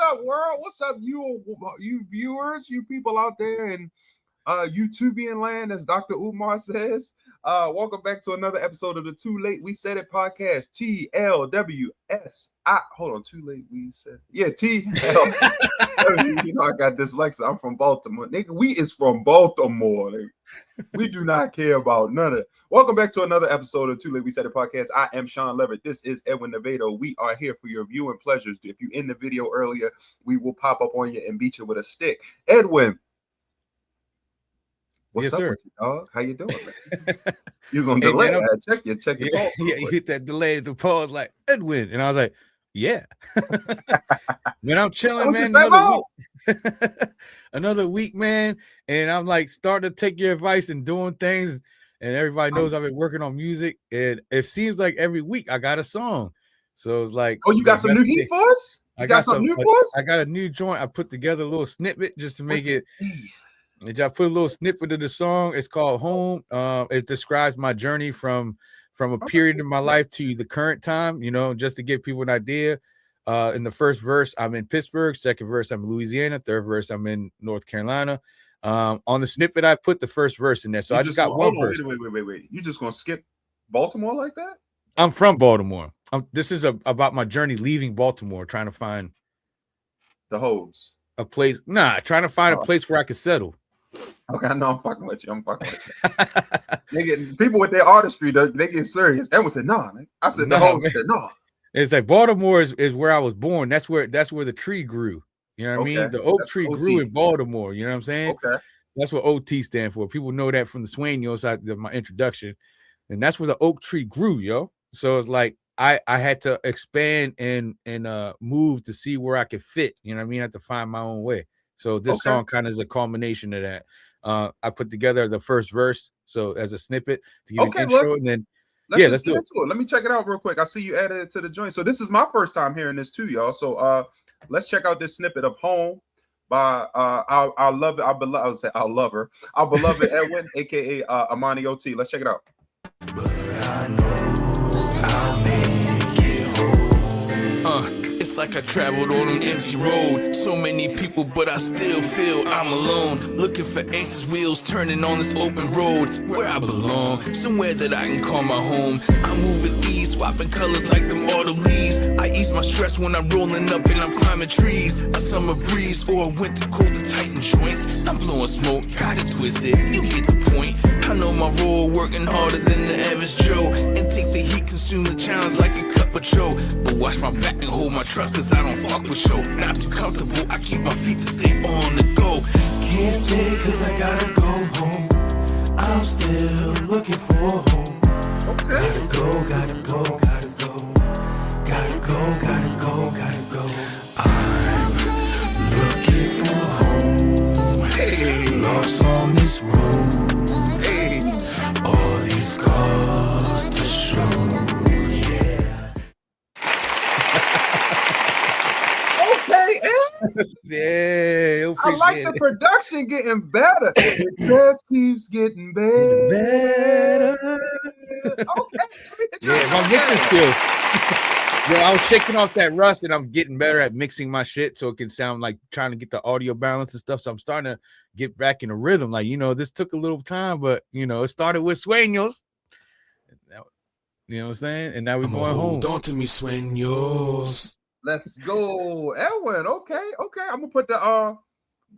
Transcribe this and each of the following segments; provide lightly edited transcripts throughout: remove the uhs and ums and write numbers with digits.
up, world? What's up, you viewers, you people out there in YouTubian land, as Dr. Umar says. Welcome back to another episode of the Too Late We Said It podcast. TLWSI. Hold on, Too Late We Said It. Yeah, TLW. You know, I got dyslexia. I'm from Baltimore. Nigga, we is from Baltimore. Like, we do not care about none of it. Welcome back to another episode of Too Late We Said It podcast. I am Sean Leverett. This is Edwin Nevado. We are here for your viewing pleasures. If you in the video earlier, we will pop up on you and beat you with a stick. Edwin. What's up, with you, dog? How you doing, man? You was on delay. Man, check your pulse. Yeah, you hit that delay at the pause like Edwin, and I was like, yeah. When I'm chilling, man, another week, man, and I'm like starting to take your advice and doing things, and everybody knows I've been working on music, and it seems like every week I got a song, so it's like, oh, you got some new heat for us? You got something new for us? I got a new joint. I put together a little snippet just to make it. I put a little snippet of the song. It's called Home. It describes my journey from a period in my life to the current time, you know, just to give people an idea. In the first verse, I'm in Pittsburgh. Second verse, I'm in Louisiana. Third verse, I'm in North Carolina. On the snippet, I put the first verse in there. So I just got one verse. Wait. You just going to skip Baltimore like that? I'm from Baltimore. This is about my journey leaving Baltimore, trying to find the hoes. A place. Trying to find a place where I could settle. Okay, I know I'm fucking with you. Nigga, people with their artistry, they get serious. Everyone said, nah. I said, the whole said, no. It's like Baltimore is where I was born. That's where the tree grew. You know what I mean? The oak tree grew in Baltimore. You know what I'm saying? Okay. That's what OT stand for. People know that from the Sueños side of my introduction. And that's where the oak tree grew, yo. So it's like I had to expand and move to see where I could fit. You know what I mean? I had to find my own way. So this song kind of is a culmination of that. I put together the first verse, so as a snippet to give an intro, and then let's do it. Let me check it out real quick. I see you added it to the joint. So this is my first time hearing this too, y'all. So let's check out this snippet of Home by our beloved Edwin, aka Imani OT. Let's check it out. But I know I'll make it home. It's like I traveled on an empty road. So many people, but I still feel I'm alone. Looking for aces, wheels turning on this open road. Where I belong, somewhere that I can call my home. I move with ease, swapping colors like them autumn leaves. I ease my stress when I'm rolling up and I'm climbing trees. A summer breeze or a winter cold to tighten joints. I'm blowing smoke, got it twisted, you get the point. I know my role, working harder than the average Joe. And take the heat, consume the challenge like a cup of Joe. But watch my back and hold my trust, cause I don't fuck with you. Not too comfortable, I keep my feet to stay on the go. Can't stay cause I gotta go home. I'm still looking for a home. Gotta go. I'm looking for home. Lost on this road. All these scars to show. Yeah, I like the production getting better. It just keeps getting better. Yeah, my mixing skills. Yo, I was shaking off that rust, and I'm getting better at mixing my shit so it can sound like trying to get the audio balance and stuff. So I'm starting to get back in a rhythm. Like, you know, this took a little time, but you know, it started with Sueños. You know what I'm saying? And now we're going home. Don't to me, Sueños. Let's go, Edwin. Okay. I'm gonna put the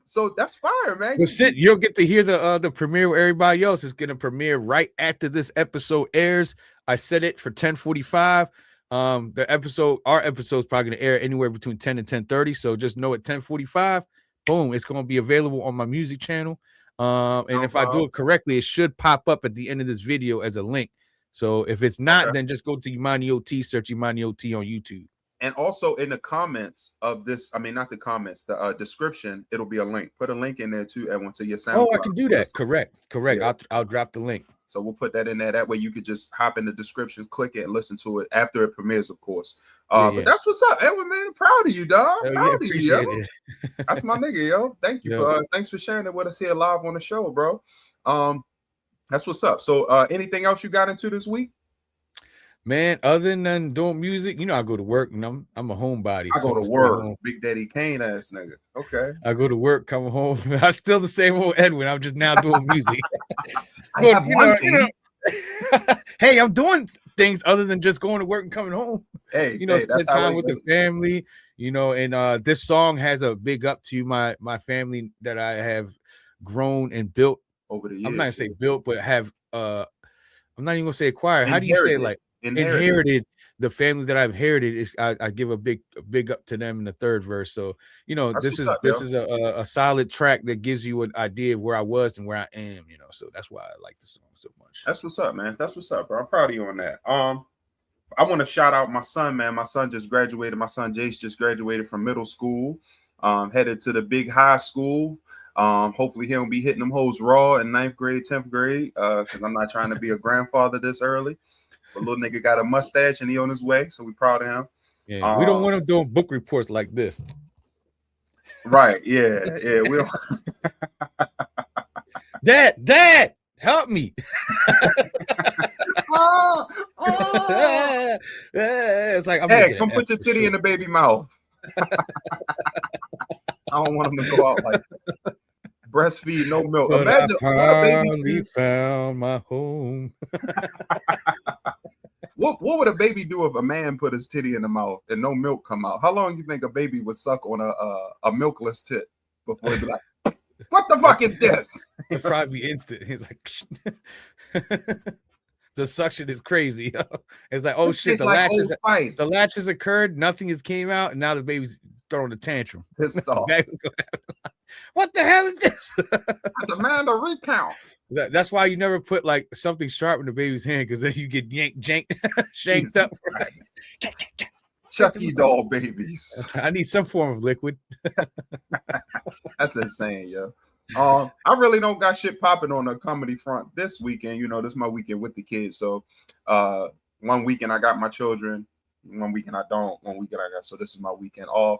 so that's fire, man. Well, shit, you'll get to hear the premiere with everybody else. It's gonna premiere right after this episode airs. I set it for 10:45. Our episode's probably gonna air anywhere between 10 and 10:30. So just know at 10:45, boom, it's gonna be available on my music channel. And if I do it correctly, it should pop up at the end of this video as a link. So if it's not, then just go to Imani OT, search Imani OT on YouTube. And also in the comments of this, I mean, not the comments, the description, it'll be a link. Put a link in there too, Edwin, to your SoundCloud. Oh, I can do that. Correct. Yeah. I'll drop the link. So we'll put that in there. That way you could just hop in the description, click it, and listen to it after it premieres, of course. But that's what's up, Edwin, man. I'm proud of you, dog. Proud of you, yo. That's my nigga, yo. Thank you. Thanks for sharing it with us here live on the show, bro. That's what's up. So anything else you got into this week? Man, other than doing music, I go to work and I'm a homebody. I go to work, Big Daddy Kane ass nigga. Okay. I go to work, come home. I'm still the same old Edwin. I'm just now doing music. I have one thing. Hey, I'm doing things other than just going to work and coming home. Hey, Spend time with the family. And this song has a big up to my family that I have grown and built over the years. I'm not gonna say built, but have I'm not even gonna say acquired. How do you say like inherited? The family that I've inherited is I give a big up to them in the third verse. So this is a solid track that gives you an idea of where I was and where I am. So that's why I like the song so much. That's what's up, man. That's what's up, bro. I'm proud of you on that. I want to shout out my son, man. My son just graduated. My son Jace just graduated from middle school, headed to the big high school. Hopefully he don't be hitting them hoes raw in 9th grade, 10th grade, because I'm not trying to be a grandfather this early. But little nigga got a mustache and he on his way, so we proud of him. Yeah, we don't want him doing book reports like this. Right? Yeah. We don't. Dad, help me! It's like, hey, come put your titty in the baby mouth. I don't want him to go out like that. Breastfeed, no milk. But imagine I finally found my home. What would a baby do if a man put his titty in the mouth and no milk come out? How long do you think a baby would suck on a milkless tit before he'd be like, what the fuck is this? It'd probably be instant. He's like, the suction is crazy. It's like, oh this shit, the latches occurred, nothing has came out, and now the baby's throwing a tantrum. What the hell is this? I demand a recount. That's why you never put like something sharp in the baby's hand, because then you get shanked up. Right? Chucky doll babies. I need some form of liquid. That's insane, yo. I really don't got shit popping on the comedy front this weekend. This is my weekend with the kids. So one weekend I got my children, one weekend I don't, one weekend I got. So this is my weekend off.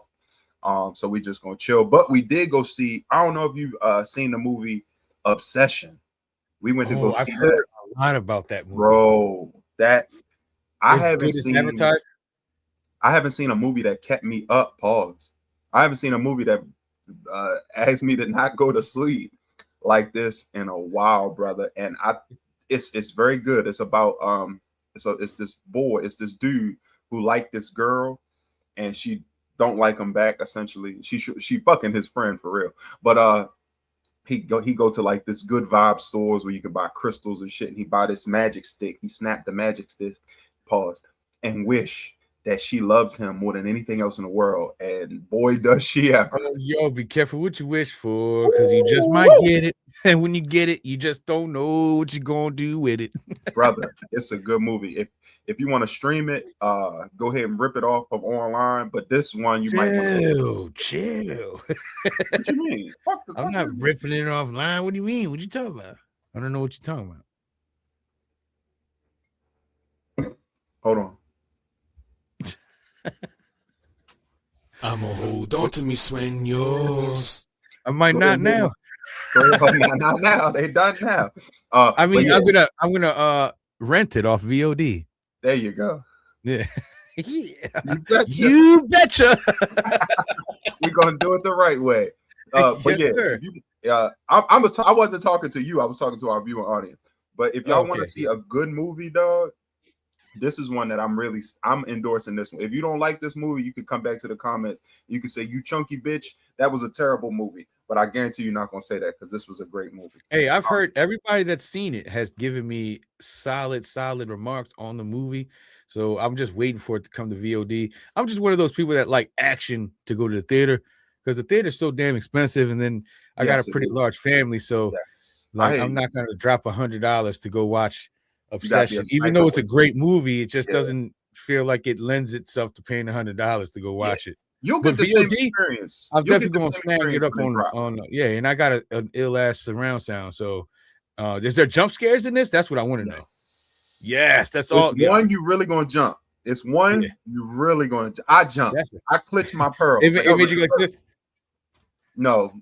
So we just gonna chill. But we did go see. I don't know if you've seen the movie Obsession. We went to go see I've heard a lot about that movie, bro. That I it's haven't seen. Advertised? I haven't seen a movie that kept me up. Pause. I haven't seen a movie that asked me to not go to sleep like this in a while, brother. And it's very good. It's about it's this boy, it's this dude who liked this girl, and she don't like him back. Essentially, she fucking his friend for real. But he go to like this good vibe stores where you can buy crystals and shit, and he buy this magic stick. He snapped the magic stick, pause, and wish that she loves him more than anything else in the world. And boy, does she ever. Oh, yo, be careful what you wish for, because you just might get it. And when you get it, you just don't know what you're going to do with it. Brother, it's a good movie. If you want to stream it, go ahead and rip it off of online. But this one, you might chill. What you mean? I'm not ripping it offline. What do you mean? What you talking about? I don't know what you're talking about. Hold on. I'ma hold on to me, swing yours. I might not now. Not now. They done now. I mean, yeah. I'm gonna rent it off VOD. There you go. Yeah. You betcha. We're gonna do it the right way. But yeah, I wasn't talking to you. I was talking to our viewing audience. But if y'all want to see a good movie, dog, this is one that I'm endorsing this one. If you don't like this movie, you can come back to the comments. You can say, you chunky bitch, that was a terrible movie. But I guarantee you're not going to say that, because this was a great movie. Hey, I've heard everybody that's seen it has given me solid remarks on the movie. So I'm just waiting for it to come to VOD. I'm just one of those people that like action to go to the theater, because the theater is so damn expensive. And then I got a pretty large family. So I'm not going to drop $100 to go watch Obsession, even though it's a great movie. It just doesn't feel like it lends itself to paying $100 to go watch it. You'll get the same experience. I'm definitely gonna snag it up on and I got an ill ass surround sound. So is there jump scares in this? That's what I want to know. Yes, that's all. It's one you really gonna jump. It's one you really gonna I jump. I clutch my pearls. It made you like this. No.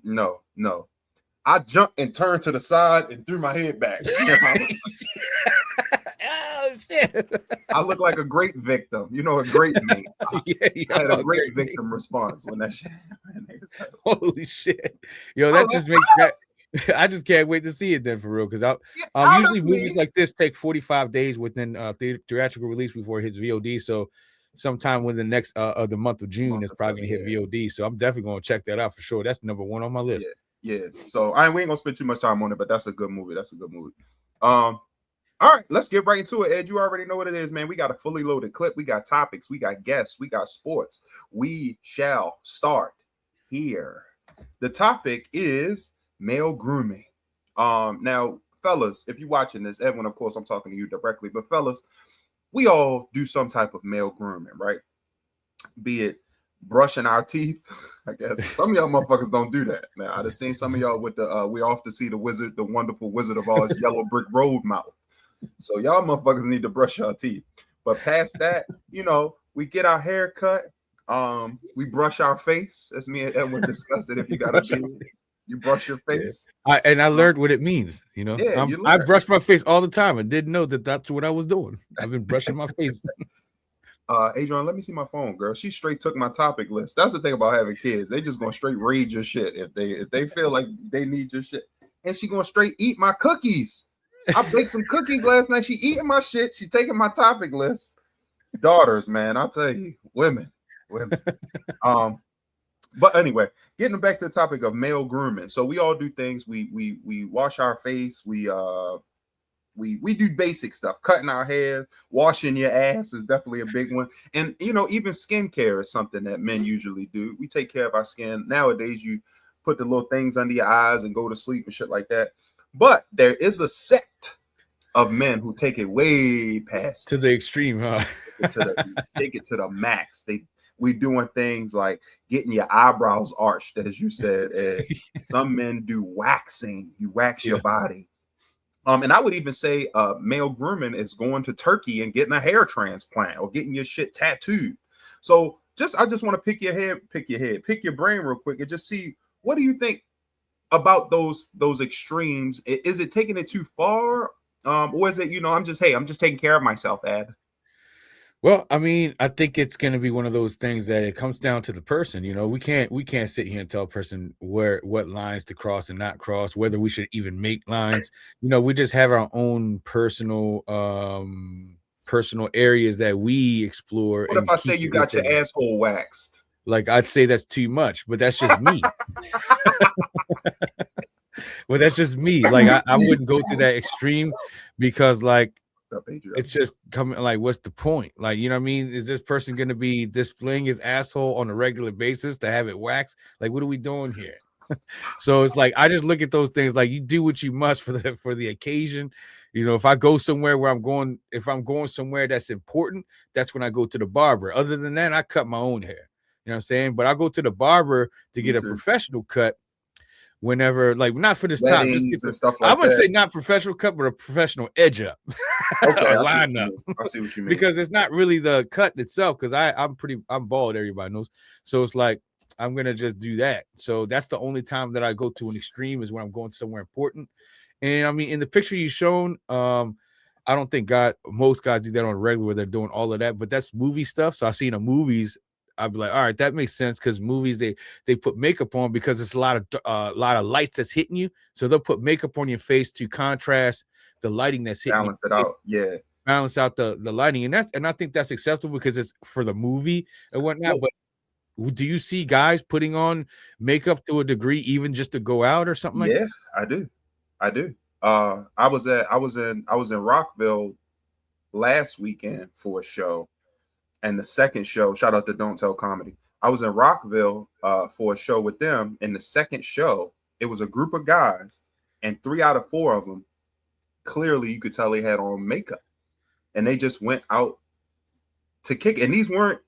I jumped and turned to the side and threw my head back. Oh shit. I look like a great victim. You know, a great mate. Yeah, I had a great victim response when that shit happened. Holy shit. Yo, that just makes that. I just can't wait to see it then for real. Because usually movies like this take 45 days within theatrical release before it hits VOD. So sometime within the next the month of June, it's probably gonna hit VOD. So I'm definitely gonna check that out for sure. That's number one on my list. Yeah. So we ain't gonna spend too much time on it, but that's a good movie. All right, let's get right into it. Ed, you already know what it is, man. We got a fully loaded clip. We got topics. We got guests. We got sports. We shall start here. The topic is male grooming. Now, fellas, if you're watching this, Edwin, of course, I'm talking to you directly, but fellas, we all do some type of male grooming, right? Be it brushing our teeth. I guess some of y'all motherfuckers don't do that. Now, I've seen some of y'all with the we off to see the wonderful Wizard of Oz yellow brick road mouth. So y'all motherfuckers need to brush your teeth. But past that, you know, we get our hair cut. We brush our face. As me and Edwin discussed it. If you got a beard, you brush your face. Yeah. I learned what it means. You know, I brush my face all the time and didn't know that that's what I was doing. I've been brushing my face. Adrian, let me see my phone, girl. She straight took my topic list. That's the thing about having kids. They just gonna straight read your shit if they feel like they need your shit. And she gonna straight eat my cookies. I baked some cookies last night. She eating my shit. She taking my topic list. Daughters, man, I'll tell you, women. But anyway, getting back to the topic of male grooming. So we all do things. We wash our face. We do basic stuff. Cutting our hair, washing your ass is definitely a big one. And you know, even skincare is something that men usually do. We take care of our skin. Nowadays, you put the little things under your eyes and go to sleep and shit like that. But there is a sect of men who take it way past to the extreme, huh? Take it to the max. We doing things like getting your eyebrows arched, as you said. And some men do waxing. You wax your body. And I would even say male grooming is going to Turkey and getting a hair transplant or getting your shit tattooed. So I just want to pick your brain real quick and just see, what do you think about those extremes? Is it taking it too far? Or is it, you know, I'm just taking care of myself, Ed? Well, I mean, I think it's going to be one of those things that it comes down to the person. You know, we can't sit here and tell a person what lines to cross and not cross, whether we should even make lines. You know, we just have our own personal areas that we explore. What if I say you got your asshole waxed? Like, I'd say that's too much, but that's just me. Well, that's just me. Like, I wouldn't go to that extreme because, like, it's just coming. Like, what's the point? Like, you know what I mean? Is this person going to be displaying his asshole on a regular basis to have it waxed? Like, what are we doing here? So it's like, I just look at those things like, you do what you must for the occasion. You know, if I go somewhere if I'm going somewhere that's important, that's when I go to the barber. Other than that, I cut my own hair. You know what I'm saying? But I go to the barber to get a professional cut whenever, like, not for this time. I would say not professional cut, but a professional edge up. Okay, or line up. I see what you mean. Because it's not really the cut itself, because I'm bald, everybody knows. So it's like, I'm gonna just do that. So that's the only time that I go to an extreme, is when I'm going somewhere important. And I mean, in the picture you shown, I don't think most guys do that on a regular where they're doing all of that, but that's movie stuff. So I see in the movies, I'd be like, all right, that makes sense, because movies they put makeup on because it's a lot of lights that's hitting you. So they'll put makeup on your face to contrast the lighting that's hitting balance it out. Yeah. Balance out the lighting. And I think that's acceptable because it's for the movie and whatnot. But do you see guys putting on makeup to a degree, even just to go out or something like that? Yeah, I do. I was in Rockville last weekend for a show. And the second show, shout out to Don't Tell Comedy. I was in Rockville for a show with them. And the second show, it was a group of guys, and 3 out of 4 of them, clearly you could tell they had on makeup. And they just went out to kick. And these weren't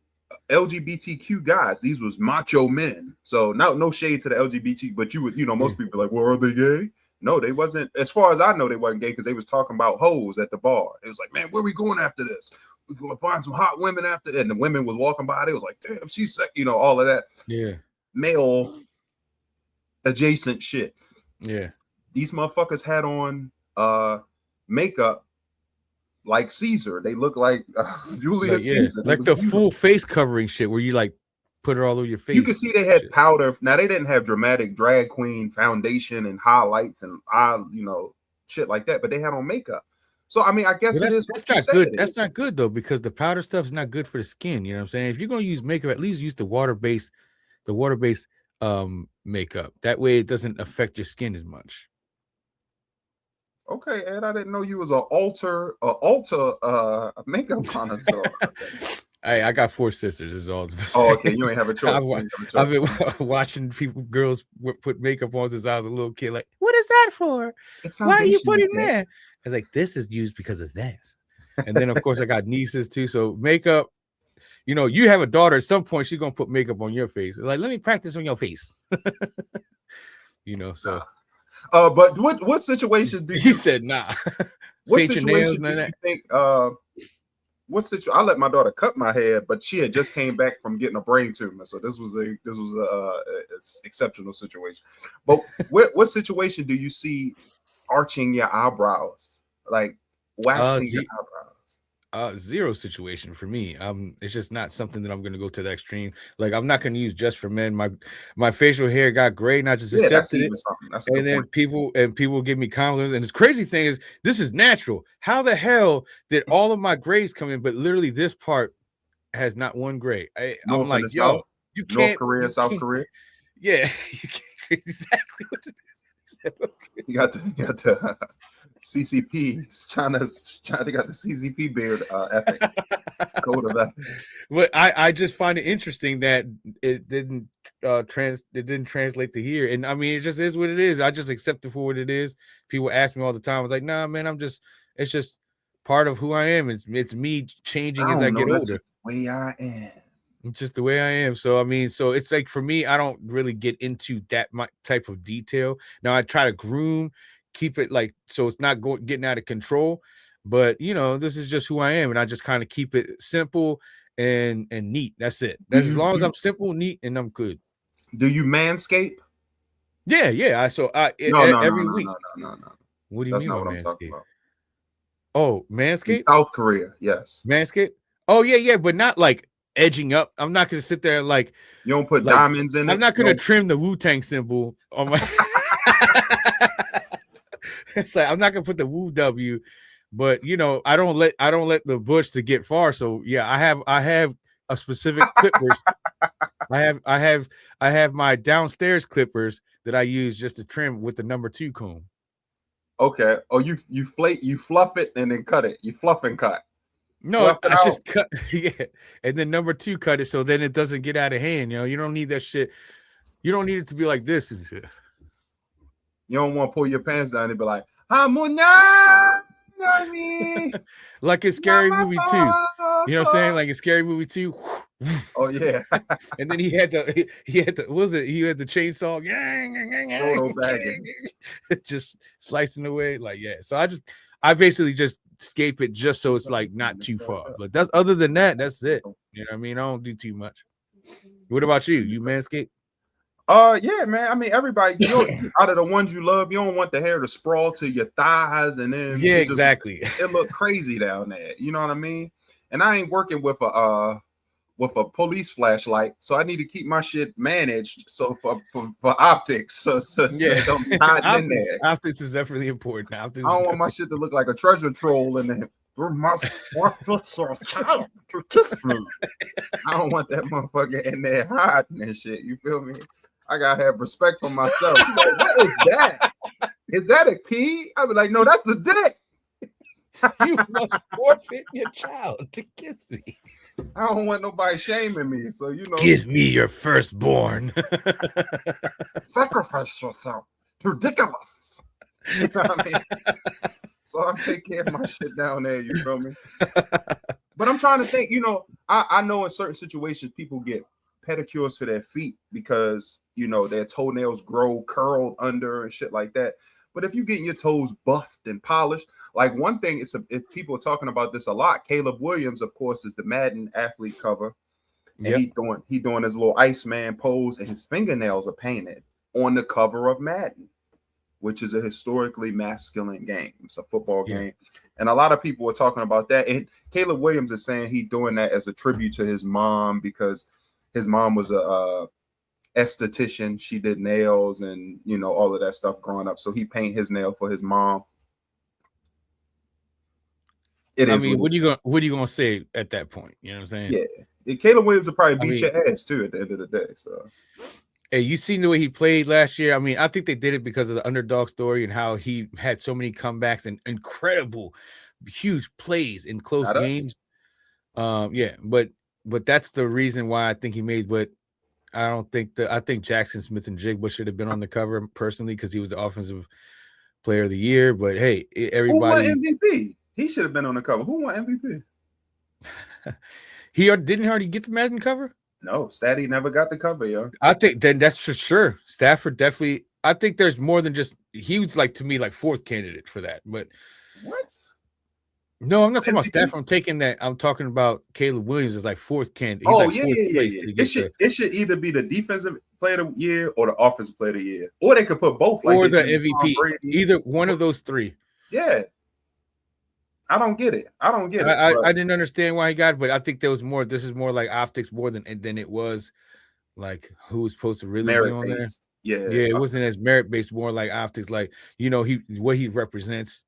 LGBTQ guys. These was macho men. So no shade to the LGBT, but most people are like, well, are they gay? No, they wasn't. As far as I know, they wasn't gay, because they was talking about hoes at the bar. It was like, man, where we going after this? We're going to find some hot women after that. And the women was walking by. They was like, damn, she's sick. You know, all of that. Yeah. Male adjacent shit. Yeah. These motherfuckers had on makeup like Caesar. They look like Julius Like, Caesar. It like was the beautiful. full face covering shit where you like put it all over your face. You can see they had powder. Now they didn't have dramatic drag queen foundation and highlights and shit like that, but they had on makeup. So I mean, I guess Well, it is. that's not good. That's not good though, because the powder stuff is not good for the skin. You know what I'm saying? If you're gonna use makeup, at least use the water-based makeup. That way it doesn't affect your skin as much. Okay, Ed, I didn't know you was a makeup connoisseur. Hey, I got 4 sisters. Is all. Oh, okay. You ain't have a choice. I've been watching girls put makeup on since I was a little kid. Like, what is that for? Why are you putting that? I was like, this is used because of this. And then, of course, I got nieces too. So makeup. You know, you have a daughter. At some point, she's gonna put makeup on your face. Like, let me practice on your face. You know, so. But what situation do you? He said, "Nah." What situation do you think? What situation? I let my daughter cut my hair, but she had just came back from getting a brain tumor, so this was a exceptional situation. But what situation do you see arching your eyebrows, like waxing your eyebrows? Zero situation for me. It's just not something that I'm gonna go to the extreme. Like, I'm not gonna use just for men. My facial hair got gray, and I just accepted it. And then people give me compliments. And this crazy thing is, this is natural. How the hell did all of my grays come in? But literally, this part has not one gray. I'm like, yo, you can't. North Korea, South Korea. Yeah, you can't. Exactly what it is. You got the CCP. China got the CCP beard ethics code of ethics. But I just find it interesting that it didn't translate to here. And I mean, it just is what it is. I just accept it for what it is. People ask me all the time. I was like, nah, man, it's just part of who I am. It's me changing as I get older. The way I am. It's just the way I am. So I mean, so it's like, for me, I don't really get into that type of detail. Now I try to groom, keep it like, so it's not getting out of control. But you know, this is just who I am, and I just kind of keep it simple and neat. That's it. That's as long as I'm simple, neat, and I'm good. Do you manscape? Yeah. Every week. No. What do you mean by what I'm talking about? Oh, manscape? In South Korea, yes. Manscape? Oh, yeah, but not like edging up. I'm not gonna sit there like, you don't put diamonds in it. I'm not gonna trim the Wu-Tang symbol on my it's like, I'm not gonna put the Wu W, but you know, I don't let the bush to get far. So yeah, I have a specific clippers. I have my downstairs clippers that I use just to trim with the number 2 comb. Okay. Oh, you fluff it and then cut it. You fluff and cut. No, I just cut. Yeah, and then number 2 cut it so then it doesn't get out of hand. You know, you don't need that shit. You don't need it to be like this and shit. You don't want to pull your pants down and be like, Hamuna, like a Scary Movie 2. You know what I'm saying? Like a Scary Movie 2. Oh yeah. And then he had the what was it? He had the chainsaw. Just slicing away. Like, yeah. So I basically just scape it just so it's like not too far. But other than that, that's it. You know what I mean? I don't do too much. What about you? You manscape? Yeah, man. I mean, everybody, out of the ones you love, you don't want the hair to sprawl to your thighs, and then exactly. It look crazy down there. You know what I mean? And I ain't working with a police flashlight, so I need to keep my shit managed. So for optics, so yeah, don't be hiding in there. Optics is definitely important. I don't want my shit to look like a treasure troll in there. To kiss me. I don't want that motherfucker in there hiding and shit. You feel me? I gotta have respect for myself. Like, what is that? Is that a pee? I be like, no, that's the dick. You must forfeit your child to kiss me. I don't want nobody shaming me. So give me your firstborn. Sacrifice yourself. It's ridiculous. You know what I mean? So I take care of my shit down there. You feel me? But I'm trying to think. I know in certain situations people get pedicures for their feet because their toenails grow curled under and shit like that. But if you're getting your toes buffed and polished, like one thing is people are talking about this a lot. Caleb Williams, of course, is the Madden athlete cover, and he doing his little Iceman pose, and his fingernails are painted on the cover of Madden. which is a historically masculine game. It's a football game. And a lot of people were talking about that. And Caleb Williams is saying he's doing that as a tribute to his mom, because his mom was a esthetician. She did nails and, you know, all of that stuff growing up. So he paint his nail for his mom. What are you gonna say at that point? You know what I'm saying? Yeah. Caleb Williams will probably beat your ass too at the end of the day. So hey, you seen the way he played last year? I mean, I think they did it because of the underdog story and how he had so many comebacks and incredible, huge plays in close games. But that's the reason why I think he made. But I think Jackson Smith and Jigba should have been on the cover personally, because he was the offensive player of the year. But hey, everybody. Who won MVP? He should have been on the cover. Who won MVP? Didn't he already get the Madden cover? No, Statty never got the cover, yo. I think then that's for sure. Stafford definitely. I think there's more than just he was like, to me, like fourth candidate for that. But what? No, I'm not talking about Stafford. I'm talking about Caleb Williams is like fourth candidate. He's It should either be the defensive player of the year or the offensive player of the year, or they could put both, or the MVP. Either one of those three. Yeah. I don't get it. I didn't understand why he got it, but I think there was more. This is more like optics more than it was like who was supposed to really be on there. Yeah, it wasn't as merit based, more like optics. Like, you know, what he represents.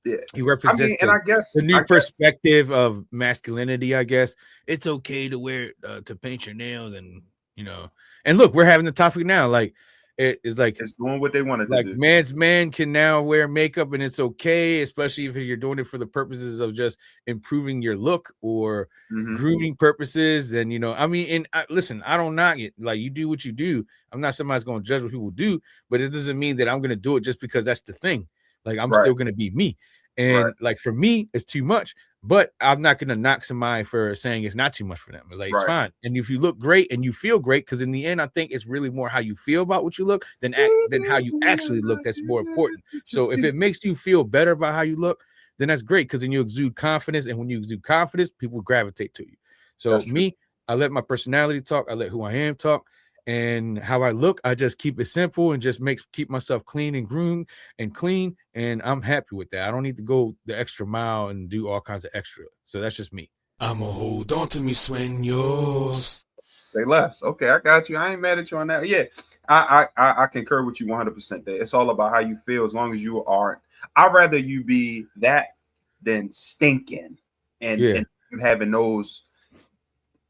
Yeah, he represents the new perspective of masculinity. I guess it's okay to wear to paint your nails, and you know. And look, we're having the topic now. Like, it's like it's doing what they wanted to do. Man's man can now wear makeup and it's okay, especially if you're doing it for the purposes of just improving your look or grooming purposes. And you know, I mean, and listen, I don't knock it. Like, you do what you do. I'm not somebody's going to judge what people do, but it doesn't mean that I'm going to do it just because that's the thing. Like, I'm still going to be me. And like, for me, it's too much, but I'm not going to knock somebody for saying it's not too much for them. It's like, it's fine. And if you look great and you feel great, because in the end, I think it's really more how you feel about what you look than how you actually look. That's more important. So if it makes you feel better about how you look, then that's great, because then you exude confidence. And when you exude confidence, people gravitate to you. So me, I let my personality talk. I let who I am talk. And how I look, I just keep it simple and just keep myself clean and groomed and clean. And I'm happy with that. I don't need to go the extra mile and do all kinds of extra. So that's just me. I'ma hold on to me, sueños. Say less. Okay, I got you. I ain't mad at you on that. Yeah, I concur with you 100% there. It's all about how you feel, as long as you aren't. I'd rather you be that than stinking and having those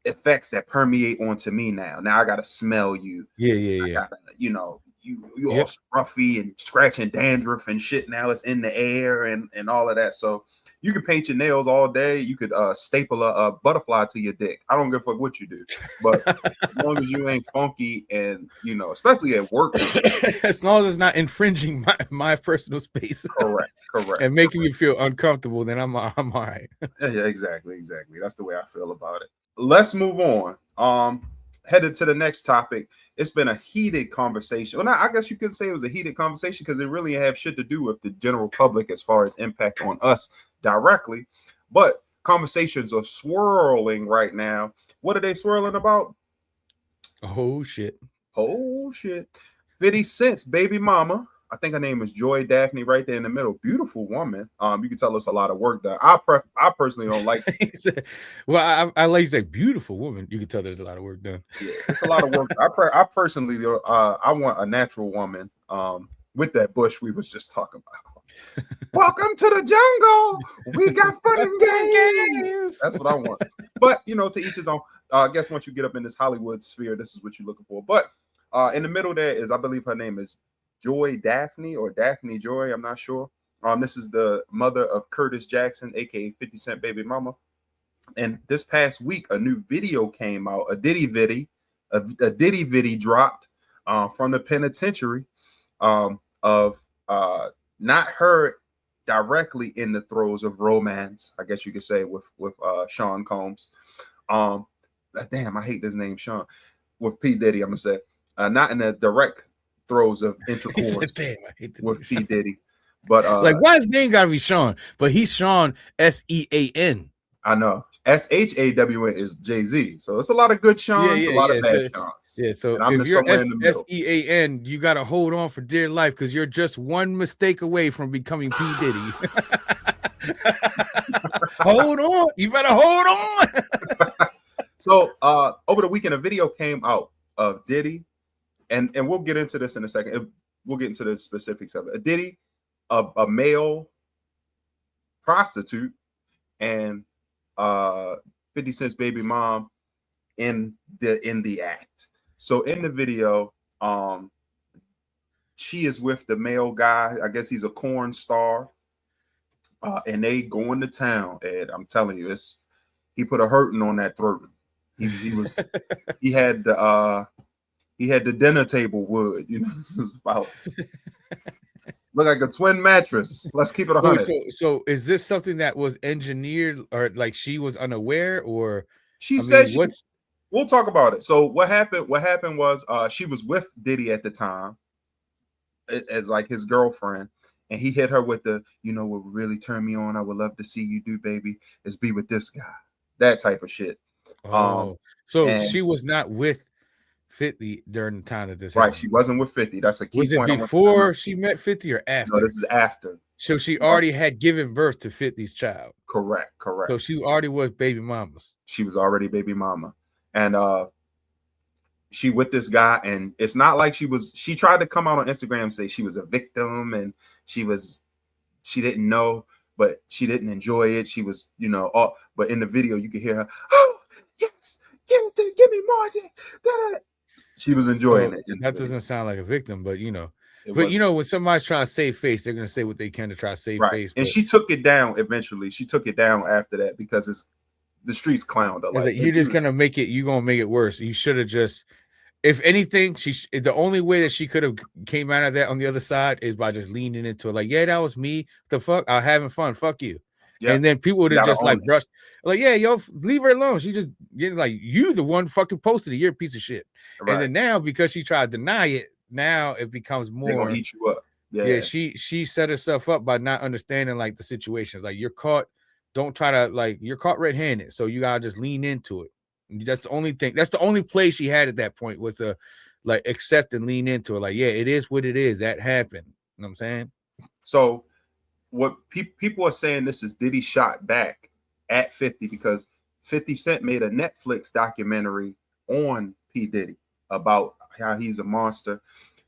effects that permeate onto me now. Now I gotta smell you. I gotta, you know, you all scruffy and scratching dandruff and shit. Now it's in the air and all of that. So you can paint your nails all day. You could staple a butterfly to your dick. I don't give a fuck what you do, but as long as you ain't funky and, you know, especially at work, as long as it's not infringing my personal space, correct, and making me feel uncomfortable, then I'm all right. Yeah, exactly. That's the way I feel about it. Let's move on. Headed to the next topic. It's been a heated conversation. Well, now I guess you could say it was a heated conversation because it really have shit to do with the general public as far as impact on us directly. But conversations are swirling right now. What are they swirling about? Oh shit. 50 Cent's baby mama. I think her name is Joy Daphne, right there in the middle. Beautiful woman. You can tell us a lot of work done. I personally don't like. Well, I like to say beautiful woman. You can tell there's a lot of work done. Yeah, it's a lot of work. I personally, I want a natural woman. With that bush we was just talking about. Welcome to the jungle. We got fun and games. That's what I want. But you know, to each his own. I guess once you get up in this Hollywood sphere, this is what you're looking for. But in the middle there is, I believe her name is Joy Daphne or Daphne Joy, I'm not sure. This is the mother of Curtis Jackson, aka 50 Cent baby mama. And this past week, a new video came out, a Diddy video dropped from the penitentiary of not her directly in the throes of romance, I guess you could say, with Sean Combs. Damn, I hate this name, Sean. With P. Diddy, I'm gonna say, not in the direct throes of intercourse with P. Diddy, but like, why his name gotta be Sean? But he's Sean Sean. I know, SHAWN is Jay-Z. So it's a lot of good Sean's, a lot of bad Sean's. So and I'm if you're somewhere in the middle. SEAN, you got to hold on for dear life because you're just one mistake away from becoming P. Diddy. Hold on. You better hold on. So over the weekend, a video came out of Diddy, and we'll get into this in a second. We'll get into the specifics of it. Diddy, a male prostitute, and 50 Cent's baby mom in the act. So in the video, she is with the male guy. I guess he's a porn star, and they going to town. And I'm telling you, he put a hurting on that throat. He was he had the dinner table wood. You know, this is about look like a twin mattress. Let's keep it 100. So is this something that was engineered, or like she was unaware, or she said we'll talk about it. So what happened was she was with Diddy at the time as like his girlfriend, and he hit her with the, you know, what really turned me on, I would love to see you do, baby, is be with this guy. That type of shit. So she was not with 50 during the time that this happened. She wasn't with 50. That's a key point. Was it before she met 50 or after? No, this is after. So she already had given birth to 50's child. Correct. So she already was baby mama's. She was already baby mama. And she with this guy, and it's not like she tried to come out on Instagram and say she was a victim and she didn't know, but she didn't enjoy it. She was, you know, but in the video you could hear her, oh yes, give me more. She was enjoying it. That doesn't sound like a victim, but you know. You know, when somebody's trying to save face, they're gonna say what they can to try to save face. And she took it down eventually. She took it down after that because the streets clowned her. Like, you're just gonna make it. You're gonna make it worse. You should have just, if anything, the only way that she could have came out of that on the other side is by just leaning into it. Like, yeah, that was me. The fuck, I'm having fun. Fuck you. Yep. And then people would have just like brushed, like, yeah, yo, leave her alone. She just getting like, you the one fucking posted it. You're a piece of shit. Right. And then now, because she tried to deny it, now it becomes more. They're gonna eat you up. Yeah. She set herself up by not understanding like the situations. Like, you're caught. Don't try to, like, you're caught red-handed. So you gotta just lean into it. That's the only thing. That's the only play she had at that point, was to like accept and lean into it. Like, yeah, it is what it is. That happened. You know what I'm saying? So what people are saying, this is Diddy shot back at 50 because 50 Cent made a Netflix documentary on P. Diddy about how he's a monster.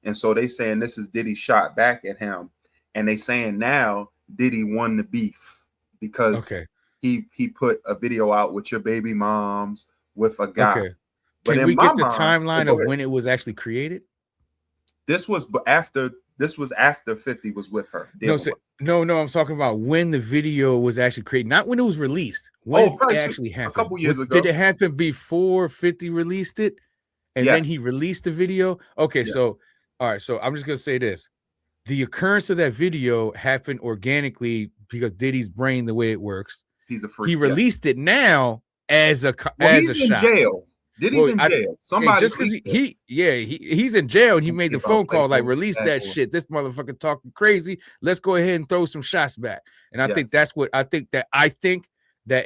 And so they saying this is Diddy shot back at him. And they saying now Diddy won the beef because he put a video out with your baby moms with a guy. Okay. Can we get the timeline of when it was actually created? This was after 50 was with her. No, I'm talking about when the video was actually created, not when it was released. When it actually happened. A couple years ago. Did it happen before 50 released it? And then he released the video? Okay, so all right, so I'm just gonna say this. The occurrence of that video happened organically because Diddy's brain, the way it works. He's a freak. He released it now as a he's in jail. Diddy's in jail. Somebody just because he's in jail and he made the phone call like, release that shit. This motherfucker talking crazy. Let's go ahead and throw some shots back. And I think that's what I think that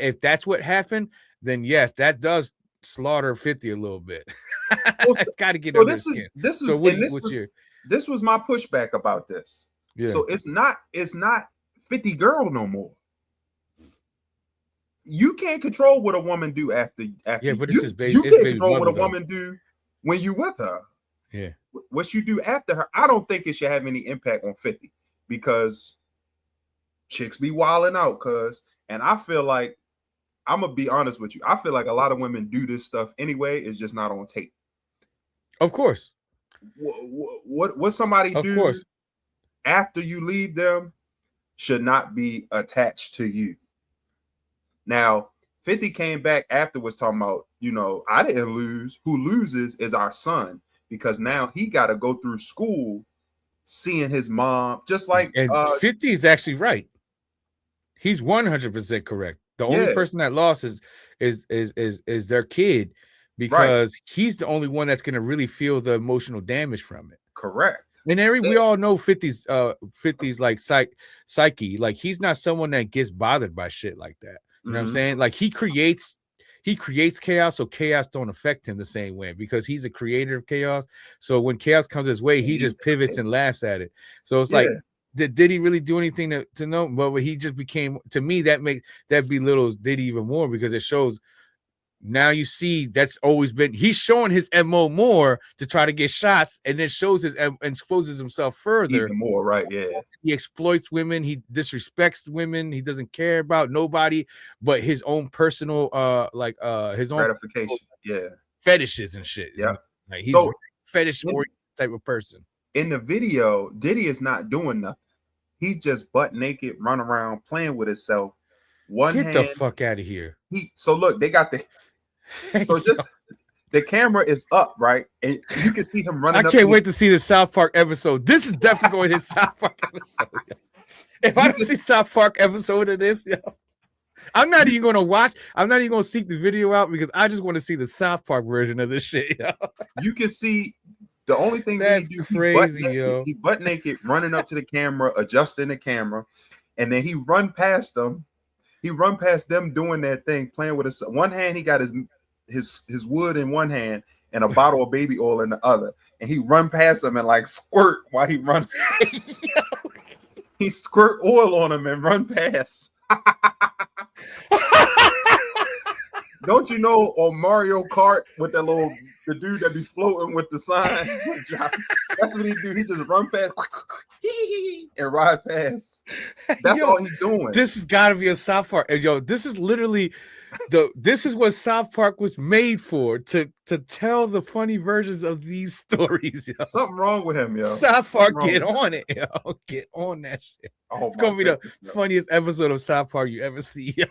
if that's what happened, then yes, that does slaughter 50 a little bit. It's got to get on this this was my pushback about this. Yeah. So it's not 50 girl no more. You can't control what a woman do after but this is baby. You can't control what a woman do when you with her. Yeah. What you do after her, I don't think it should have any impact on 50 because chicks be wilding out, and I feel like, I'm gonna be honest with you, I feel like a lot of women do this stuff anyway. It's just not on tape. Of course. What somebody do after you leave them should not be attached to you. Now, 50 came back afterwards talking about, I didn't lose. Who loses is our son, because now he got to go through school seeing his mom, just like. And 50 is actually right. He's 100% correct. The only person that lost is their kid, because he's the only one that's going to really feel the emotional damage from it. Correct. And we all know 50's like psyche. Like, he's not someone that gets bothered by shit like that. You know what I'm saying? Like he creates chaos, so chaos don't affect him the same way because he's a creator of chaos. So when chaos comes his way, he just pivots and laughs at it. So it's like, did he really do anything to know? But he just became, to me, that belittles Diddy even more because it shows. Now you see that's always been, he's showing his MO more to try to get shots, and then shows his and exposes himself further. Even more, right? Yeah. He exploits women, he disrespects women, he doesn't care about nobody but his own personal his own gratification, fetishes and shit. Yeah. Like he's so, fetish oriented type of person. In the video, Diddy is not doing nothing. He's just butt naked, running around playing with himself. Get the fuck out of here. So look, they got the the camera is up, right? And you can see him running. I can't wait to see the South Park episode. This is definitely going to hit South Park episode. If I don't see South Park episode of this, I'm not even going to watch. I'm not even going to seek the video out because I just want to see the South Park version of this shit. You can see the only thing that's crazy, he butt naked, running up to the camera, adjusting the camera, and then he run past them. He run past them doing their thing, playing with his one hand. He got his wood in one hand and a bottle of baby oil in the other, and he run past them and like squirt while he run. He squirt oil on him and run past. Don't you know on Mario Kart with that the dude that be floating with the sign? That's what he do. He just run past and ride past. That's all he's doing. This has got to be a South Park. Yo, this is literally this is what South Park was made for, to tell the funny versions of these stories. Yo. Something wrong with him, yo. South Park, get on it, yo. Get on that shit. It's gonna be the funniest episode of South Park you ever see, yo.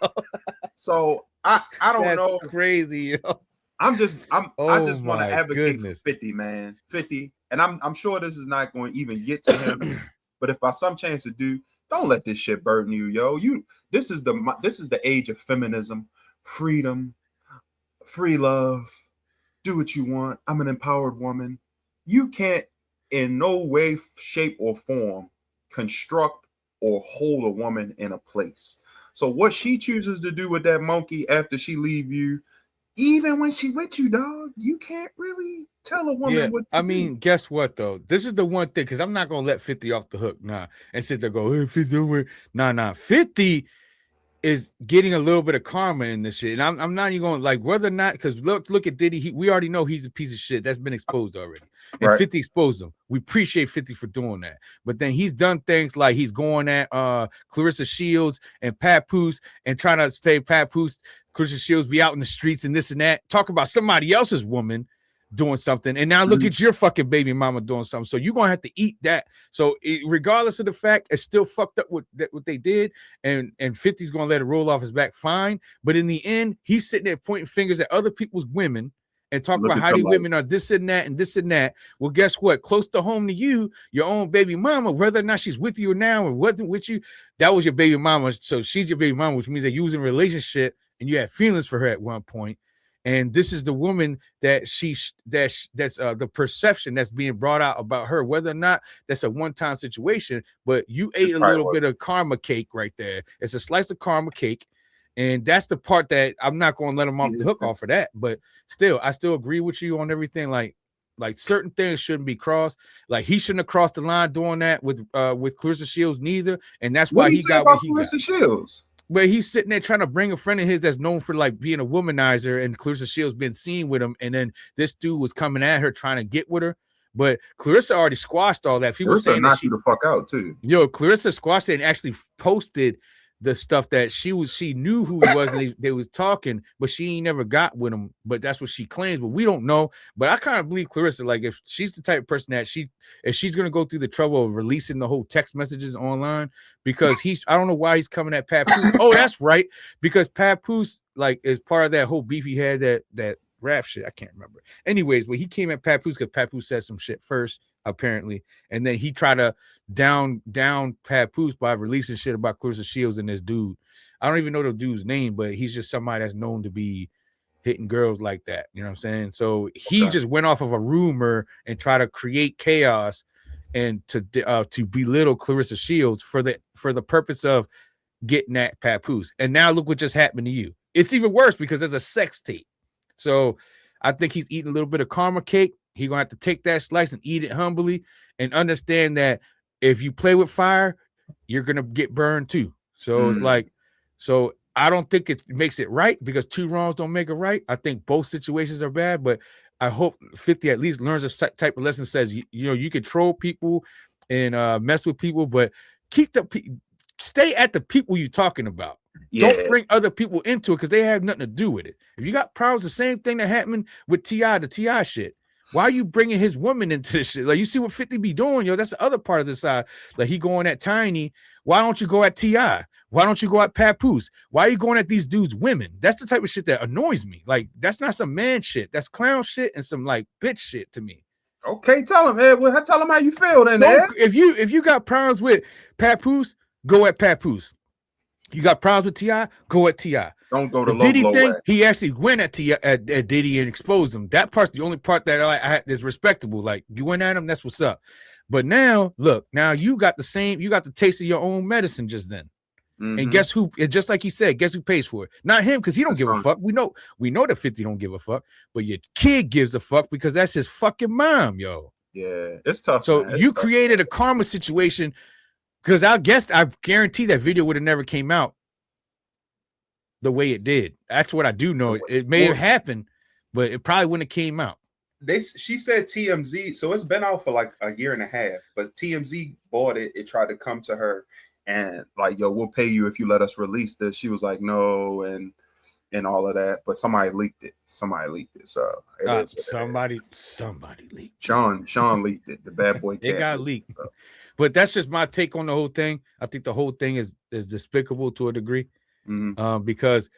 So I don't know. Crazy, yo. I just want to advocate for 50, man. 50, and I'm sure this is not going to even get to him. But if by some chance it do, don't let this shit burden you, yo. This is the age of feminism, freedom, free love. Do what you want. I'm an empowered woman. You can't in no way, shape, or form construct or hold a woman in a place. So what she chooses to do with that monkey after she leave you, even when she with you, dog, you can't really tell a woman what to do. Guess what though? This is the one thing, because I'm not gonna let 50 off the hook, and sit there go, hey, 50, nah. 50 is getting a little bit of karma in this shit, and I'm not even going like whether or not, because look at Diddy. We already know he's a piece of shit. That's been exposed already, and 50 exposed him. We appreciate 50 for doing that, but then he's done things like he's going at Clarissa Shields and Papoose and trying to say Papoose, Clarissa Shields be out in the streets and this and that. Talk about somebody else's woman doing something, and now look at your fucking baby mama doing something. So you're gonna have to eat that. So regardless of the fact, it's still fucked up what they did, and 50's gonna let it roll off his back, fine. But in the end, he's sitting there pointing fingers at other people's women and talking about how these women are this and that and this and that. Well, guess what? Close to home to you, your own baby mama, whether or not she's with you now or wasn't with you, that was your baby mama. So she's your baby mama, which means that you was in a relationship and you had feelings for her at one point. And this is the woman that that's the perception that's being brought out about her, whether or not that's a one-time situation, but you ate a little bit of karma cake right there. It's a slice of karma cake. And that's the part that I'm not going to let him off the hook off of that. But still, I still agree with you on everything. Like certain things shouldn't be crossed. Like he shouldn't have crossed the line doing that with Clarissa Shields neither. And that's why he got what he got. Shields? But he's sitting there trying to bring a friend of his that's known for like being a womanizer, and Clarissa Shields been seen with him, and then this dude was coming at her trying to get with her. But Clarissa already squashed all that. People saying that she knocked you the fuck out too. Yo, Clarissa squashed it and actually posted the stuff that she knew who he was, and they was talking, but she ain't never got with him. But that's what she claims, but we don't know. But I kind of believe Clarissa, like if she's the type of person that if she's gonna go through the trouble of releasing the whole text messages online, because I don't know why he's coming at Papoose. Oh, that's right, because Papoose like is part of that whole beef he had, that rap shit. I can't remember. Anyways, but he came at Papoose because Papoose said some shit first, apparently, and then he tried to down Papoose by releasing shit about Clarissa Shields and this dude. I don't even know the dude's name, but he's just somebody that's known to be hitting girls like that. You know what I'm saying? So he just went off of a rumor and try to create chaos and to belittle Clarissa Shields for the purpose of getting at Papoose. And now look what just happened to you. It's even worse because there's a sex tape. So I think he's eating a little bit of karma cake. He's gonna have to take that slice and eat it humbly and understand that if you play with fire, you're gonna get burned too. So it's like, so I don't think it makes it right because two wrongs don't make it right. I think both situations are bad, but I hope 50 at least learns a type of lesson. Says you know you can troll people and mess with people, but stay at the people you're talking about. Yeah. Don't bring other people into it because they have nothing to do with it. If you got problems, the same thing that happened with the T.I. shit. Why are you bringing his woman into this shit? Like, you see what 50 be doing, yo. That's the other part of the side. Like, he going at Tiny. Why don't you go at T.I.? Why don't you go at Papoose? Why are you going at these dudes' women? That's the type of shit that annoys me. Like, that's not some man shit. That's clown shit and some, like, bitch shit to me. Okay, tell him, Ed. Well, tell him how you feel then, Ed. If you got problems with Papoose, go at Papoose. You got problems with T.I., go at T.I. Don't go to Diddy thing. He actually went at Diddy and exposed him. That part's the only part that is respectable. Like, you went at him, that's what's up. But now, look, now you got the taste of your own medicine just then. And guess who? Just like he said, guess who pays for it? Not him, because he don't give a fuck. We know that 50 don't give a fuck, but your kid gives a fuck because that's his fucking mom, yo. Yeah, it's tough. So you created a karma situation because I guarantee that video would have never came out the way it did. That's what I do know. It may have happened, but it probably wouldn't have came out. She said TMZ, so it's been out for like a year and a half, but TMZ bought it. It tried to come to her and like, yo, we'll pay you if you let us release this. She was like, no, and all of that. But somebody leaked it. So somebody leaked. Sean leaked it. The bad boy. It got leaked. So. But that's just my take on the whole thing. I think the whole thing is despicable to a degree. Because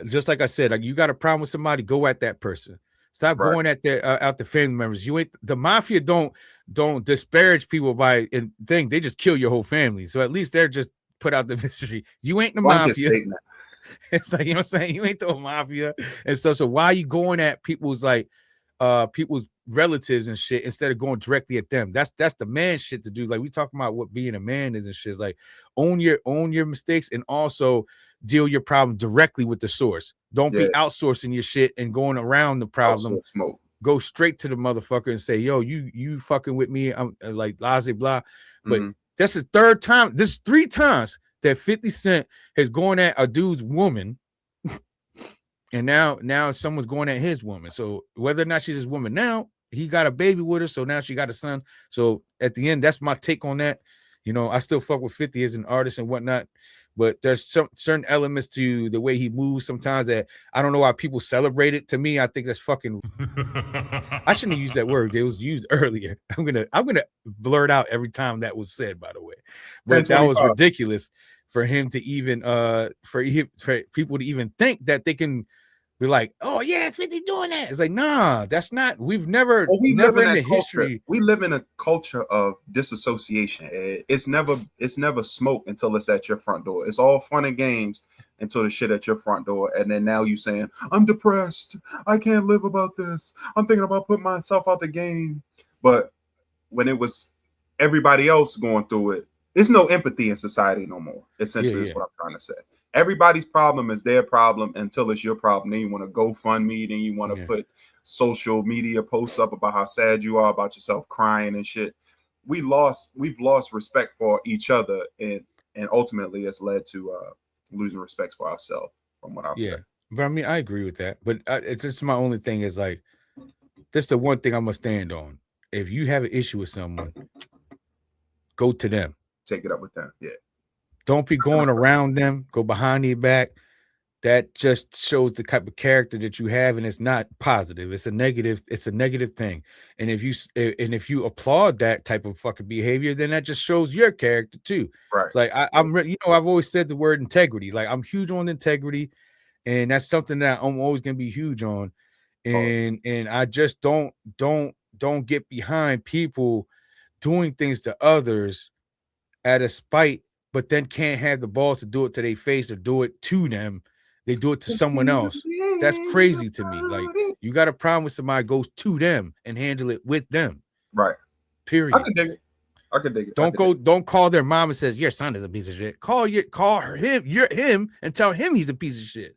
just like I said, like, you got a problem with somebody, go at that person. Stop going at the family members. You ain't the mafia. Don't disparage people by and thing. They just kill your whole family. So at least they're just put out the mystery. You ain't the mafia. It's like, you know what I'm saying? You ain't the mafia and stuff. So why are you going at people's people's relatives and shit instead of going directly at them? That's the man shit to do. Like, we talking about what being a man is and shit. It's like own your mistakes and also deal your problem directly with the source. Don't be outsourcing your shit and going around the problem. Go straight to the motherfucker and say, yo, you fucking with me. I'm like blah blah. But that's the third time. This is 3 times that 50 Cent has gone at a dude's woman. And now someone's going at his woman. So whether or not she's his woman now, he got a baby with her. So now she got a son. So at the end, that's my take on that. You know, I still fuck with 50 as an artist and whatnot. But there's some certain elements to the way he moves sometimes that I don't know why people celebrate it. To me, I think that's fucking. I shouldn't have used that word. It was used earlier. I'm gonna blur it out every time that was said, by the way. But that was ridiculous for him to even for people to even think that they can be like, oh yeah, 50 doing that. It's like, nah, that's not. We never in the history. We live in a culture of disassociation. It's never smoke until it's at your front door. It's all fun and games until the shit at your front door. And then now you saying, I'm depressed. I can't live about this. I'm thinking about putting myself out the game. But when it was everybody else going through it, there's no empathy in society no more. Essentially, is what I'm trying to say. Everybody's problem is their problem until it's your problem. Then you want to GoFundMe, then you want to put social media posts up about how sad you are about yourself crying and shit. We've lost respect for each other, and ultimately it's led to losing respect for ourselves, from what I've said. But I mean, I agree with that. But it's just my only thing is like, that's the one thing I'm gonna stand on. If you have an issue with someone, go to them. Take it up with them. Yeah. Don't be going around them, go behind their back. That just shows the type of character that you have, and it's not positive. It's a negative thing. And if you applaud that type of fucking behavior, then that just shows your character too. Right. It's like I've always said the word integrity. Like, I'm huge on integrity, and that's something that I'm always gonna be huge on. And I just don't get behind people doing things to others out of spite, but then can't have the balls to do it to their face or do it to them. They do it to someone else. That's crazy to me. Like, you got a problem with somebody, goes to them and handle it with them. Right. Period. I can dig it. I could dig it. Don't call their mom and says your son is a piece of shit. Call him and tell him he's a piece of shit.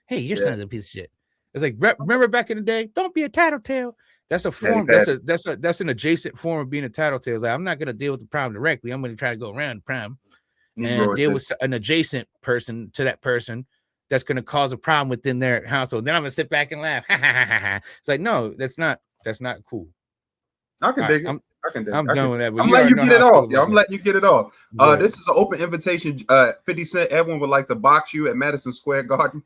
Hey, your son's a piece of shit. It's like, remember back in the day, don't be a tattletale. That's a form. That's an adjacent form of being a tattletale. It's like, I'm not going to deal with the problem directly. I'm going to try to go around the problem and deal with an adjacent person to that person that's going to cause a problem within their household. Then I'm going to sit back and laugh. It's like, no, that's not cool. I can dig it. I'm done with that. I'm letting you get it off. I'm letting you get it off. This is an open invitation. 50 Cent, everyone would like to box you at Madison Square Garden.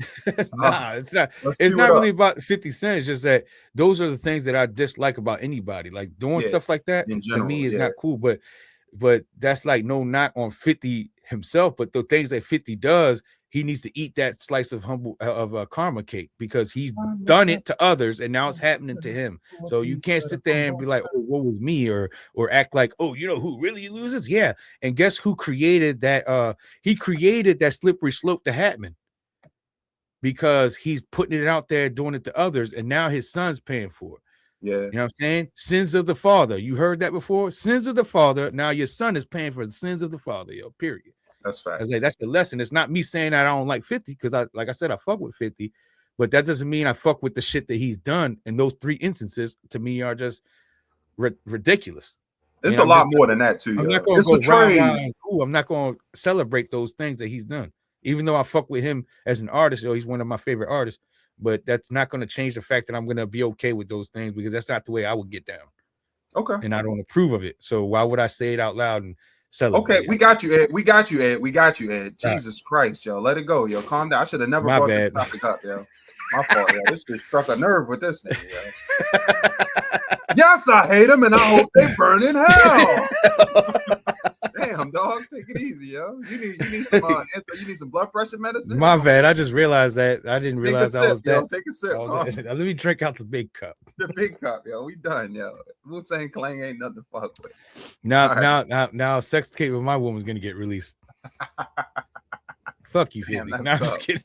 Nah, it's not. It's not really about 50 Cent. It's just that those are the things that I dislike about anybody. Like doing stuff like that to me is not cool. But that's like no knock on 50 himself. But the things that 50 does, he needs to eat that slice of karma cake because he's done it to others and now it's happening to him. So you can't sit there and be like, oh, what was me? Or act like, oh, you know who really loses? Yeah. And guess who created that? He created that slippery slope to happen because he's putting it out there, doing it to others. And now his son's paying for it. Yeah. You know what I'm saying? Sins of the father. You heard that before? Sins of the father. Now your son is paying for the sins of the father, period. That's fact. That's the lesson. It's not me saying that I don't like 50 because like I said, I fuck with 50, but that doesn't mean I fuck with the shit that he's done. And those 3 instances to me are just ridiculous. It's a lot more than that too. I'm not going to go round. I'm not going to celebrate those things that he's done, even though I fuck with him as an artist. He's one of my favorite artists, but that's not going to change the fact that I'm going to be okay with those things because that's not the way I would get down. Okay. And I don't approve of it. So why would I say it out loud and okay, we got you, Ed. We got you, Ed. Jesus Christ, yo. Let it go, yo. Calm down. I should have never brought this topic up, yo. My fault, yo. This just struck a nerve with this thing, yo. Yes, I hate them, and I hope they burn in hell. Damn, dog. Take it easy, yo. You need some blood pressure medicine. My bad. I just realized that. I didn't realize I was that. Yo, take a sip. Let me drink out the big cup. The big cup, yo. We done, yo. Wu-Tang Clan ain't nothing to fuck with. Now, sex tape with my woman's gonna get released. Fuck you, Philly. No, I'm just kidding.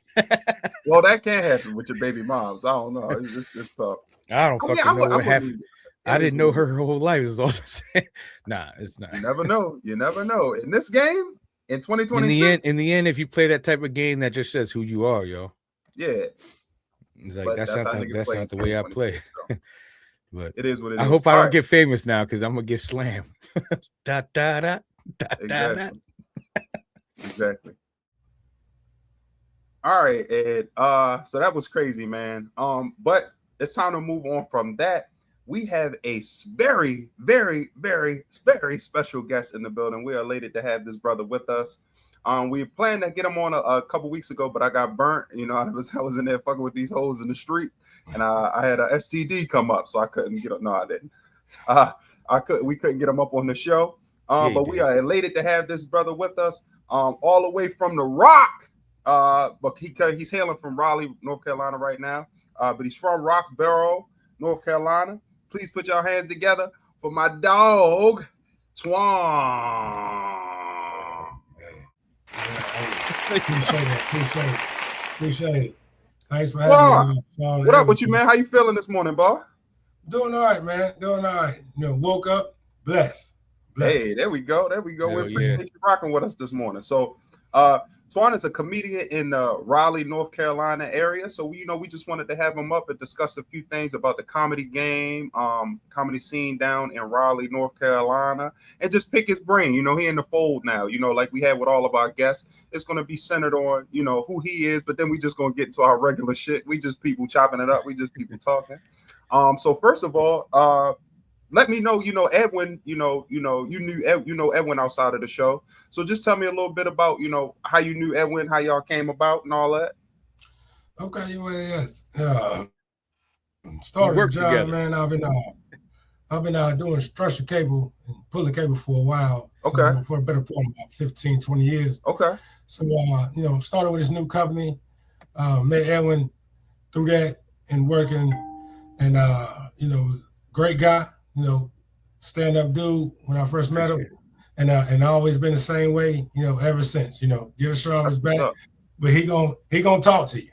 Well, that can't happen with your baby moms. I don't know. It's tough. I don't fucking know what happened. I didn't know her whole life. Is also saying, nah, it's not. You never know. You never know. In this game, in 2026, in the end, if you play that type of game, that just says who you are, yo. Yeah. It's like that's not the way I play. But it is what it is. I hope I don't get famous now because I'm gonna get slammed. Exactly. All right, Ed. So that was crazy, man. But it's time to move on from that. We have a very, very, very, very special guest in the building. We are elated to have this brother with us. We planned to get him on a couple weeks ago, but I got burnt. You know, I was in there fucking with these hoes in the street, and I had a STD come up, so I couldn't get up. No, I didn't. We couldn't get him up on the show. But we are elated to have this brother with us, all the way from the Rock. But he's hailing from Raleigh, North Carolina right now. But he's from Roxborough, North Carolina. Please put your hands together for my dog, Twan. Appreciate it. Thanks for having me. What up with you, man? How you feeling this morning, boy? Doing all right, man. Doing all right. You know, woke up blessed. Hey, there we go. We appreciate you rocking with us this morning. So, Twan is a comedian in the Raleigh, North Carolina area. So, we just wanted to have him up and discuss a few things about the comedy game, comedy scene down in Raleigh, North Carolina, and just pick his brain. You know, he in the fold now, like we have with all of our guests. It's going to be centered on, who he is, but then we just going to get into our regular shit. We just people chopping it up. We just people talking. So first of all, let me know, Edwin, you knew Edwin outside of the show. So just tell me a little bit about, how you knew Edwin, how y'all came about and all that. Okay, well, yes. Started the job, together. Man. I've been doing structured cable and pulling cable for a while. Okay. For a better part of about 15, 20 years. Okay. So, started with this new company, met Edwin through that and working and, great guy. Stand-up dude when I first met him, and always been the same way, ever since. Give a show on his back, but he gonna talk to you.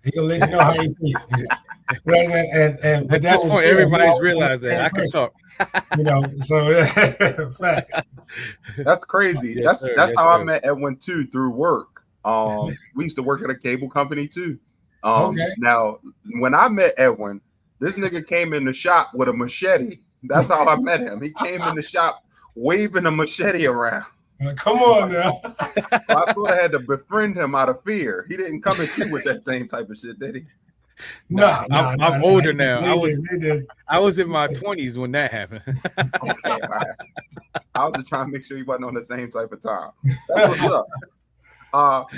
He gonna let you know how he feels. And At this point, everybody's realized that I can talk. So facts. That's crazy. Yes, That's sir. how I met Edwin too, through work. We used to work at a cable company too. Now, when I met Edwin, this nigga came in the shop with a machete. That's how I met him. He came in the shop waving a machete around. Come on now. So I sort of had to befriend him out of fear. He didn't come at you with that same type of shit, did he? I'm older now. I was in my 20s when that happened. Okay, right. I was just trying to make sure you wasn't on the same type of time. That's what's up.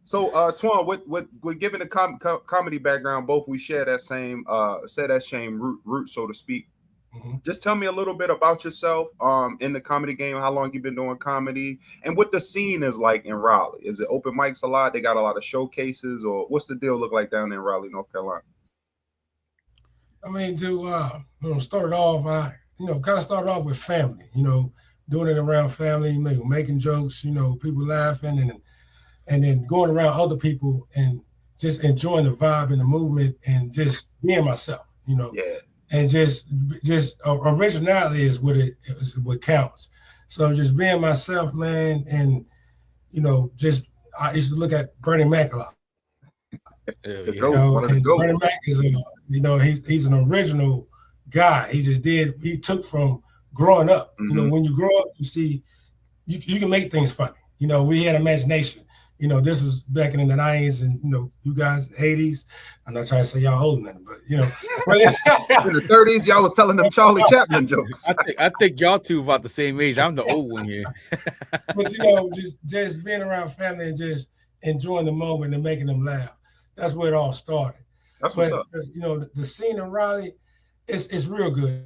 So Twan, with given the comedy background, both we share that same root, so to speak. Mm-hmm. Just tell me a little bit about yourself in the comedy game, how long you've been doing comedy, and what the scene is like in Raleigh. Is it open mics a lot? They got a lot of showcases, or what's the deal look like down there in Raleigh, North Carolina? I mean, to start off, I kind of started off with family, doing it around family, making jokes, people laughing, and then going around other people and just enjoying the vibe and the movement and just being myself, Yeah. And just originality is what counts. So just being myself, man, and I used to look at Bernie Mac a lot. Bernie Mac is he's an original guy. He took from growing up. Mm-hmm. When you grow up, you see you can make things funny. We had imagination. This was back in the 90s and, you guys, 80s. I'm not trying to say y'all older than but, in the 30s, y'all was telling them Charlie Chaplin jokes. I think y'all two about the same age. I'm the old one here. But, just being around family and just enjoying the moment and making them laugh. That's where it all started. That's what's up. The scene in Raleigh, it's real good.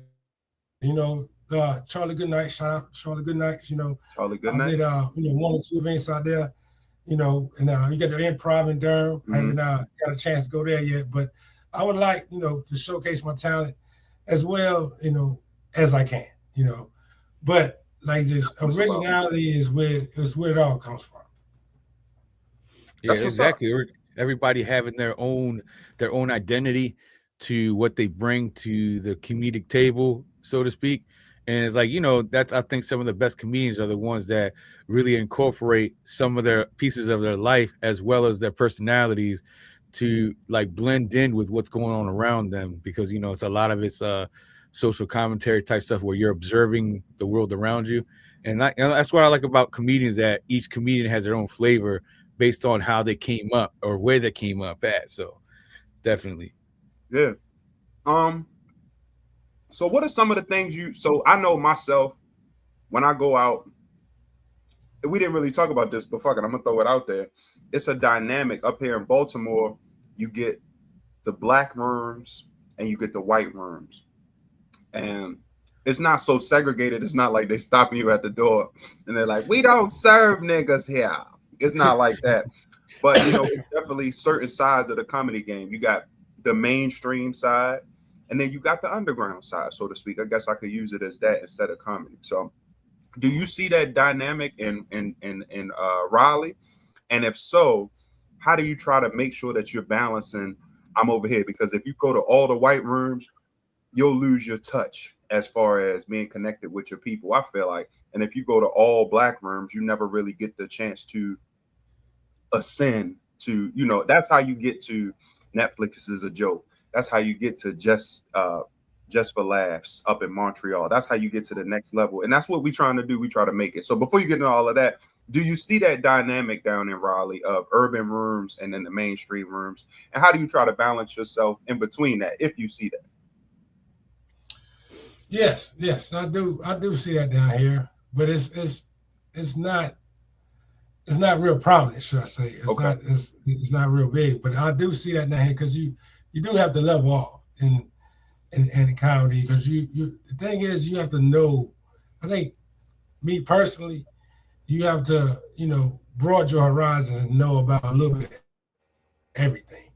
Charlie Goodnight, shout out Charlie Goodnight. Charlie Goodnight. I did, 1 or 2 events out there. And you got the Improv in Durham. Mm-hmm. I haven't got a chance to go there yet, but I would like, to showcase my talent as well, as I can, But like just originality is where it all comes from. Yeah, exactly. Everybody having their own identity to what they bring to the comedic table, so to speak. And it's like, that's, I think some of the best comedians are the ones that really incorporate some of their pieces of their life as well as their personalities to like blend in with what's going on around them. Because, it's a lot of it's social commentary type stuff where you're observing the world around you. And that's what I like about comedians, that each comedian has their own flavor based on how they came up or where they came up at. So definitely. Yeah. So what are some of the things so I know myself when I go out, we didn't really talk about this, but fuck it, I'm gonna throw it out there. It's a dynamic up here in Baltimore. You get the black rooms and you get the white rooms. And it's not so segregated. It's not like they stopping you at the door and they're like, we don't serve niggas here. It's not like that. But it's definitely certain sides of the comedy game. You got the mainstream side, and then you got the underground side, so to speak. I guess I could use it as that instead of comedy. So do you see that dynamic in Raleigh? And if so, how do you try to make sure that you're balancing, I'm over here? Because if you go to all the white rooms, you'll lose your touch as far as being connected with your people, I feel like. And if you go to all black rooms, you never really get the chance to ascend to, that's how you get to Netflix is a joke. That's how you get to just for laughs up in Montreal. That's how you get to the next level. And that's what we're trying to do. We try to make it. So before you get into all of that, do you see that dynamic down in Raleigh of urban rooms and then the mainstream rooms? And how do you try to balance yourself in between that, if you see that? Yes, I do see that down here, but it's not real prominent, should I say? It's not real big, but I do see that down here because you do have to level off in comedy, because you the thing is you have to know. I think me personally, you have to broaden your horizons and know about a little bit of everything.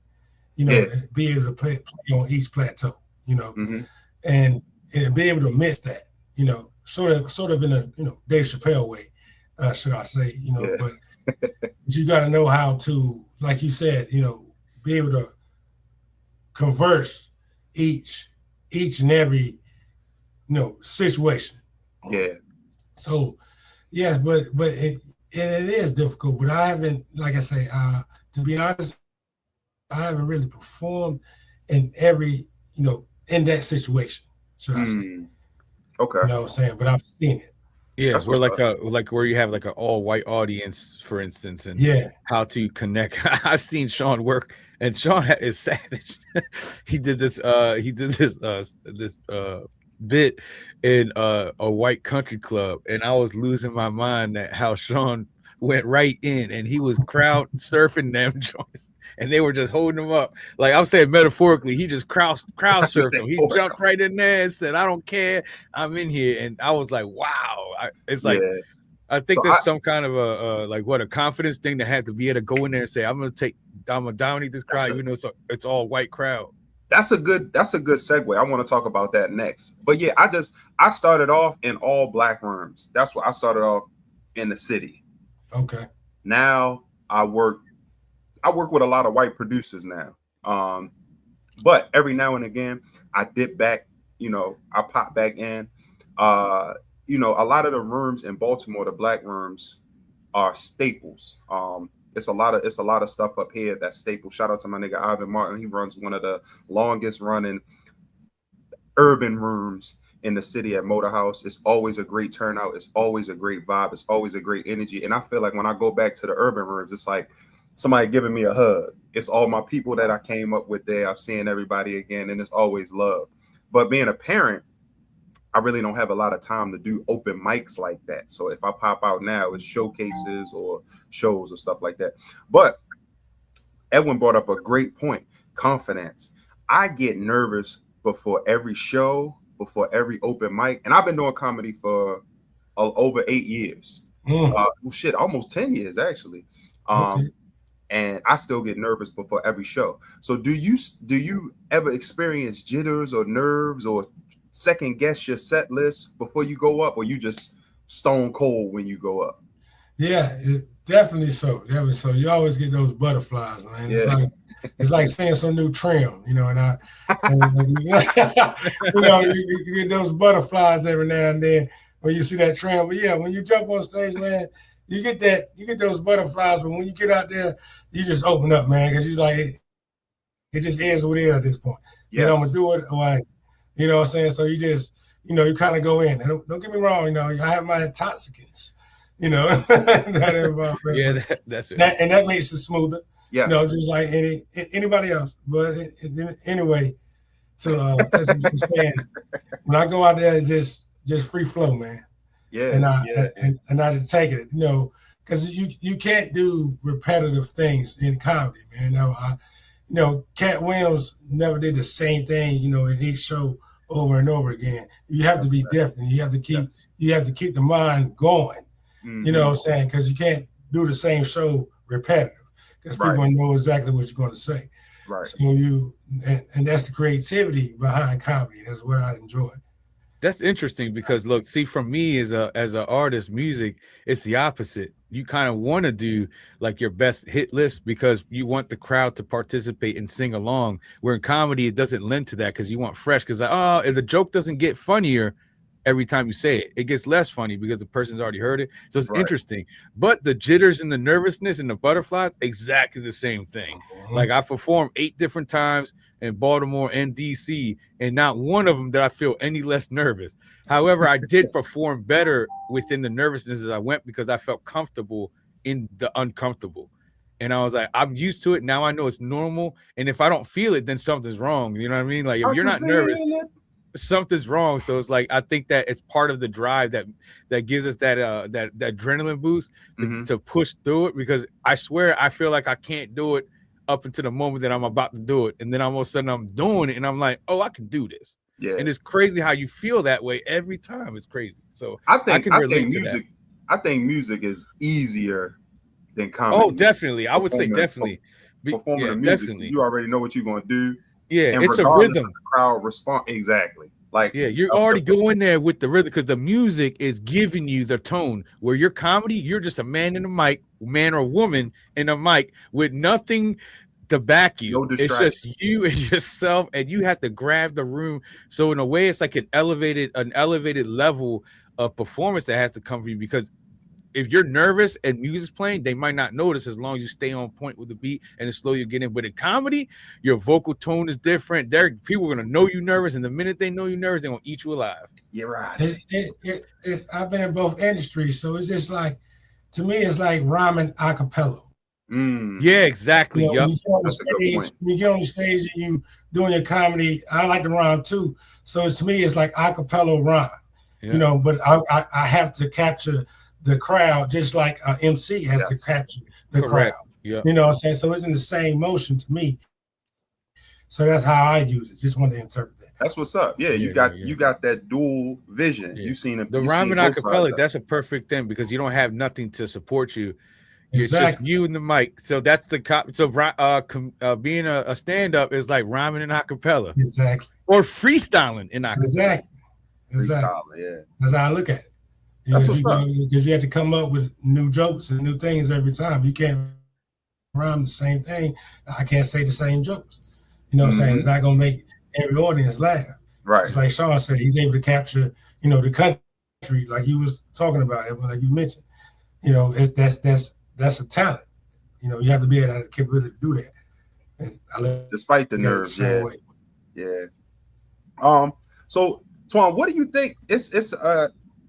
Be able to play on each plateau. Mm-hmm. and be able to mix that. Sort of in a Dave Chappelle way, should I say? But you got to know how to, like you said, be able to converse each and every situation. Yeah. So yes, but it is difficult. But I haven't, like I say, to be honest, I haven't really performed in every in that situation. Should I say? Okay. You know what I'm saying? But I've seen it. Yeah, That's we're what's like where you have like an all white audience, for instance, and Yeah. how to connect. I've seen Sean work, and Sean is savage. he did this bit in a white country club, and I was losing my mind at how Sean went right in, and he was crowd surfing them joints, and they were just holding him up. Like I'm saying metaphorically, he just crowd surfed them. He jumped right in there and said, "I don't care, I'm in here." And I was like, "Wow!" It's like I think there's some kind of a confidence thing that had to be able to go in there and say, I'm gonna dominate this crowd, even though it's all white crowd. That's a good segue. I want to talk about that next. But yeah, I started off in all black rooms. That's what I started off in the city. Okay. Now I work with a lot of white producers now. But every now and again I dip back, I pop back in. A lot of the rooms in Baltimore, the black rooms, are staples. It's a lot of stuff up here that's staple. Shout out to my nigga Ivan Martin. He runs one of the longest running urban rooms in the city at Motor House. It's always a great turnout. It's always a great vibe. It's always a great energy. And I feel like when I go back to the urban rooms, it's like somebody giving me a hug. It's all my people that I came up with there. I'm seeing everybody again, and it's always love. But being a parent, I really don't have a lot of time to do open mics like that. So if I pop out now, it's showcases or shows or stuff like that. But Edwin brought up a great point, confidence. I get nervous before every show, before every open mic. And I've been doing comedy for over 8 years. Almost 10 years, actually. And I still get nervous before every show. So do you ever experience jitters or nerves or second guess your set list before you go up, or you just stone cold when you go up? Yeah, definitely so. Definitely so. You always get those butterflies, man. Yeah. It's like seeing some new trim, and you get those butterflies every now and then when you see that trim. But yeah, when you jump on stage, man, you get those butterflies. But when you get out there, you just open up, man, because you're like, it just is what it is at this point. Yes. I'm gonna do it, like, you know what I'm saying? So you just, you kind of go in. And don't get me wrong, I have my intoxicants, that involved. Yeah, that's it. And that makes it smoother. Yeah. Just like anybody else. But anyway, when I go out there, it's just free flow, man. Yeah. And I just take it, because you can't do repetitive things in comedy, man. Cat Williams never did the same thing, in each show over and over again. You have to be different. You have to keep the mind going. Mm-hmm. You know what I'm saying? Because you can't do the same show repetitive, because people know exactly what you're going to say. Right. So and that's the creativity behind comedy. That's what I enjoy. That's interesting because look, see, from me as an artist, music, it's the opposite. You kind of want to do like your best hit list because you want the crowd to participate and sing along. Where in comedy, it doesn't lend to that because you want fresh. Because if the joke doesn't get funnier every time you say it, it gets less funny because the person's already heard it. So it's interesting. But the jitters and the nervousness and the butterflies, exactly the same thing. Mm-hmm. Like I performed 8 different times in Baltimore and DC, and not one of them did I feel any less nervous. However, I did perform better within the nervousness as I went because I felt comfortable in the uncomfortable. And I was like, I'm used to it. Now I know it's normal. And if I don't feel it, then something's wrong. You know what I mean? Like if you're not nervous, something's wrong. So it's like I think that it's part of the drive that gives us that adrenaline boost to push through it, because I swear I feel like I can't do it up until the moment that I'm about to do it, and then all of a sudden I'm doing it and I'm like, oh, I can do this. Yeah. And it's crazy how you feel that way every time. It's crazy. So I can relate to that. I think music is easier than comedy. Oh, definitely. I would say definitely. Performing music, definitely. You already know what you're going to do. Yeah, and it's a rhythm. The crowd respond exactly. Like you're already going there with the rhythm because the music is giving you the tone. Where your comedy, you're just a man in a mic, man or woman in a mic with nothing to back you. No It's distraction. just you and yourself, and you have to grab the room. So in a way, it's like an elevated level of performance that has to come from you, because if you're nervous and music's playing, they might not notice as long as you stay on point with the beat and it's slow you get in. But in comedy, your vocal tone is different. People are gonna know you nervous, and the minute they know you nervous, they're gonna eat you alive. You're right. I've been in both industries, so it's just like, to me, it's like rhyming a cappella. Yeah, exactly. You know, Yep. when you get on the stage and you doing your comedy, I like to rhyme too. So to me, it's like a cappella rhyme. Yeah. You know, but I have to capture the crowd just like an MC has to capture the crowd. Yeah. You know what I'm saying? So it's in the same motion to me. So that's how I use it. Just want to interpret that. That's what's up. Yeah, you got that dual vision. Yeah. You seen it. The rhyming acapella, that's a perfect thing because you don't have nothing to support you. It's just you and the mic. So that's the being a stand-up is like rhyming in acapella. Exactly. Or freestyling in acapella. Exactly. Freestyling, yeah. That's how I look at it. That's what's up. Because you have to come up with new jokes and new things every time. You can't rhyme the same thing. I can't say the same jokes. You know what I'm saying? It's not going to make every audience laugh. Right. It's like Sean said, he's able to capture, the country, like you was talking about, like you mentioned. You know, that's a talent. You know, you have to be able to have the capability to do that. Despite the nerves, yeah. So Twan, what do you think? It's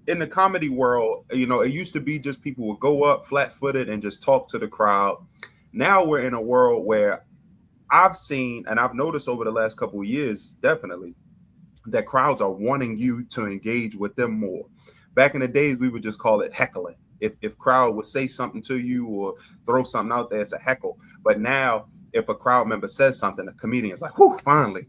in the comedy world, it used to be just people would go up flat-footed and just talk to the crowd. Now we're in a world where I've seen, and I've noticed over the last couple of years, definitely, that crowds are wanting you to engage with them more. Back in the days, we would just call it heckling. If crowd would say something to you or throw something out there, it's a heckle. But now, if a crowd member says something, a comedian's like, whew, finally.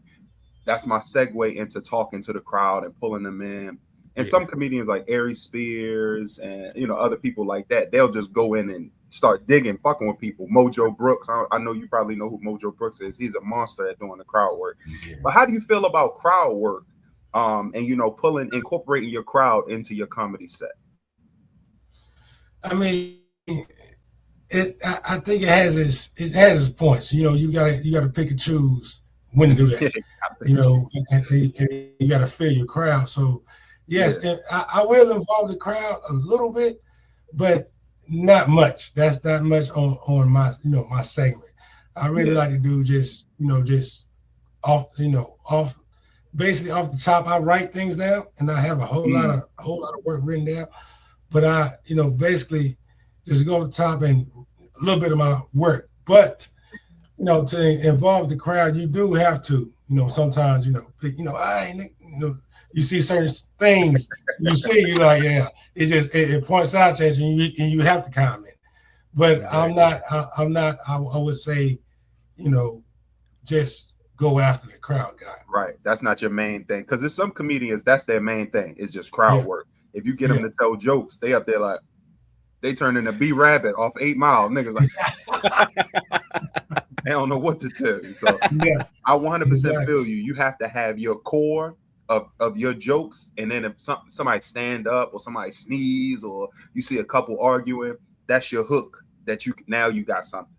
That's my segue into talking to the crowd and pulling them in. And some comedians like Ari Spears and, other people like that, they'll just go in and start digging, fucking with people. Mojo Brooks, I know you probably know who Mojo Brooks is. He's a monster at doing the crowd work. Yeah. But how do you feel about crowd work and, incorporating your crowd into your comedy set? I mean, I think it has its points. You gotta pick and choose when to do that. And you gotta fill your crowd. So yes, I will involve the crowd a little bit, but not much. That's not much on my my segment. I really like to do just off basically off the top. I write things down and I have a whole lot of work written down. But I, basically just go to the top and a little bit of my work. But, to involve the crowd, you do have to, sometimes, you see certain things, you see, you're like, yeah, it points out at you and you have to comment. But I'm not, I would say, just go after the crowd guy. Right. That's not your main thing. Because there's some comedians, that's their main thing. It's just crowd work. If you get them to tell jokes, they up there like they turn into B Rabbit off 8 Mile. Niggas like they don't know what to tell you. So I 100% feel you. You have to have your core of your jokes, and then if somebody stand up or somebody sneeze or you see a couple arguing, that's your hook. That you got something.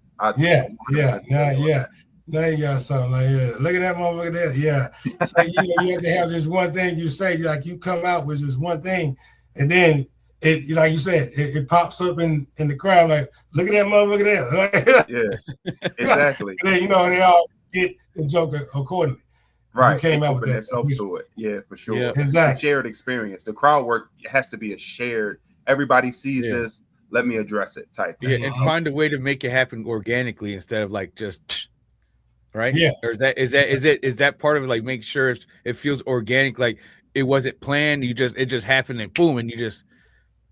Now you got something like look at that motherfucker there. Yeah. So, you have to have this one thing you say, like you come out with this one thing, and then it, like you said, it pops up in the crowd, like, look at that motherfucker there. Yeah, exactly. And then, they all get the joke accordingly. Right. Came out with themselves to it. Yeah, for sure. Yeah. Exactly. Shared experience. The crowd work has to be a shared, everybody sees this, let me address it type thing. Yeah, and find a way to make it happen organically instead of like just right? Yeah. Or is that part of it? Like make sure it feels organic, like it wasn't planned. It just happened and boom, and you just.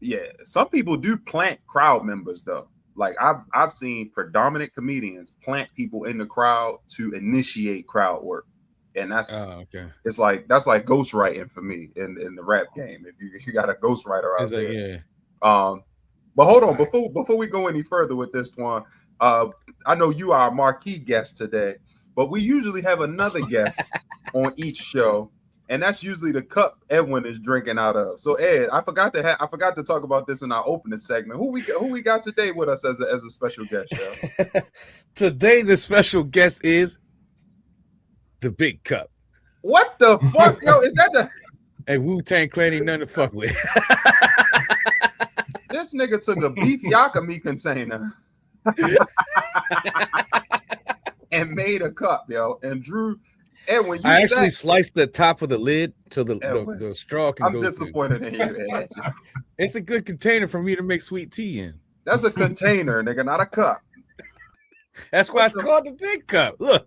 Yeah, some people do plant crowd members though. Like I've seen predominant comedians plant people in the crowd to initiate crowd work, and that's it's like that's like ghostwriting for me in the rap game. If you got a ghostwriter out there, But hold on, before we go any further with this one, I know you are our marquee guest today. But we usually have another guest on each show, and that's usually the cup Edwin is drinking out of. So Ed, I forgot to talk about this in our opening segment. Who we got today with us as a special guest, yo? Today the special guest is the Big Cup. What the fuck, yo? Is that the And Wu-Tang Clan ain't nothing to fuck with. This nigga took a beef yakami container and made a cup, yo, and drew. And when you I actually sliced the top of the lid so the straw can go. I'm disappointed in you, Ed. It's a good container for me to make sweet tea in. That's a container, nigga, not a cup. That's why it's called the Big Cup. Look,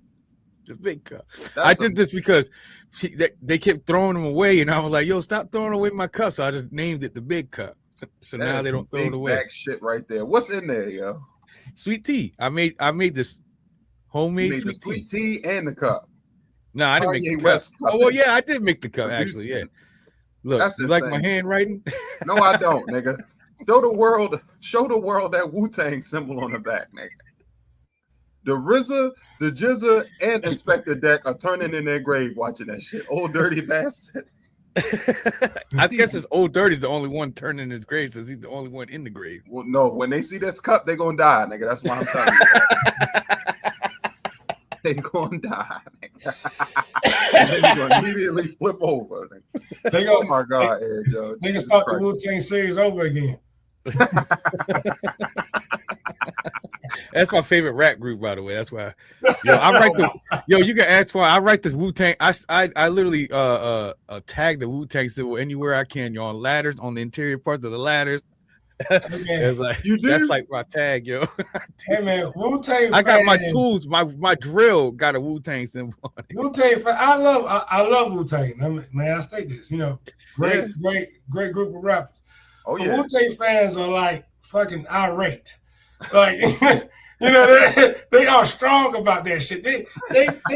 the Big Cup. I did this because they kept throwing them away, and I was like, "Yo, stop throwing away my cup." So I just named it the Big Cup. So now they don't throw it away. Back shit right there. What's in there, yo? Sweet tea. I made this homemade sweet tea and the cup. No, I didn't make the cup. Oh well, yeah, I did make the cup actually. Yeah. Look, you like my handwriting? No, I don't, nigga. Show the world that Wu-Tang symbol on the back, nigga. The RZA, the Jizza, and Inspector Deck are turning in their grave watching that shit. Old dirty bastard. I guess it's Old Dirty's the only one turning in his grave, since he's the only one in the grave. Well, no, when they see this cup, they're gonna die, nigga. That's why I'm telling you. They gonna die, nigga. They're gonna immediately flip over. Nigga. Oh my god, Ed, yo. They can start the Wu-Tang series over again. That's my favorite rap group, by the way. That's why. You can ask why I write this Wu-Tang. I literally tag the Wu-Tang symbol anywhere I can. You're on ladders, on the interior parts of the ladders. It's like, that's like my tag, yo. Hey man, Wu-Tang. I got my tools, my drill got a Wu-Tang symbol on it. Wu-Tang, I love Wu-Tang. I state this, great group of rappers. Oh yeah. Wu-Tang fans are like fucking irate. Like they are strong about that shit. They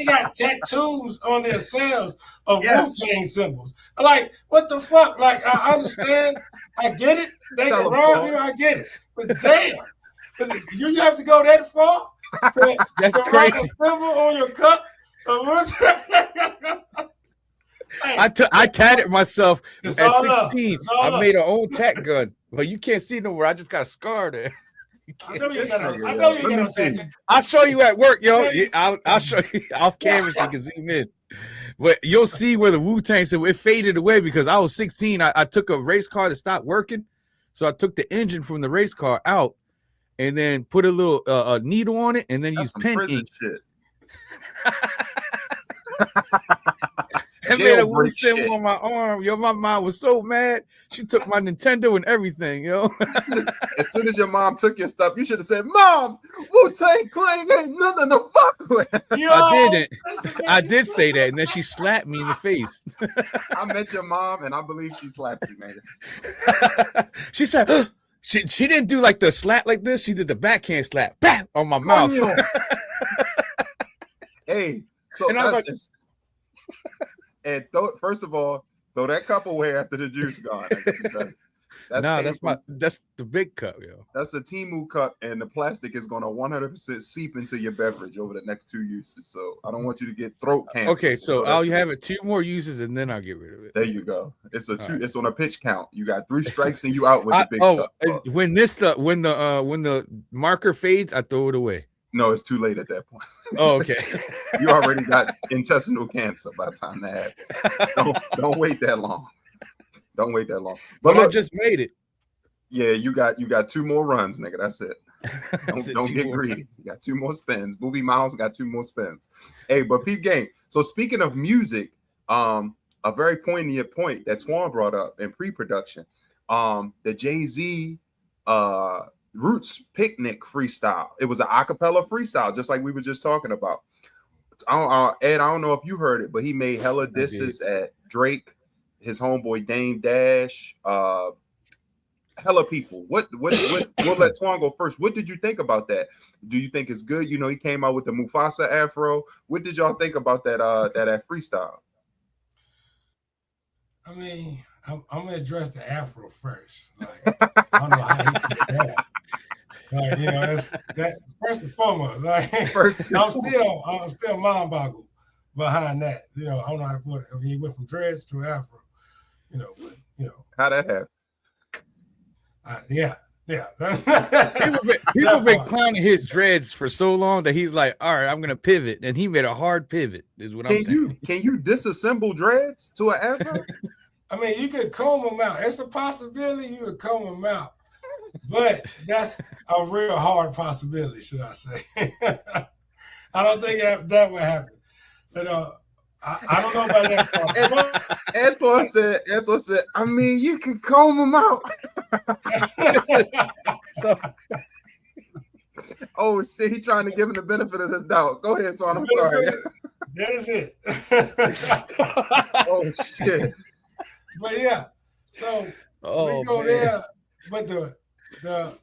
got tattoos on their selves of Wu-Tang symbols. Like, what the fuck? Like, I understand, I get it. They are wrong, I get it. But damn, do you have to go that far? That's to crazy. Write a symbol on your cup of Wu-Tang? I tatted myself at 16. I made an old tat gun, but you can't see nowhere. I just got a scar there. I know you got I'll show you at work, yo. I'll show you off camera so you can zoom in. But you'll see where the Wu-Tang said it faded away because I was 16. I took a race car that stopped working, so I took the engine from the race car out and then put a little needle on it and then used pen ink. Shit. I made a Wu symbol on my arm. Yo, my mom was so mad. She took my Nintendo and everything, yo. As soon as your mom took your stuff, you should have said, "Mom, Wu-Tang Clan ain't nothing to fuck with." Yo, I didn't. I did say that, and then she slapped me in the face. I met your mom, and I believe she slapped you, man. She said, she didn't do like the slap like this. She did the backhand slap, bam, on my mouth. Hey, so and I was like, and first of all, throw that cup away after the juice gone. That's the Big Cup, yo. That's a Temu cup, and the plastic is going to 100% seep into your beverage over the next 2 uses. So I don't want you to get throat cancer. Okay, so I'll have it 2 more uses, and then I'll get rid of it. There you go. It's It's on a pitch count. You got 3 strikes, and you out with the Big cup. When the marker fades, I throw it away. No, it's too late at that point. Oh, okay. You already got intestinal cancer by the time that happens. Don't wait that long. Don't wait that long. But look, I just made it. Yeah, you got 2 more runs, nigga. That's it. Don't get greedy. You got 2 more spins. Booby Miles got 2 more spins. Hey, but peep game. So speaking of music, a very poignant point that Twan brought up in pre-production, the Jay-Z Roots Picnic freestyle. It was an acapella freestyle, just like we were just talking about. Ed, I don't know if you heard it, but he made hella disses at Drake, his homeboy Dame Dash, hella people. We'll let Twan go first. What did you think about that? Do you think it's good? He came out with the Mufasa afro. What did y'all think about that freestyle? I mean, I'm gonna address the afro first. Like, I don't know how he did that. Like, that's that first and foremost. Like, I'm still mind boggled behind that. You know, I don't know how to put it. I mean, he went from dreads to afro. You know, but, you know. How that happen? Yeah. People been clowning his dreads for so long that he's like, all right, I'm gonna pivot, and he made a hard pivot. Is what I'm thinking. Can you disassemble dreads to an afro? I mean, you could comb them out. It's a possibility you could comb them out, but that's a real hard possibility, should I say? I don't think that would happen. But I don't know about that part. Antoine said, I mean, you can comb them out. Oh shit, he trying to give him the benefit of the doubt. Go ahead, Twan. I'm sorry. That is it. Oh shit. But yeah, so we go there. But the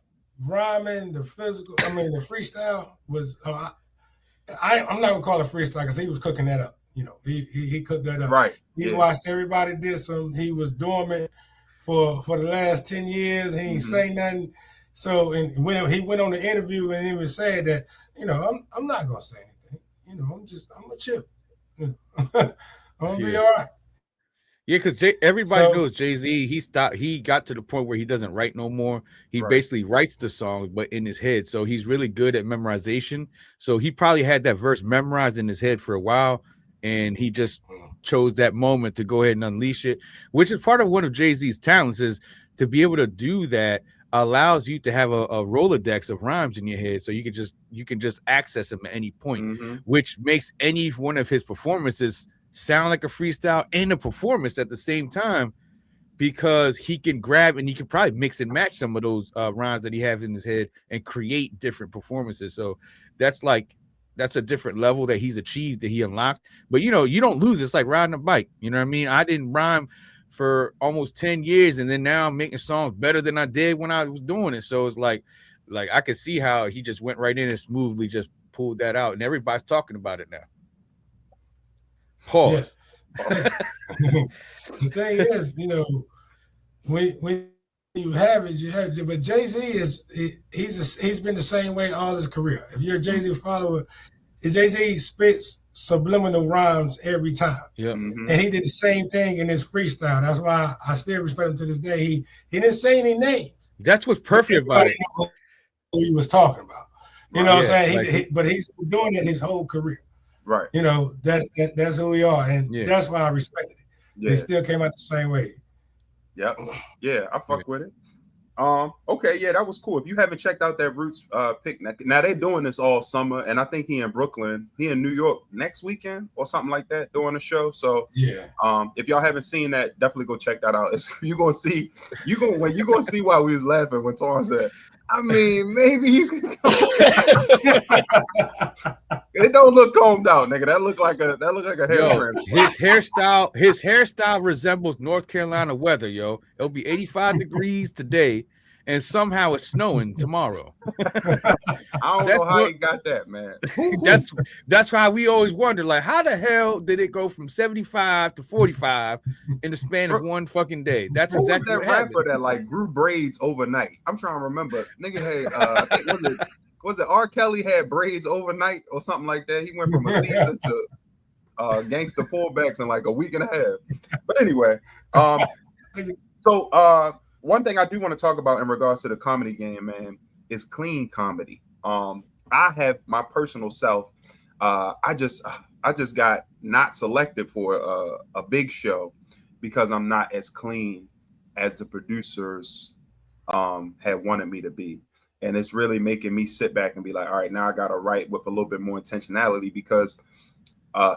rhyming, the physical, I mean the freestyle was I'm not gonna call it freestyle because he was cooking that up. You know, he cooked that up. Right. He watched everybody did some. He was dormant for the last 10 years. He ain't say nothing. So and when he went on the interview and he was saying that, you know, I'm not gonna say anything. You know, I'm gonna chill. You know? I'm gonna be all right. Yeah, because everybody knows Jay-Z. He got to the point where he doesn't write no more. He basically writes the songs, but in his head. So he's really good at memorization. So he probably had that verse memorized in his head for a while, and he just chose that moment to go ahead and unleash it, which is part of one of Jay-Z's talents, is to be able to do that allows you to have a Rolodex of rhymes in your head. So you can just access them at any point, which makes any one of his performances sound like a freestyle and a performance at the same time, because he can grab and he can probably mix and match some of those rhymes that he has in his head and create different performances. So that's a different level that he's achieved, that he unlocked. But you know, you don't lose. It's like riding a bike. You know what I mean? I didn't rhyme for almost 10 years, and then now I'm making songs better than I did when I was doing it. So it's like I could see how he just went right in and smoothly just pulled that out, and everybody's talking about it now. Pause. Yes. The thing is, you know, when you have it, you have it. But Jay-Z he's been the same way all his career. If you're a Jay-Z follower, Jay-Z spits subliminal rhymes every time. Yeah. And he did the same thing in his freestyle. That's why I still respect him to this day. He didn't say any names. That's what's perfect about it. Who he was talking about. You know what I'm saying? But he's doing it his whole career. Right. You know, that's who we are. And that's why I respected it. Yeah. They still came out the same way. Yep. Yeah, I fuck with it. Okay, yeah, that was cool. If you haven't checked out that Roots pick, now they're doing this all summer, and I think he in New York next weekend or something like that, doing a show. So yeah, if y'all haven't seen that, definitely go check that out. You're gonna see why we was laughing when Twan said, I mean, maybe you can go. It don't look combed out, nigga. That look like a hair. His hairstyle resembles North Carolina weather, yo. It'll be 85 degrees today, and somehow it's snowing tomorrow. I don't know how he got that, man. That's why we always wonder, like, how the hell did it go from 75 to 45 in the span of one fucking day? That's exactly that rapper that like grew braids overnight. I'm trying to remember. Nigga had I think was it R. Kelly had braids overnight or something like that? He went from a season to gangster pullbacks in like a week and a half. But anyway, so one thing I do want to talk about in regards to the comedy game, man, is clean comedy. I have my personal self. I just got not selected for a big show because I'm not as clean as the producers had wanted me to be. And it's really making me sit back and be like, all right, now I got to write with a little bit more intentionality, because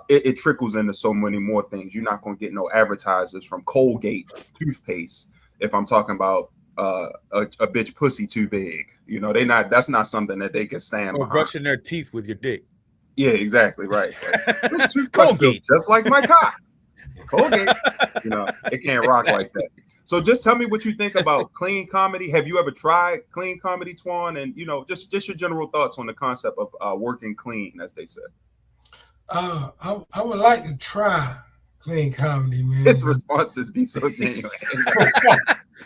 it trickles into so many more things. You're not going to get no advertisers from Colgate toothpaste if I'm talking about a bitch pussy too big. You know, that's not something that they can stand or behind. brushing their teeth with your dick. Yeah, exactly, right. This toothbrush feels just like my cock. Colgate. You know, it can't rock like that. So just tell me what you think about clean comedy. Have you ever tried clean comedy, Twan? And, you know, just your general thoughts on the concept of working clean, as they said. I would like to try clean comedy, man. His responses be so genuine.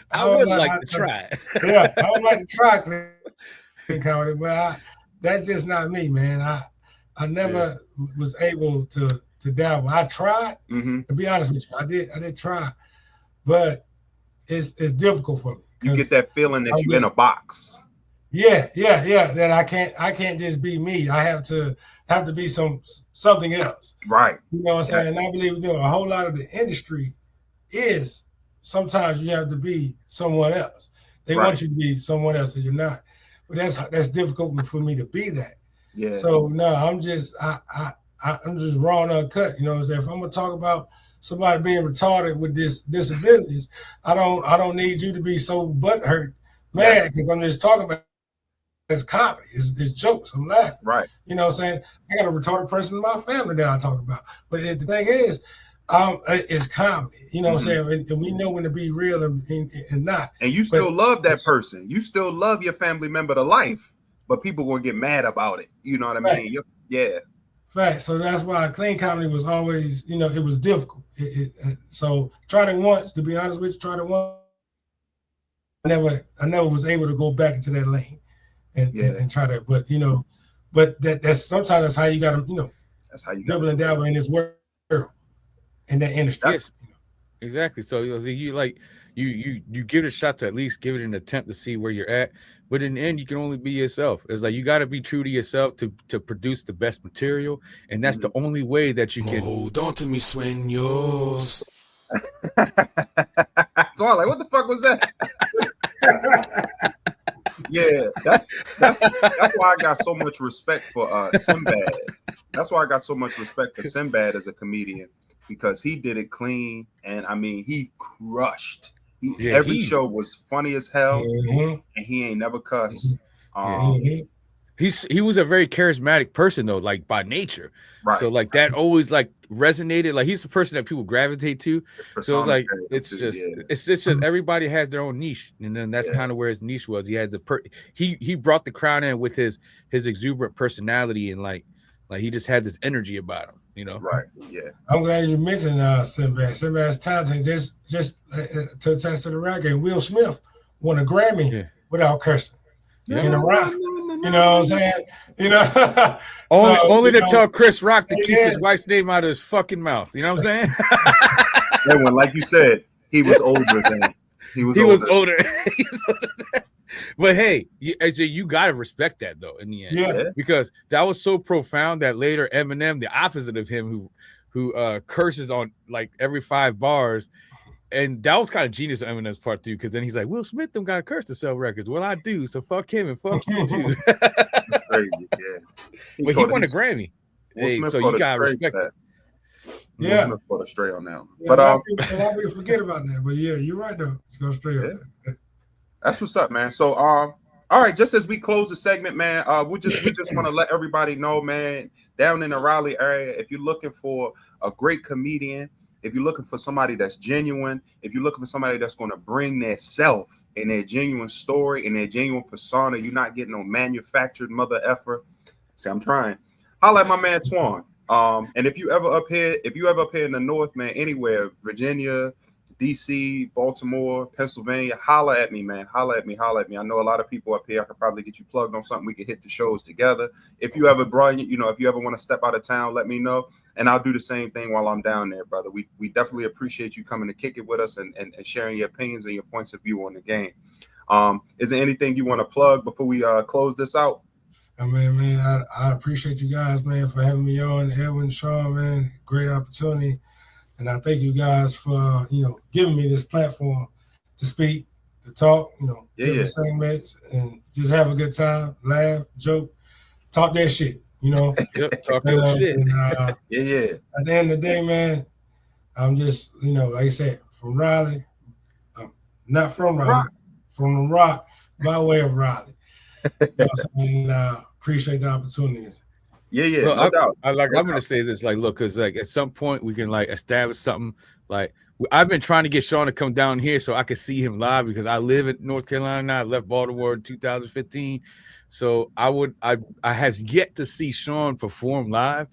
I would like to try. Yeah, I would like to try clean comedy, but that's just not me, man. I never was able to to dabble. I tried, to be honest with you. I did try, but it's difficult for me. You get that feeling that you're in a box. Yeah. That I can't just be me. I have to be something else. Right. You know what I'm saying? And I believe a whole lot of the industry is sometimes you have to be someone else. They want you to be someone else that you're not. But that's difficult for me to be that. Yeah. So no, I'm just I'm just raw and uncut. You know what I'm saying? If I'm gonna talk about somebody being retarded with disabilities, I don't need you to be so butthurt mad because I'm just talking about it's comedy, it's jokes. I'm laughing. Right. You know what I'm saying? I got a retarded person in my family that I talk about. But the thing is, it's comedy. You know what I'm saying? And we know when to be real and not. And you still love that person. You still love your family member to life, but people will get mad about it. You know what I mean? Yeah. Fact. So that's why clean comedy was always, it was difficult. So tried it once, to be honest with you, tried it once. I never was able to go back into that lane and try that. But but that's sometimes that's how you got to, that's how you double and dabble in this world, in that industry. Yes, exactly. So you give it a shot to at least give it an attempt to see where you're at. But in the end, you can only be yourself. It's like you got to be true to yourself to produce the best material, and that's the only way that you can. Hold on to me, sueños. So I'm like, what the fuck was that? Yeah, that's why I got so much respect for Sinbad. That's why I got so much respect for Sinbad as a comedian, because he did it clean, and I mean he crushed. Every show was funny as hell, and he ain't never cussed. He was a very charismatic person though, like by nature. Right. So like that always like resonated. Like he's the person that people gravitate to. So it's like it's just everybody has their own niche, and then that's kind of where his niche was. He had he brought the crowd in with his exuberant personality, and like he just had this energy about him. Right. Yeah. I'm glad you mentioned Sinbad. Sinbad's talented. Just to attest to the rap game, Will Smith won a Grammy without cursing in a rap. You know what I'm saying? Only to tell Chris Rock to keep his wife's name out of his fucking mouth. You know what I'm saying? When, like you said, he was older than he was older. But hey, you gotta respect that though in the end, because that was so profound that later Eminem, the opposite of him, who curses on like every 5 bars, and that was kind of genius on Eminem's part too, because then he's like, Will Smith don't got to curse to sell records. Well, I do, so fuck him and fuck you too. That's crazy, But he won a Grammy. Hey, so you gotta respect that. Yeah, Smith got straight on that. But a lot of people forget about that. But yeah, you're right though. Let's go straight on that. That's what's up, man. So, all right, just as we close the segment, man, we just want to let everybody know, man, down in the Raleigh area, if you're looking for a great comedian, if you're looking for somebody that's genuine, if you're looking for somebody that's going to bring their self and their genuine story and their genuine persona, you're not getting no manufactured mother effer. See, I'm trying. Holla at my man Twan. And if you ever up here in the north, man, anywhere, Virginia, DC, Baltimore, Pennsylvania, holla at me, man. Holla at me. I know a lot of people up here. I could probably get you plugged on something. We could hit the shows together. If you ever want to step out of town, let me know. And I'll do the same thing while I'm down there, brother. We definitely appreciate you coming to kick it with us and sharing your opinions and your points of view on the game. Is there anything you want to plug before we close this out? Man, I appreciate you guys, man, for having me on. Edwin, Sean, man, great opportunity. And I thank you guys for, giving me this platform to speak, to talk, different segments, and just have a good time, laugh, joke, talk that shit, Yep, talk that shit. And, At the end of the day, man, I'm just, like I said, from Raleigh, not from Raleigh, from the Rock, by way of Raleigh. Appreciate the opportunities. Yeah. Well, no doubt. I'm gonna say this, like, look, because like at some point we can like establish something. Like I've been trying to get Sean to come down here so I could see him live, because I live in North Carolina now. I left Baltimore in 2015, so I have yet to see Sean perform live,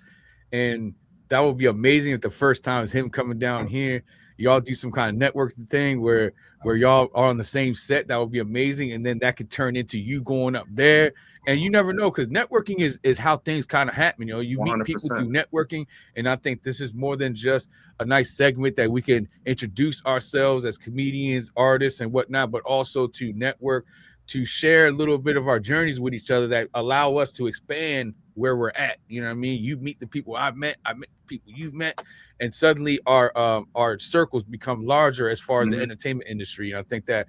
and that would be amazing if the first time is him coming down here. y'all do some kind of networking thing where y'all are on the same set. That would be amazing, and then that could turn into you going up there. And you never know, because networking is how things kind of happen. You know, you meet people 100%. through networking, and I think this is more than just a nice segment that we can introduce ourselves as comedians, artists, and whatnot, but also to network, to share a little bit of our journeys with each other that allow us to expand where we're at. You know what I mean? You meet the people I met the people you've met, and suddenly our circles become larger as far as the entertainment industry. And I think that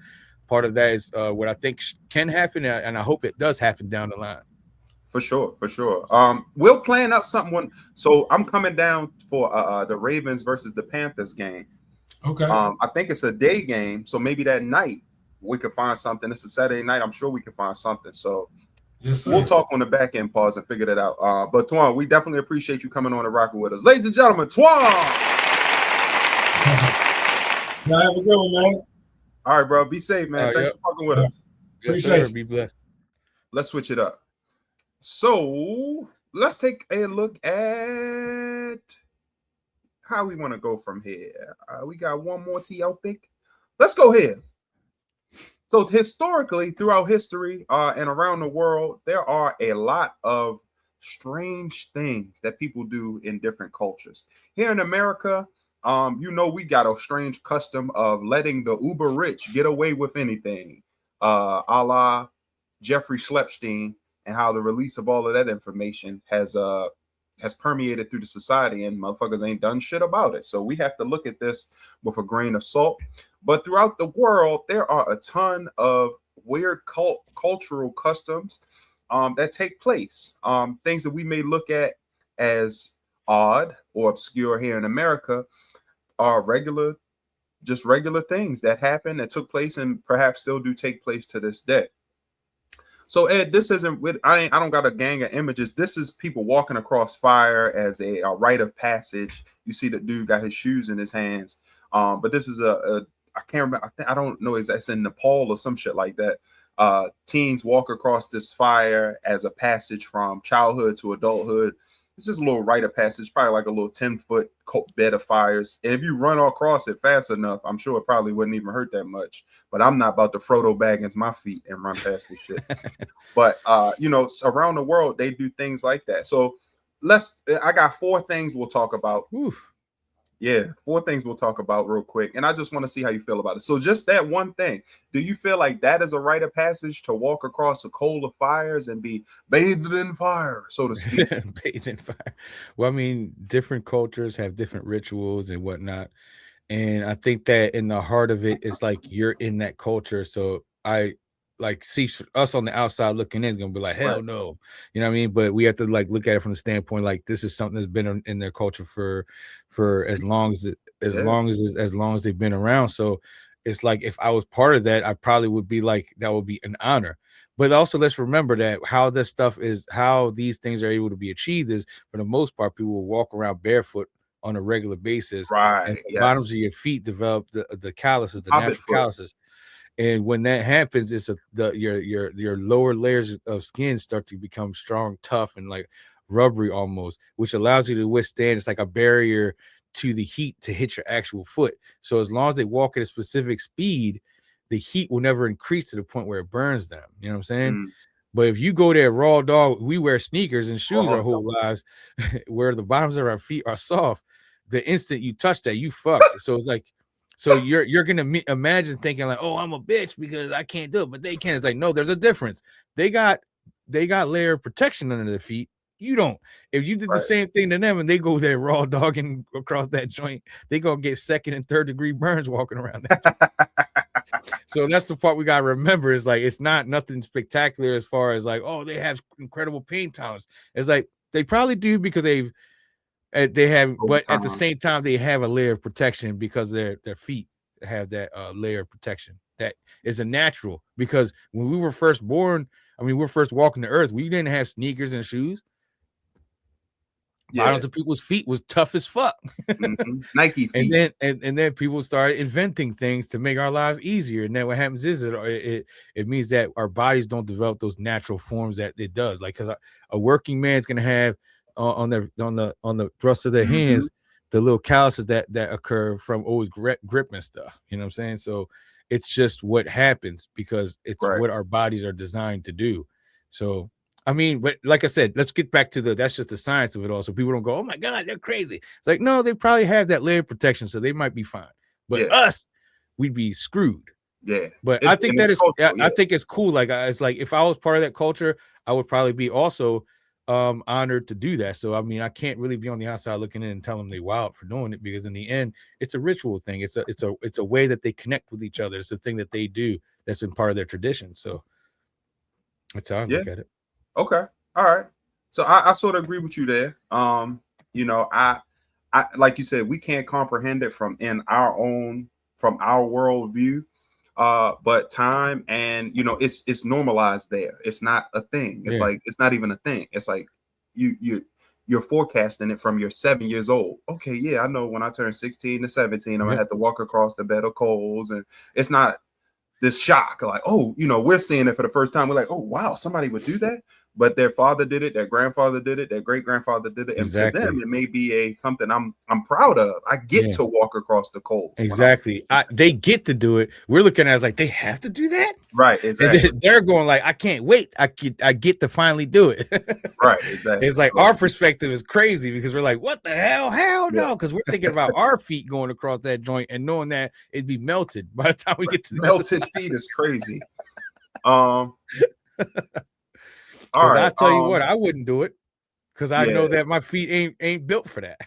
part of that is what I think can happen, and I hope it does happen down the line. For sure. We'll plan out something. So I'm coming down for the Ravens versus the Panthers game. Okay. I think it's a day game, so maybe that night we could find something. It's a Saturday night. I'm sure we can find something. So yes, sir. We'll talk on the back end, pause, and figure that out. But Twan, we definitely appreciate you coming on and rocking with us, ladies and gentlemen. Twan. Now have a good one, man. All right, bro. Be safe, man. Thanks for talking with us. Yes, sir. Be blessed. Let's switch it up. So let's take a look at how we want to go from here. We got one more TL pick. Let's go here. So historically, throughout history and around the world, there are a lot of strange things that people do in different cultures. Here in America, we got a strange custom of letting the uber rich get away with anything, a la Jeffrey Schlepstein, and how the release of all of that information has permeated through the society, and motherfuckers ain't done shit about it. So we have to look at this with a grain of salt. But throughout the world, there are a ton of weird cultural customs that take place. Things that we may look at as odd or obscure here in America are regular things that happen, that took place, and perhaps still do take place to this day. So Ed, this isn't with I don't got a gang of images. This is people walking across fire as a rite of passage. You see the dude got his shoes in his hands. But this is I can't remember. I don't know. It's in Nepal or some shit like that. Teens walk across this fire as a passage from childhood to adulthood. It's just a little rite of passage, probably like a little 10-foot bed of fires. And if you run across it fast enough, I'm sure it probably wouldn't even hurt that much. But I'm not about to Frodo Baggins my feet and run past this shit. But around the world, they do things like that. So I got 4 things we'll talk about. Oof. Yeah, 4 things we'll talk about real quick. And I just want to see how you feel about it. So just that one thing, do you feel like that is a rite of passage to walk across a coal of fires and be bathed in fire, so to speak? Bathed in fire. Well, I mean, different cultures have different rituals and whatnot. And I think that in the heart of it, it's like you're in that culture. So I like see us on the outside looking in, is gonna be like, hell no, you know what I mean? But we have to like look at it from the standpoint like this is something that's been in their culture for as long as they've been around. So it's like if I was part of that, I probably would be like that would be an honor. But also let's remember that how these things are able to be achieved is for the most part people will walk around barefoot on a regular basis, and the bottoms of your feet develop the calluses, the natural calluses. And when that happens, it's your lower layers of skin start to become strong, tough, and like rubbery almost, which allows you to withstand. It's like a barrier to the heat to hit your actual foot. So as long as they walk at a specific speed, the heat will never increase to the point where it burns them. You know what I'm saying? But if you go there raw dog, we wear sneakers and shoes our whole lives, where the bottoms of our feet are soft. The instant you touch that, you fucked. So it's like. So you're gonna imagine thinking like, oh, I'm a bitch because I can't do it, but they can. It's like, no, there's a difference. They got layer of protection under their feet. You don't. If you did the same thing to them and they go there raw dogging across that joint, they gonna get 2nd and 3rd degree burns walking around that. So that's the part we gotta remember is like it's not nothing spectacular as far as like, oh, they have incredible pain tolerance. It's like they probably do because they have, but at the same time, they have a layer of protection because their feet have that layer of protection. That is a natural, because when we were first born, I mean, we're first walking the earth, we didn't have sneakers and shoes. Bottoms of people's feet was tough as fuck. Nike feet. And then people started inventing things to make our lives easier. And then what happens is it means that our bodies don't develop those natural forms that it does. Like, because a working man's gonna have on the thrust of their hands the little calluses that occur from always gripping stuff. You know what I'm saying? So it's just what happens because it's Right. what our bodies are designed to do. So I mean, but like I said, let's get back to that's just the science of it all. So people don't go, oh my God, they're crazy. It's like, no, they probably have that layer of protection, so they might be fine. But us, we'd be screwed. Yeah. But I think that is cultural, I think it's cool. Like it's like if I was part of that culture, I would probably be also honored to do that. So I mean, I can't really be on the outside looking in and tell them they wild for doing it, because in the end, it's a ritual thing. It's a way that they connect with each other. It's a thing that they do that's been part of their tradition. So that's how I look at it. Okay. All right. So I sort of agree with you there. You know, I like you said, we can't comprehend it from our worldview. But time and it's normalized there. It's not a thing. It's like it's not even a thing. It's like you're forecasting it from you're 7 years old. Okay, yeah, I know when I turn 16 to 17, I'm gonna have to walk across the bed of coals, and it's not this shock like, oh, we're seeing it for the first time. We're like, oh wow, somebody would do that. But their father did it, their grandfather did it, their great grandfather did it, and to them it may be something I'm proud of. I get to walk across the coals. Exactly, they get to do it. We're looking at it as like they have to do that, right? Exactly. And they're going like, I can't wait. I get to finally do it. Right. Exactly. It's like our perspective is crazy because we're like, what the hell? Hell no, because we're thinking about our feet going across that joint and knowing that it'd be melted by the time we get to the melted feet is crazy. All right, I tell you what, I wouldn't do it because I know that my feet ain't built for that.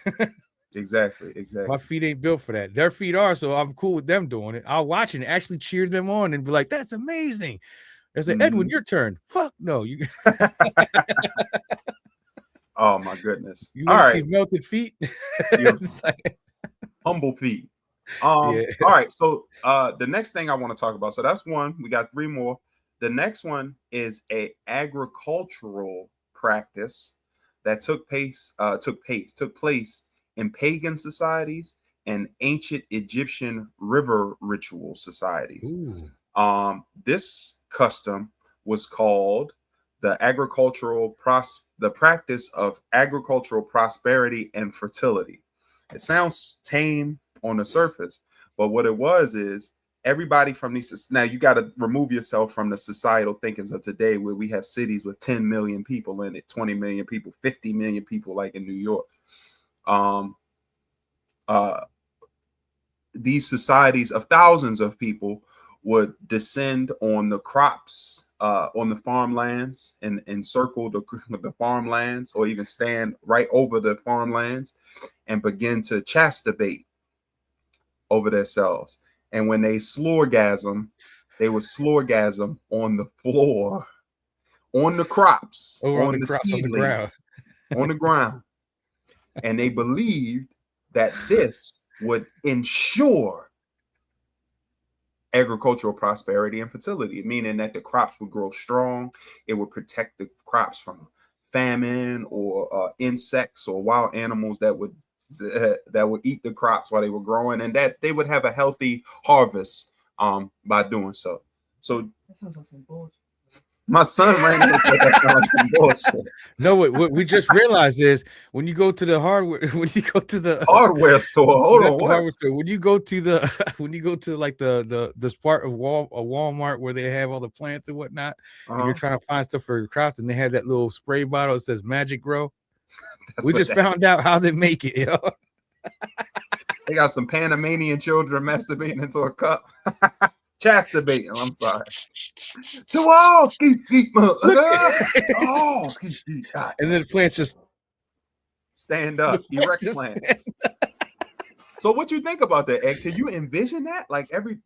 Exactly. My feet ain't built for that. Their feet are, so I'm cool with them doing it. I'll watch it and actually cheer them on and be like, "That's amazing." I said, "Edwin, your turn." Fuck no, you. Oh my goodness! You want to see melted feet? Humble feet. All right. So the next thing I want to talk about. So that's one. We got 3 more. The next one is a agricultural practice that took place in pagan societies and ancient Egyptian river ritual societies. This custom was called the practice of agricultural prosperity and fertility. It sounds tame on the surface, but what it was is everybody from these, now you got to remove yourself from the societal thinkings of today where we have cities with 10 million people in it, 20 million people, 50 million people like in New York. These societies of thousands of people would descend on the crops, on the farmlands, and encircle the farmlands, or even stand right over the farmlands and begin to chastisate over themselves. And when they slorgasm, they would slorgasm on the floor, on the crops, on the ground. And they believed that this would ensure agricultural prosperity and fertility, meaning that the crops would grow strong. It would protect the crops from famine or insects or wild animals that would eat the crops while they were growing, and that they would have a healthy harvest by doing so. So that sounds like some bullshit. My son ran in and said that sounds like some bullshit. No, what we just realized is when you go to the hardware store, hardware store, when you go to like the part of Walmart where they have all the plants and whatnot, and you're trying to find stuff for your crops, and they have that little spray bottle that says Magic Grow. We just found out how they make it, yo. They got some Panamanian children masturbating into a cup. Chastitating, I'm sorry. To all skeet. Oh, skeet. And then the plants just stand up, erect plants. So what you think about that, Ed? Can you envision that? Like every,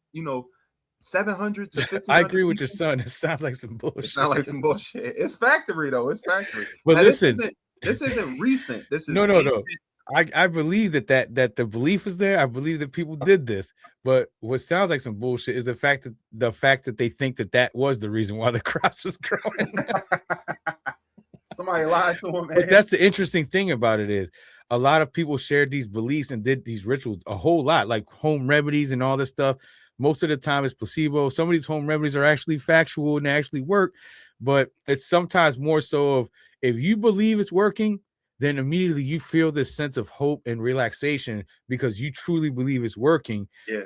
700 to 1500 I agree with your son. It sounds like some bullshit. It sounds like some bullshit. It's factory though. It's factory. But now, listen, this isn't recent. This is no. I believe that the belief is there. I believe that people did this, but what sounds like some bullshit is the fact that they think that was the reason why the crops was growing. Somebody lied to them. But that's the interesting thing about it is a lot of people shared these beliefs and did these rituals a whole lot, like home remedies and all this stuff. Most of the time it's placebo. Some of these home remedies are actually factual and they actually work, but it's sometimes more so of if you believe it's working, then immediately you feel this sense of hope and relaxation because you truly believe it's working. Yeah.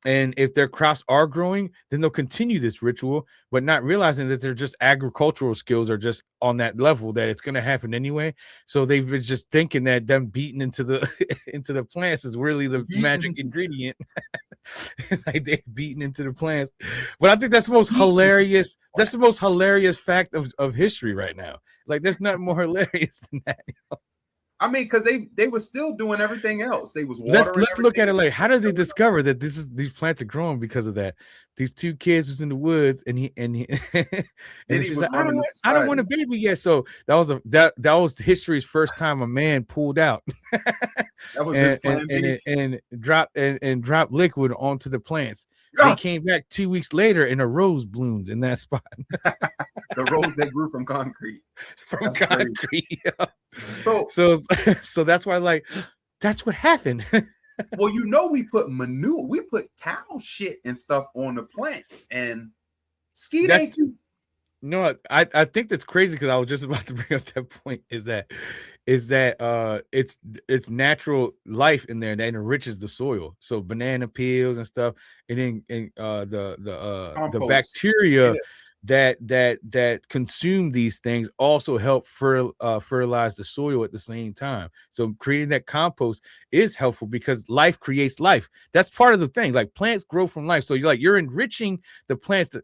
And if their crops are growing, then they'll continue this ritual, but not realizing that they're just agricultural skills are just on that level that it's going to happen anyway. So they've been just thinking that them beating into the into the plants is really the magic ingredient. Like they beating into the plants. But I think that's the most hilarious. That's the most hilarious fact of history right now. Like there's nothing more hilarious than that. I mean, because they were still doing everything else. They was watering. Let's look at it like, how did they discover that these plants are growing because of that? These two kids was in the woods, and she's like, I don't want a baby yet. So that was history's first time a man pulled out. That was his plan B. And dropped liquid onto the plants. They came back 2 weeks later, and a rose bloomed in that spot. The rose that grew from concrete. That's concrete. So that's why, like, that's what happened. Well, we put manure, we put cow shit and stuff on the plants, and skeet ain't too. No, I think that's crazy because I was just about to bring up that point. Is that it's natural life in there that enriches the soil. So banana peels and stuff, and then the bacteria that consume these things also help fertilize the soil at the same time. So creating that compost is helpful because life creates life. That's part of the thing. Like plants grow from life. So you're enriching the plants.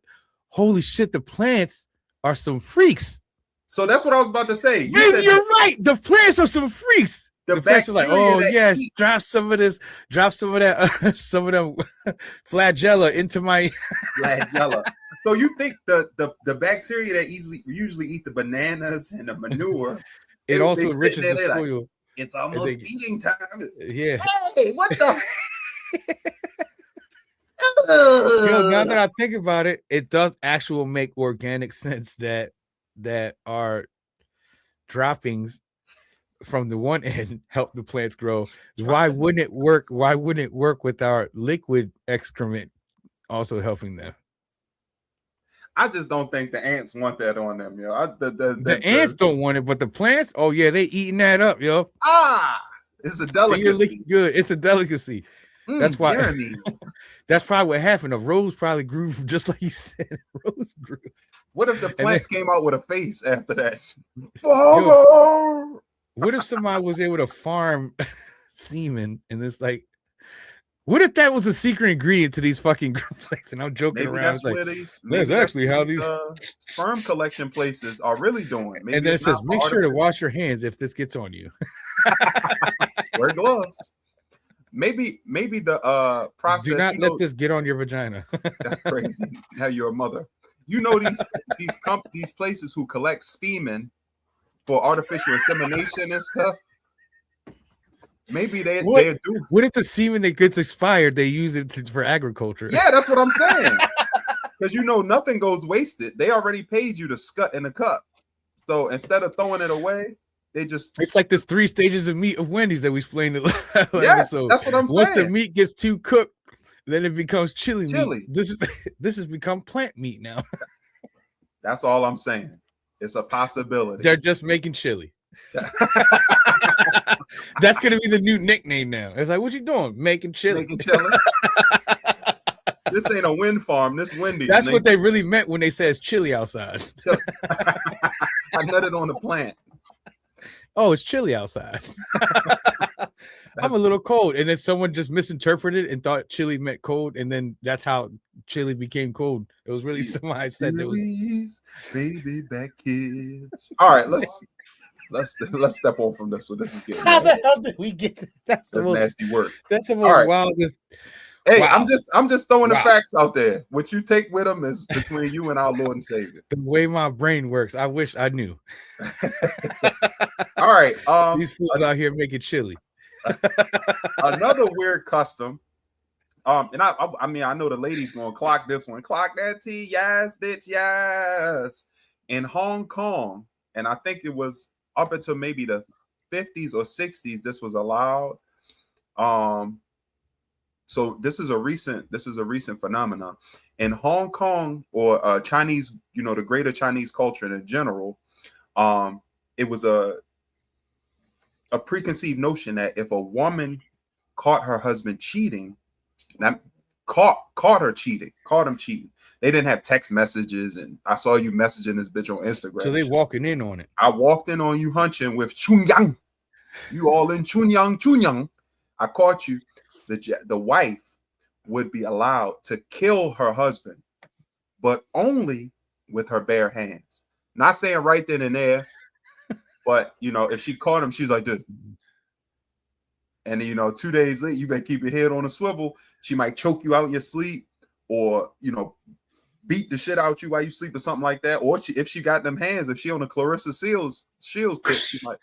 Holy shit, the plants are some freaks. So that's what I was about to say. You're right. The plants are some freaks. The plants are like, oh yes, drop some of that flagella into my flagella. So you think the bacteria that usually eat the bananas and the manure, it also enriches the soil. Like, it's almost feeding time. Yeah. Hey, what the? Now that I think about it, it does actually make organic sense that our droppings from the one end help the plants grow. Why wouldn't it work? Why wouldn't it work with our liquid excrement also helping them? I just don't think the ants want that on them, yo. The ants don't want it, but the plants, oh yeah, they eating that up, yo. It's a delicacy. Good. It's a delicacy. That's why. Jeremy. That's probably what happened. A rose probably grew just like you said. Rose grew. What if the plants came out with a face after that? Yo, what if somebody was able to farm semen and it's like, what if that was a secret ingredient to these fucking plants? And I'm joking around. That's actually how these sperm collection places are really doing. Maybe and then it says, make sure to wash your hands if this gets on you. Wear gloves. Maybe the process. Do not let this get on your vagina. That's crazy. How you're a mother. These places who collect semen for artificial insemination and stuff. Maybe they do. What if the semen that gets expired, they use it for agriculture? Yeah, that's what I'm saying. Because nothing goes wasted. They already paid you to scut in a cup. So instead of throwing it away, it's like this 3 stages of meat of Wendy's that we explained it. Yes, that's what I'm saying. Once the meat gets too cooked, then it becomes chili meat. This has become plant meat now. That's all I'm saying. It's a possibility. They're just making chili. That's gonna be the new nickname now. It's like, what you doing? Making chili. Making chili. This ain't a wind farm. This Wendy's. That's what they really meant when they said it's chilly outside. I nutted on the plant. Oh, it's chilly outside. I'm a little cold. And then someone just misinterpreted and thought chili meant cold. And then that's how chili became cold. It was really somebody said it was baby back kids. All right, let's step on from this. So this is getting how the hell did we get that's nasty work. That's the most wildest. Hey, wow. I'm just throwing the facts out there. What you take with them is between you and our Lord and Savior. The way my brain works, I wish I knew. All right, these fools out here making chili. Another weird custom. And I mean, I know the ladies gonna clock this one. Clock that T, yes, bitch, yes. In Hong Kong, and I think it was up until maybe the 50s or 60s, this was allowed. So this is a recent phenomenon in Hong Kong or Chinese, the greater Chinese culture in general. It was a preconceived notion that if a woman caught her husband cheating, not caught him cheating. They didn't have text messages, and I saw you messaging this bitch on Instagram. So they walking in on it. I walked in on you hunching with Chunyang. You all in Chunyang. I caught you. The wife would be allowed to kill her husband, but only with her bare hands. Not saying right then and there, but if she caught him, she's like this. And 2 days later, you better keep your head on a swivel. She might choke you out in your sleep, or beat the shit out you while you sleep, or something like that. Or if she got them hands, if she on a Clarissa Shields tip, she might,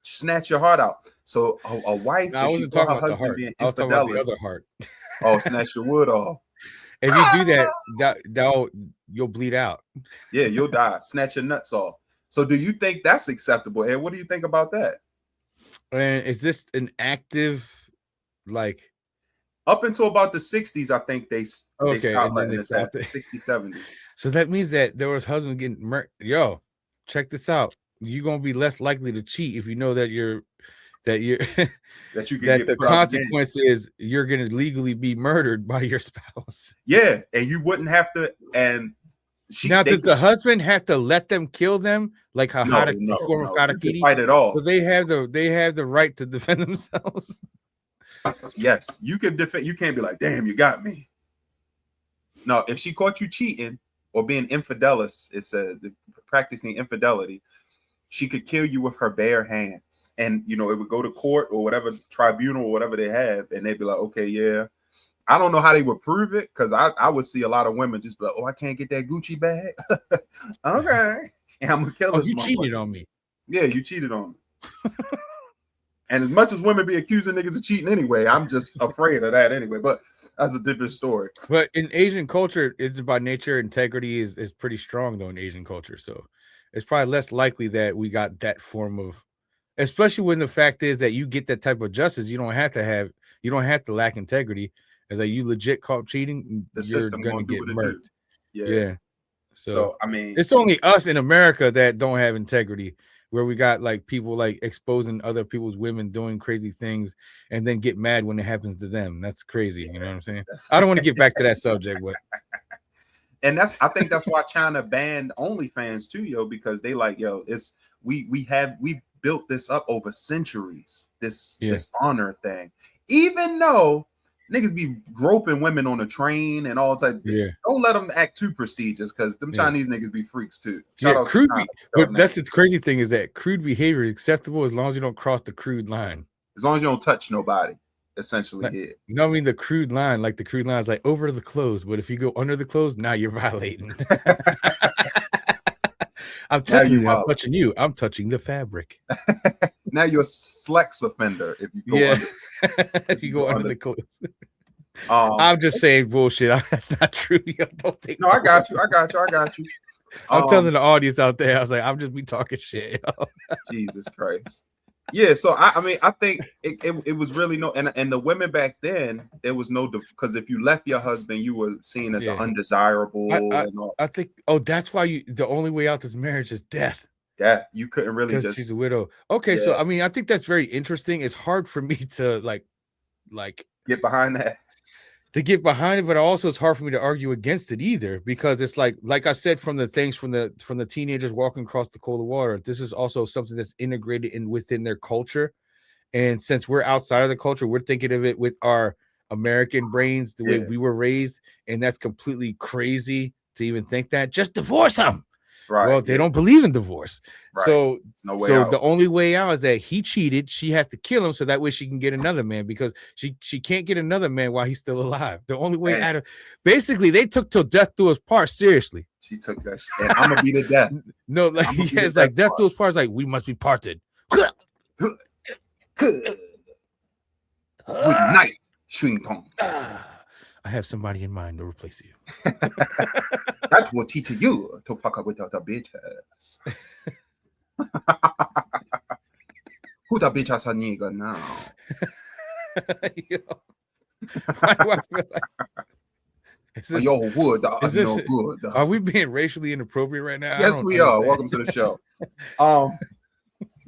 snatch your heart out. So a wife. No, I wasn't talking about the heart. I was talking about the other heart. Oh, snatch your wood off. If you do that, you'll bleed out. Yeah, you'll die. Snatch your nuts off. So do you think that's acceptable? And what do you think about that? And is this an active, like, up until about the 60s? I think they stopped letting this happen. 60s, 70s. So that means that there was husbands getting murdered. Yo, check this out. You're gonna be less likely to cheat if you know that the consequence is you're gonna legally be murdered by your spouse. Yeah, and you wouldn't have to. And does the husband have to let them kill them, like form of harakiri? Fight it off. But they have the right to defend themselves. Yes, you can defend. You can't be like, damn, you got me. No, if she caught you cheating or being infidelis, it says practicing infidelity, she could kill you with her bare hands. And it would go to court or whatever tribunal or whatever they have, and they'd be like, okay, yeah. I don't know how they would prove it, because I would see a lot of women just be like, oh, I can't get that Gucci bag. Okay. And I'm gonna kill this. You cheated on me. Yeah, you cheated on me. And as much as women be accusing niggas of cheating anyway, I'm just afraid of that anyway. But that's a different story. But in Asian culture, it's by nature, integrity is pretty strong though in Asian culture. So it's probably less likely that we got that form of, especially when the fact is that you get that type of justice, you don't have to lack integrity. It's like you legit caught cheating, you're gonna get murked. Yeah. So I mean, it's only us in America that don't have integrity, where we got like people like exposing other people's women doing crazy things and then get mad when it happens to them. That's crazy. You know what I'm saying? I don't want to get back to that subject, but and I think that's why China banned OnlyFans too, yo, because they like, yo, we've built this up over centuries, this honor thing, even though niggas be groping women on a train and all type. Yeah. Don't let them act too prestigious, because them Chinese niggas be freaks too. But that's the crazy thing, is that crude behavior is acceptable as long as you don't cross the crude line. As long as you don't touch nobody, essentially. I mean the crude line is like over the clothes, but if you go under the clothes, now you're violating. I'm telling you, I'm touching you. I'm touching the fabric. Now you're a sex offender if you go if you go under the clothes. I'm just saying bullshit. That's not true. Don't take. No, I got you. I'm telling the audience out there. I was like, I'm just be talking shit. Jesus Christ. Yeah, so I mean, I think it was really no, and the women back then, there was no, because if you left your husband, you were seen as undesirable. I think, that's why the only way out this marriage is death. Death. You couldn't really just. She's a widow. Okay, so I mean, I think that's very interesting. It's hard for me to like get behind that. To get behind it, but also it's hard for me to argue against it either, because it's like I said, from the things from the teenagers walking across the cold water, this is also something that's integrated within their culture. And since we're outside of the culture, we're thinking of it with our American brains, the way we were raised, and that's completely crazy to even think that. Just divorce them. Right. Well, they don't believe in divorce. Right. So the only way out is that he cheated. She has to kill him so that way she can get another man, because she can't get another man while he's still alive. The only way out of, basically, they took till death do us part. Seriously, she took that shit. And I'm gonna be the death. No, like it's like death do us part. Like we must be parted. Good night, Swing Tong. I have somebody in mind to replace you. That will teach you to fuck up without the bitches. Who the bitch has a nigga now? Why do I feel like your wood is no good? Are we being racially inappropriate right now? Yes, we are. Welcome to the show.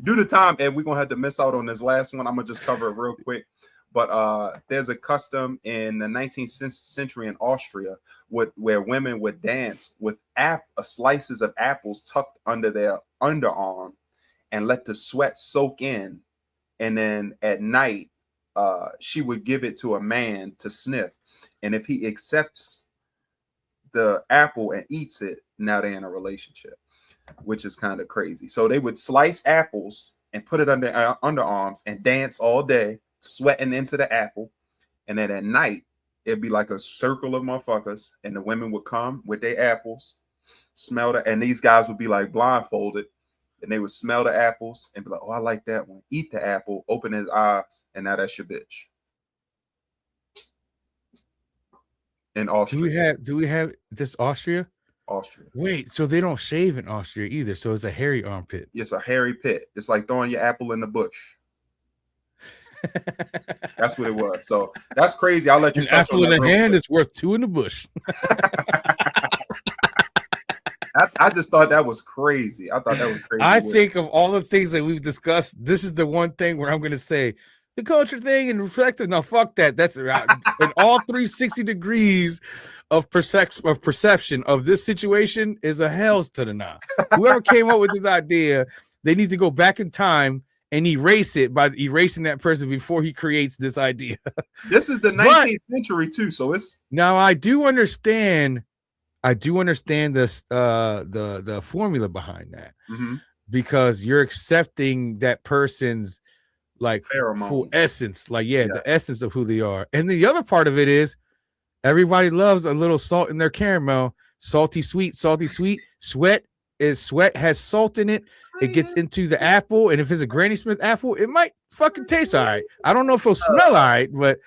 due to time, and we're gonna have to miss out on this last one. I'm gonna just cover it real quick. But there's a custom in the 19th century in Austria where women would dance with slices of apples tucked under their underarm and let the sweat soak in. And then at night, she would give it to a man to sniff. And if he accepts the apple and eats it, now they're in a relationship, which is kind of crazy. So they would slice apples and put it under underarms and dance all day, sweating into the apple. And then at night, it'd be like a circle of motherfuckers, and the women would come with their apples, smell and these guys would be like blindfolded, and they would smell the apples and be like, oh, I like that one. Eat the apple, open his eyes, and now that's your bitch. In Austria. Do we have this Austria? Austria. Wait, so they don't shave in Austria either. So it's a hairy armpit. It's a hairy pit. It's like throwing your apple in the bush. That's what it was. So that's crazy. I'll let you. An apple in the hand is worth two in the bush. I just thought that was crazy. I thought that was crazy. I think of all the things that we've discussed, this is the one thing where I'm going to say the culture thing and reflective. No, fuck that. That's in all 360 degrees of perception of this situation is a hell's to the nah. Whoever came up with this idea, they need to go back in time and erase it by erasing that person before he creates this idea. This is the 19th century too, so it's now I do understand this the formula behind that, because you're accepting that person's like pheromone. Full essence, like the essence of who they are. And the other part of it is everybody loves a little salt in their caramel, salty sweet. Sweat has salt in it. It gets into the apple, and if it's a Granny Smith apple, it might fucking taste all right. I don't know if it'll smell all right, but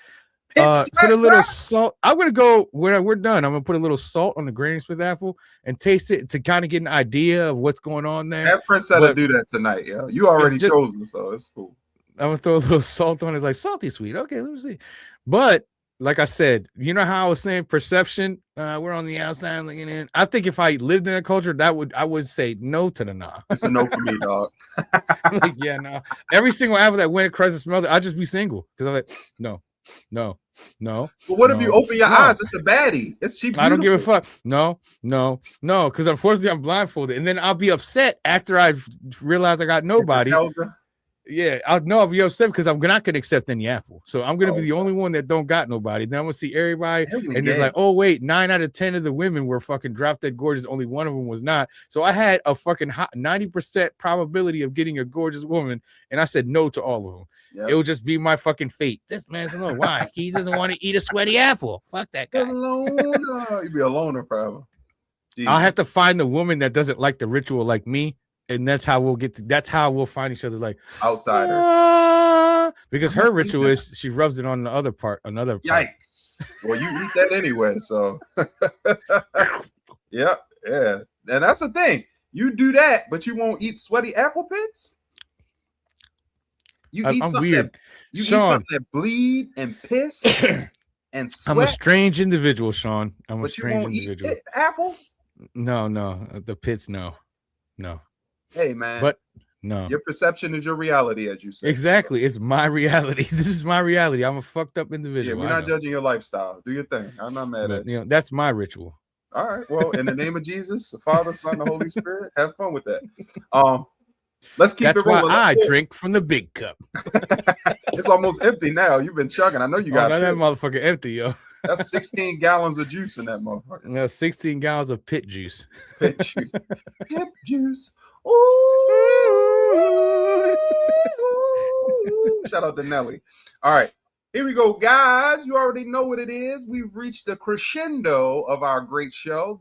put a little salt. I'm gonna go when we're done. I'm gonna put a little salt on the Granny Smith apple and taste it to kind of get an idea of what's going on there. That Prince said to do that tonight, yo. You already chosen, so it's cool. I'm gonna throw a little salt on it, like salty sweet. Okay, let me see. But like I said, you know how I was saying perception. We're on the outside looking in. I think if I lived in a culture, I would say no to the nah. It's a no for me, dog. Like, yeah, no. Every single apple that went across the smell, I'd just be single because I'm like, no. But what if you open your eyes? It's a baddie. It's cheap. I don't give a fuck. No. Because unfortunately, I'm blindfolded, and then I'll be upset after I realize I got nobody. Yeah, I'll be upset because I'm not gonna accept any apple. So I'm gonna be the only one that don't got nobody. Then I'm gonna see everybody, and they're like, oh wait, 9 out of 10 of the women were fucking drop dead gorgeous. Only one of them was not. So I had a fucking 90% probability of getting a gorgeous woman, and I said no to all of them. Yep. It would just be my fucking fate. This man's alone. Why? He doesn't want to eat a sweaty apple. Fuck that guy. You'd be a loner, forever. I'll have to find the woman that doesn't like the ritual like me. And that's how we'll that's how we'll find each other, like outsiders. Because her ritual is she rubs it on the other part, another part. Yikes. Well, you eat that anyway, so yeah. And that's the thing. You do that, but you won't eat sweaty apple pits. You eat something weird. Eat something that bleed and piss and sweat. I'm a strange individual, Sean. I'm a strange individual. Eat apples? No. The pits, no. Hey, man. But no. Your perception is your reality, as you say. Exactly. It's my reality. This is my reality. I'm a fucked up individual. Yeah, we're not judging your lifestyle. Do your thing. I'm not mad at you. That's my ritual. All right. Well, in the name of Jesus, the Father, Son, the Holy Spirit, have fun with that. Let's keep it rolling. That's why I drink from the big cup. It's almost empty now. You've been chugging. I know you got that motherfucker empty, yo. That's 16 gallons of juice in that motherfucker. No, 16 gallons of pit juice. Pit juice. Pit juice. Ooh. Shout out to Nelly. All right. Here we go, guys. You already know what it is. We've reached the crescendo of our great show.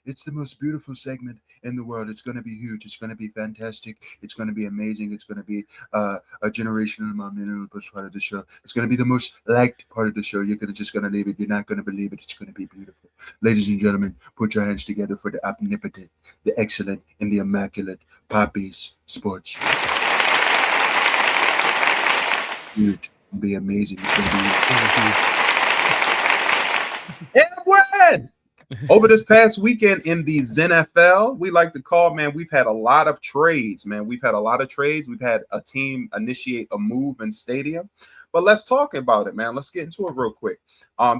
It's the most beautiful segment in the world. It's going to be huge. It's going to be fantastic. It's going to be amazing. It's going to be a generational part of the show. It's going to be the most liked part of the show. You're just going to leave it. You're not going to believe it. It's going to be beautiful. Ladies and gentlemen, put your hands together for the omnipotent, the excellent, and the immaculate Papi's Sports. Huge. It'll be amazing. It's going to be huge. And Over this past weekend in the ZenFL, we like to call, man, we've had a lot of trades, man. We've had a lot of trades. We've had a team initiate a move in stadium. But let's talk about it, man. Let's get into it real quick.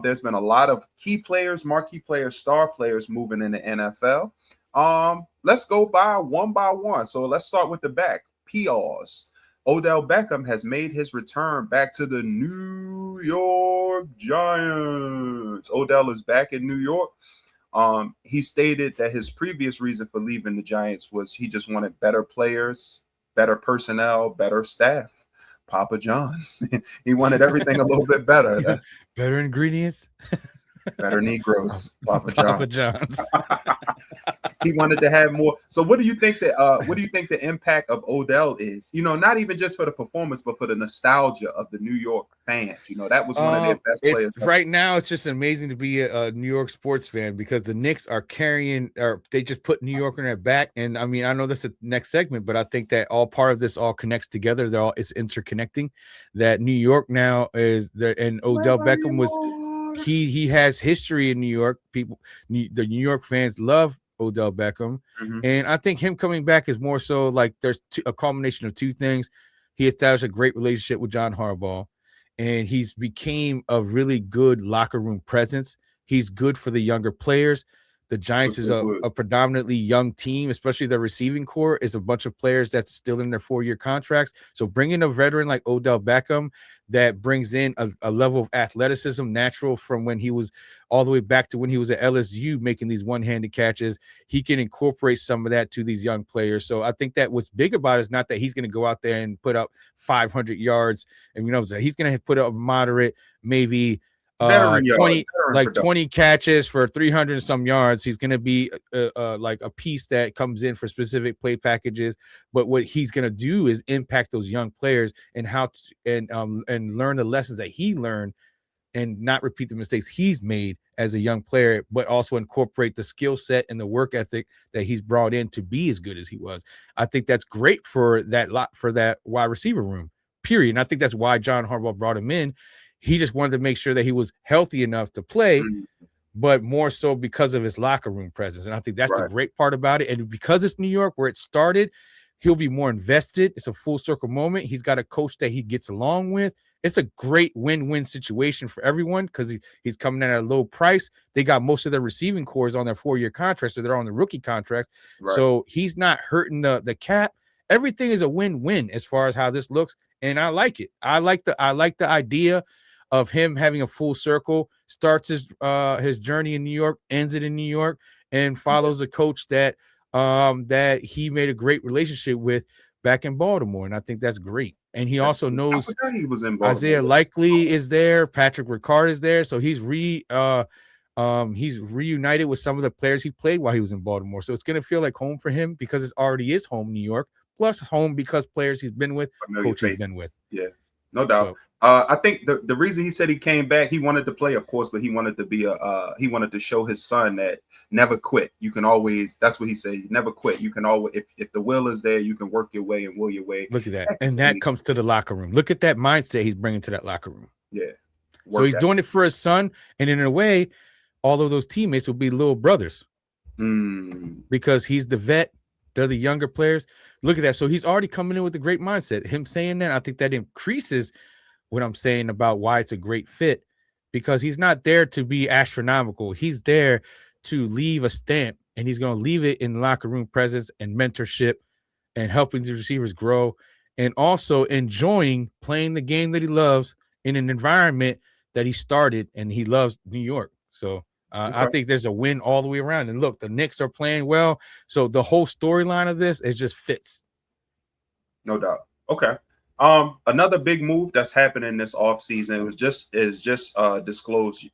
There's been a lot of key players, marquee players, star players moving in the NFL. Let's go by one. So let's start with the back. PRs. Odell Beckham has made his return back to the New York Giants. Odell is back in New York. He stated that his previous reason for leaving the Giants was he just wanted better players, better personnel, better staff. Papa John's. He wanted everything a little bit better. Better ingredients, better Negroes. Papa John's. He wanted to have more. So what do you think that what do you think the impact of Odell is? You know, not even just for the performance, but for the nostalgia of the New York fans. You know, that was one of their best players. Right now, it's just amazing to be a New York sports fan because the Knicks are carrying, or they just put New York in their back. And I mean, I know that's the next segment, but I think that all part of this all connects together. It's interconnecting. That New York now is there, and Odell Beckham was he has history in New York. The New York fans love Odell Beckham, and I think him coming back is more so like there's a culmination of two things. He established a great relationship with John Harbaugh, and he's became a really good locker room presence. He's good for the younger players. The Giants is a predominantly young team, especially the receiving core is a bunch of players that's still in their 4-year contracts. So bringing a veteran like Odell Beckham that brings in a level of athleticism natural from when he was all the way back to when he was at LSU making these one-handed catches. He can incorporate some of that to these young players. So I think that what's big about it is not that he's going to go out there and put up 500 yards. And you know, he's going to put up moderate, maybe 20 catches for 300 and some yards. He's going to be like a piece that comes in for specific play packages, but what he's going to do is impact those young players and and learn the lessons that he learned and not repeat the mistakes he's made as a young player, but also incorporate the skill set and the work ethic that he's brought in to be as good as he was. I think that's great for that wide receiver room, period. And I think that's why John Harbaugh brought him in. He just wanted to make sure that he was healthy enough to play, but more so because of his locker room presence. And I think that's the great part about it. And because it's New York where it started, he'll be more invested. It's a full circle moment. He's got a coach that he gets along with. It's a great win-win situation for everyone because he's coming in at a low price. They got most of their receiving cores on their 4-year contracts, so they're on the rookie contracts. So he's not hurting the cap. Everything is a win-win as far as how this looks. And I like it. I like the idea of him having a full circle, starts his journey in New York, ends it in New York, and follows a coach that he made a great relationship with back in Baltimore. And I think that's great. And he also knows he was in Baltimore. Isaiah Likely is there, Patrick Ricard is there. So he's reunited with some of the players he played while he was in Baltimore. So it's going to feel like home for him because it already is home, New York, plus home because players he's been with, coach he's been with. Yeah, no doubt. So, I think the reason he said he came back, he wanted to play, of course, but he wanted to be he wanted to show his son that never quit. You can always, that's what he said, never quit. You can always, if the will is there, you can work your way and will your way. Look at that. And that comes to the locker room. Look at that mindset he's bringing to that locker room. Yeah. So he's doing it for his son. And in a way, all of those teammates will be little brothers because he's the vet. They're the younger players. Look at that. So he's already coming in with a great mindset. Him saying that, I think that increases what I'm saying about why it's a great fit, because he's not there to be astronomical. He's there to leave a stamp, and he's going to leave it in locker room presence and mentorship and helping the receivers grow and also enjoying playing the game that he loves in an environment that he started, and he loves New York. So I think there's a win all the way around. And look, the Knicks are playing well. So the whole storyline of this, it just fits. No doubt. Okay. Another big move that's happening this offseason was just disclosed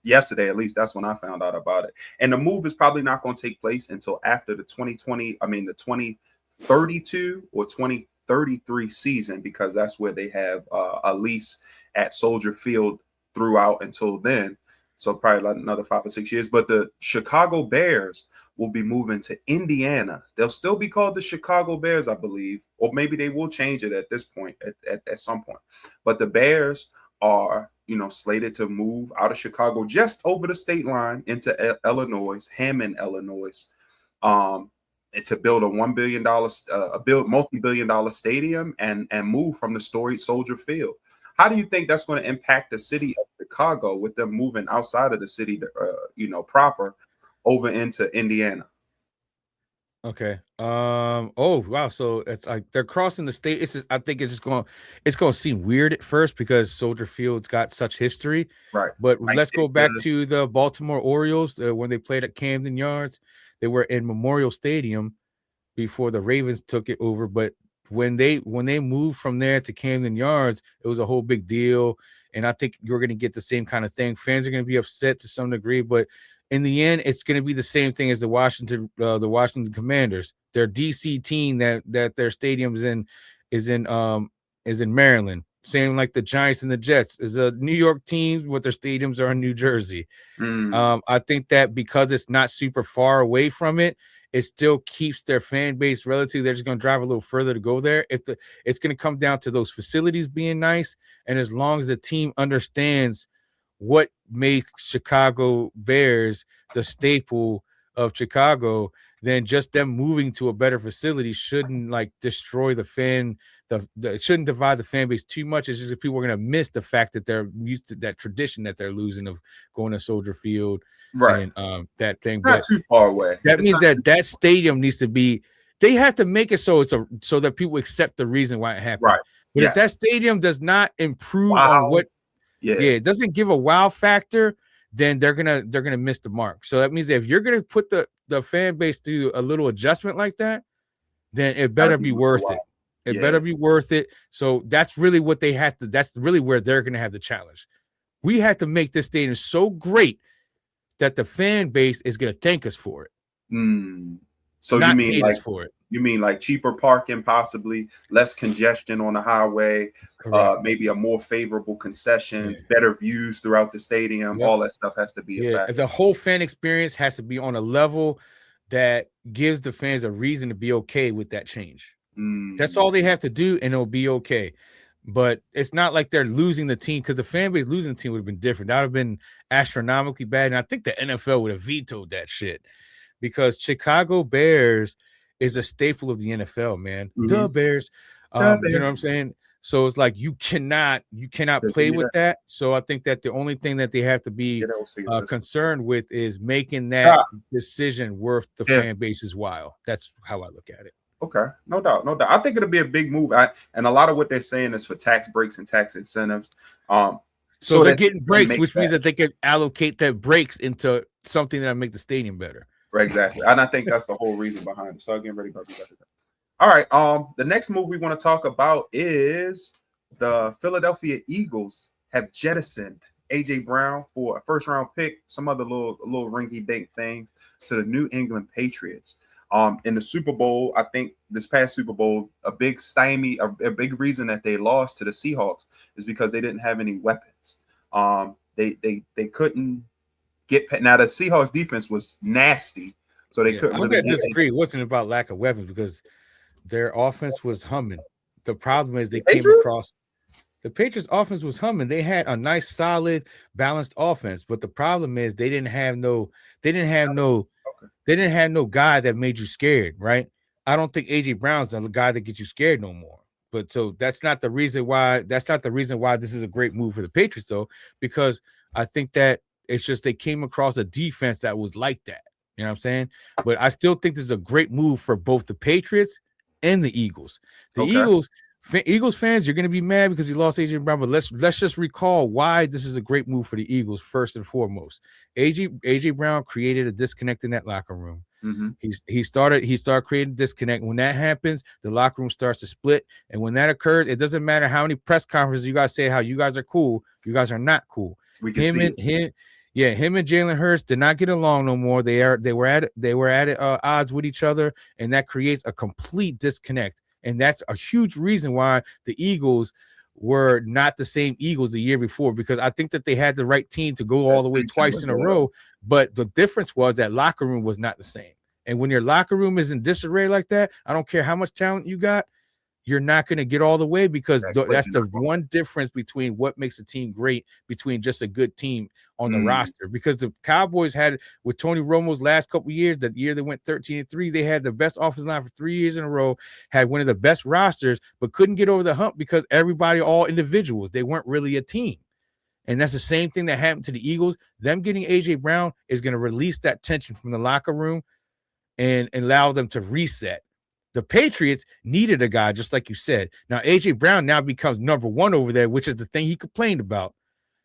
yesterday. At least that's when I found out about it. And the move is probably not going to take place until after the 2032 or 2033 season, because that's where they have a lease at Soldier Field throughout until then. So probably like another 5 or 6 years. But the Chicago Bears will be moving to Indiana. They'll still be called the Chicago Bears, I believe, or maybe they will change it at this point, at some point. But the Bears are slated to move out of Chicago just over the state line into Illinois, Hammond, Illinois, and to build a $1 billion, multi-billion-dollar stadium and move from the storied Soldier Field. How do you think that's going to impact the city of Chicago with them moving outside of the city, proper, over into Indiana? Okay. Oh wow. So it's like they're crossing the state. I think it's going to seem weird at first because Soldier Field's got such history. Right. But let's go back to the Baltimore Orioles when they played at Camden Yards. They were in Memorial Stadium before the Ravens took it over. But when they moved from there to Camden Yards, it was a whole big deal. And I think you're going to get the same kind of thing. Fans are going to be upset to some degree, but in the end, it's going to be the same thing as the Washington Commanders. Their DC team that their stadium is in Maryland. Same like the Giants and the Jets is a New York team, but their stadiums are in New Jersey. I think that because it's not super far away from it, it still keeps their fan base relatively. They're just going to drive a little further to go there. It's going to come down to those facilities being nice, and as long as the team understands what makes Chicago Bears the staple of Chicago, then just them moving to a better facility shouldn't like destroy the fan. It shouldn't divide the fan base too much. It's just that people are going to miss the fact that they're used to that tradition that they're losing of going to Soldier Field, right? And that thing, not too far away. That means that stadium needs to be. They have to make it so so that people accept the reason why it happened. Right. But if that stadium does not improve on what, it doesn't give a wow factor, then they're gonna miss the mark. So that means that if you're gonna put the fan base through a little adjustment like that, then it better be worth it. It better be worth it. So that's really what they have to. That's really where they're gonna have the challenge. We have to make this stadium so great that the fan base is gonna thank us for it. So not you mean like for it? You mean like cheaper parking, possibly less congestion on the highway, maybe a more favorable concessions, better views throughout the stadium. All that stuff has to be a factor. The whole fan experience has to be on a level that gives the fans a reason to be okay with that change. That's all they have to do, and it'll be okay. But it's not like they're losing the team, because the fan base losing the team would have been different. That would have been astronomically bad, and I think the NFL would have vetoed that shit, because Chicago Bears is a staple of the NFL, man. The Bears. You know what I'm saying? So it's like you cannot play with that. So I think that the only thing that they have to be concerned with is making that decision worth the fan base's while. That's how I look at it. Okay, no doubt. I think it'll be a big move. And a lot of what they're saying is for tax breaks and tax incentives. So they're getting breaks, which means that they can allocate that breaks into something that make the stadium better. Right, exactly. And I think that's the whole reason behind it. So getting ready, Papi. All right. The next move we want to talk about is the Philadelphia Eagles have jettisoned AJ Brown for a first-round pick, some other little rinky-dink things, to the New England Patriots. In the Super Bowl, I think this past Super Bowl, a big reason that they lost to the Seahawks is because they didn't have any weapons. They couldn't get. Now the Seahawks defense was nasty, so they couldn't. I'm going to disagree. It wasn't about lack of weapons, because their offense was humming. The problem is they came across. The Patriots' offense was humming. They had a nice, solid, balanced offense, but the problem is they didn't have no guy that made you scared, right? I don't think AJ Brown's the guy that gets you scared no more. But so that's not the reason why this is a great move for the Patriots, though, because I think that it's just they came across a defense that was like that. You know what I'm saying? But I still think this is a great move for both the Patriots and the Eagles. Eagles fans, you're going to be mad because you lost AJ Brown, but let's just recall why this is a great move for the Eagles first and foremost. AJ Brown created a disconnect in that locker room. He started creating disconnect. When that happens, the locker room starts to split, and when that occurs, it doesn't matter how many press conferences you guys say how you guys are cool. You guys are not cool. Him and Jalen Hurts did not get along no more. They were at odds with each other, and that creates a complete disconnect. And that's a huge reason why the Eagles were not the same Eagles the year before, because I think that they had the right team to go all the way twice in a row. But the difference was that locker room was not the same. And when your locker room is in disarray like that, I don't care how much talent you got, you're not going to get all the way because that's the wrong. one difference between what makes a team great between just a good team on the Mm. roster. Because the Cowboys had, with Tony Romo's last couple of years, the year they went 13-3, they had the best offensive line for 3 years in a row, had one of the best rosters, but couldn't get over the hump because everybody, all individuals, they weren't really a team. And that's the same thing that happened to the Eagles. Them getting A.J. Brown is going to release that tension from the locker room and allow them to reset. The Patriots needed a guy, just like you said. Now, A.J. Brown now becomes number one over there, which is the thing he complained about.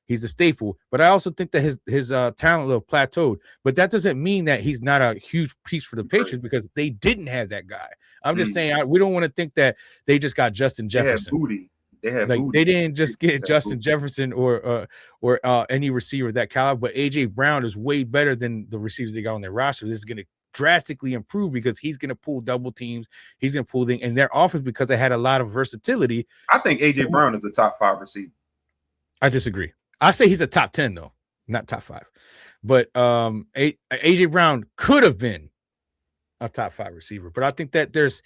He's a staple. But I also think that his talent level plateaued. But that doesn't mean that he's not a huge piece for the Patriots because they didn't have that guy. I'm just saying, we don't want to think that they just got Justin Jefferson. They had booty. They didn't just get Justin Jefferson or any receiver that caliber, but A.J. Brown is way better than the receivers they got on their roster. This is going to drastically improve because he's going to pull double teams. He's going to pull things, and their offense, because they had a lot of versatility. I think A.J. Brown is a top 5 receiver. I disagree. I say he's a top 10 though, not top 5. But A.J. Brown could have been a top 5 receiver, but I think that there's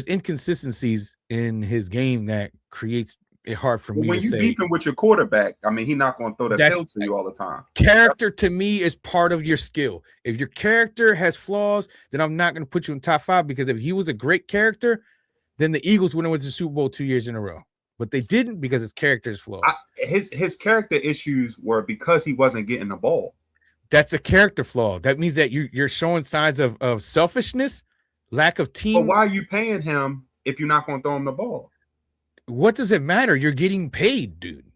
inconsistencies in his game that creates it hard for me when to you say. beeping with your quarterback, I mean, he's not going to throw that pill to you all the time. Character to me is part of your skill. If your character has flaws, then I'm not going to put you in top 5, because if he was a great character, then the Eagles would have went to the Super Bowl 2 years in a row. But they didn't because his character is flawed. His character issues were because he wasn't getting the ball. That's a character flaw. That means that you're showing signs of selfishness, lack of team. But why are you paying him if you're not going to throw him the ball? What does it matter? You're getting paid, dude.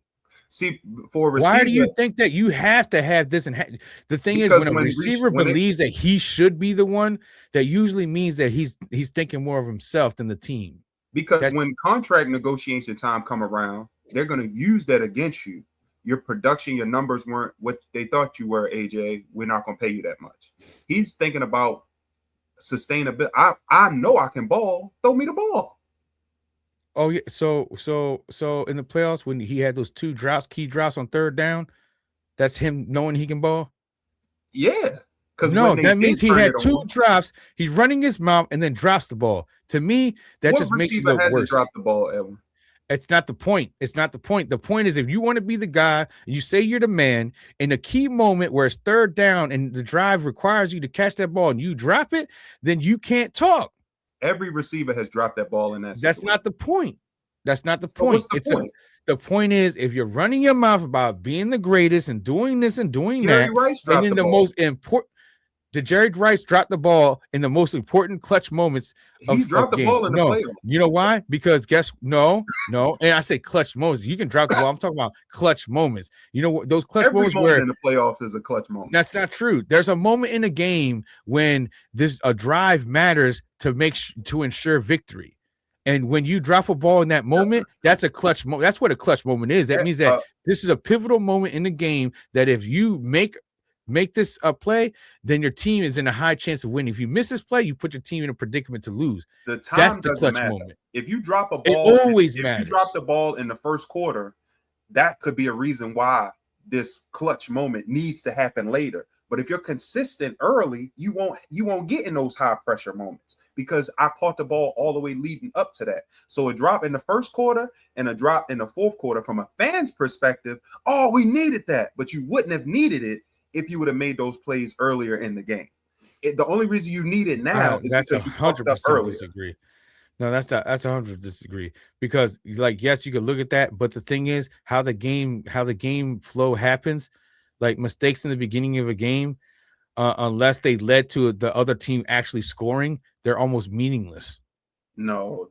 See, for a receiver, why do you think that you have to have this? And the thing is, when a receiver believes that he should be the one, that usually means that he's thinking more of himself than the team. Because when contract negotiation time come around, they're going to use that against you. Your production, your numbers weren't what they thought you were, AJ. We're not going to pay you that much. He's thinking about sustainability. I know I can ball. Throw me the ball. Oh yeah. So in the playoffs, when he had those 2 key drops on 3rd down, that's him knowing he can ball. Yeah. No, that means he had 2 drops. He's running his mouth and then drops the ball. To me, that just makes it look worse. Dropped the ball, Evan? It's not the point. It's not the point. The point is, if you want to be the guy, you say you're the man in a key moment where it's 3rd down and the drive requires you to catch that ball and you drop it, then you can't talk. Every receiver has dropped that ball in that situation. That's not the point. That's not the point. What's the point? The point is, if you're running your mouth about being the greatest and doing this and doing Jerry that, Rice and in the most important, did Jerry Rice drop the ball in the most important clutch moments? He dropped the ball in the playoffs. You know why? Because no. And I say clutch moments. You can drop the ball. I'm talking about clutch moments. You know what? Those clutch moments where in the playoffs is a clutch moment. That's not true. There's a moment in a game when a drive matters to ensure victory. And when you drop a ball in that moment, that's a clutch moment. That's what a clutch moment is. That means that this is a pivotal moment in the game that if you make this play, then your team is in a high chance of winning. If you miss this play, you put your team in a predicament to lose. That's the clutch moment. If you drop a ball, it always If matters. you drop the ball in the first quarter, that could be a reason why this clutch moment needs to happen later. But if you're consistent early, you won't get in those high pressure moments because I caught the ball all the way leading up to that. So a drop in the first quarter and a drop in the fourth quarter, from a fan's perspective, we needed that, but you wouldn't have needed it if you would have made those plays earlier in the game. The only reason you need it now is that's because 100% disagree. No, that's 100% disagree, because yes, you could look at that, but the thing is how the game flow happens, like mistakes in the beginning of a game, unless they led to the other team actually scoring, they're almost meaningless. No.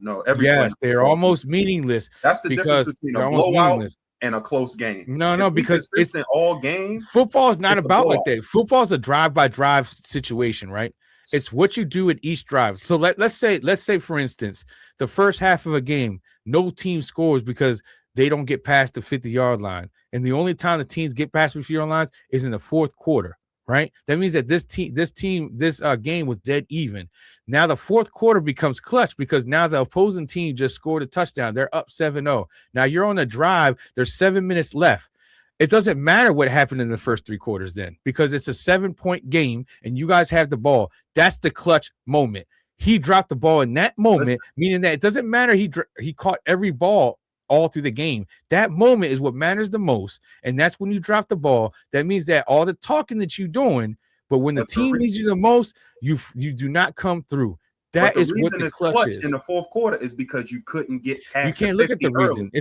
They're almost meaningless. That's the difference between a blowout and a close game. No, because it's all games. Football is not about like that. Football is a drive-by-drive situation, right? It's what you do at each drive. So let's say for instance, the first half of a game, no team scores because they don't get past the 50-yard line, and the only time the teams get past the 50-yard lines is in the fourth quarter, right? That means that this game was dead even. Now the fourth quarter becomes clutch because now the opposing team just scored a touchdown. They're up 7-0. Now you're on a drive. There's 7 minutes left. It doesn't matter what happened in the first 3 quarters then, because it's a 7-point game and you guys have the ball. That's the clutch moment. he dropped the ball in that moment, Listen. meaning that it doesn't matter. He caught every ball all through the game. That moment is what matters the most, and that's when you drop the ball. That means that all the talking that you're doing, but when the team needs you the most, you do not come through. That is what the clutch is. In the fourth quarter is because you couldn't get past. You can't look at the reason.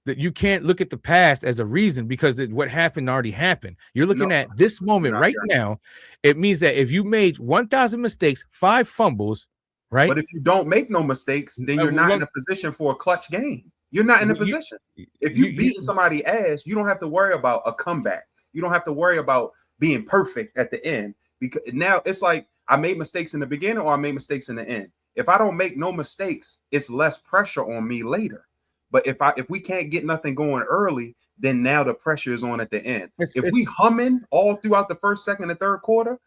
You can't look at the past as a reason because what happened already happened. You're looking at this moment right now. It means that if you made 1,000 mistakes, 5 fumbles, right? But if you don't make no mistakes, then you're not in a position for a clutch game. You're not in a position. If you beating somebody's ass, you don't have to worry about a comeback. You don't have to worry about being perfect at the end, because now it's like I made mistakes in the beginning or I made mistakes in the end. If I don't make no mistakes, it's less pressure on me later. But if we can't get nothing going early, then now the pressure is on at the end. If we humming all throughout the first, second, and third quarter,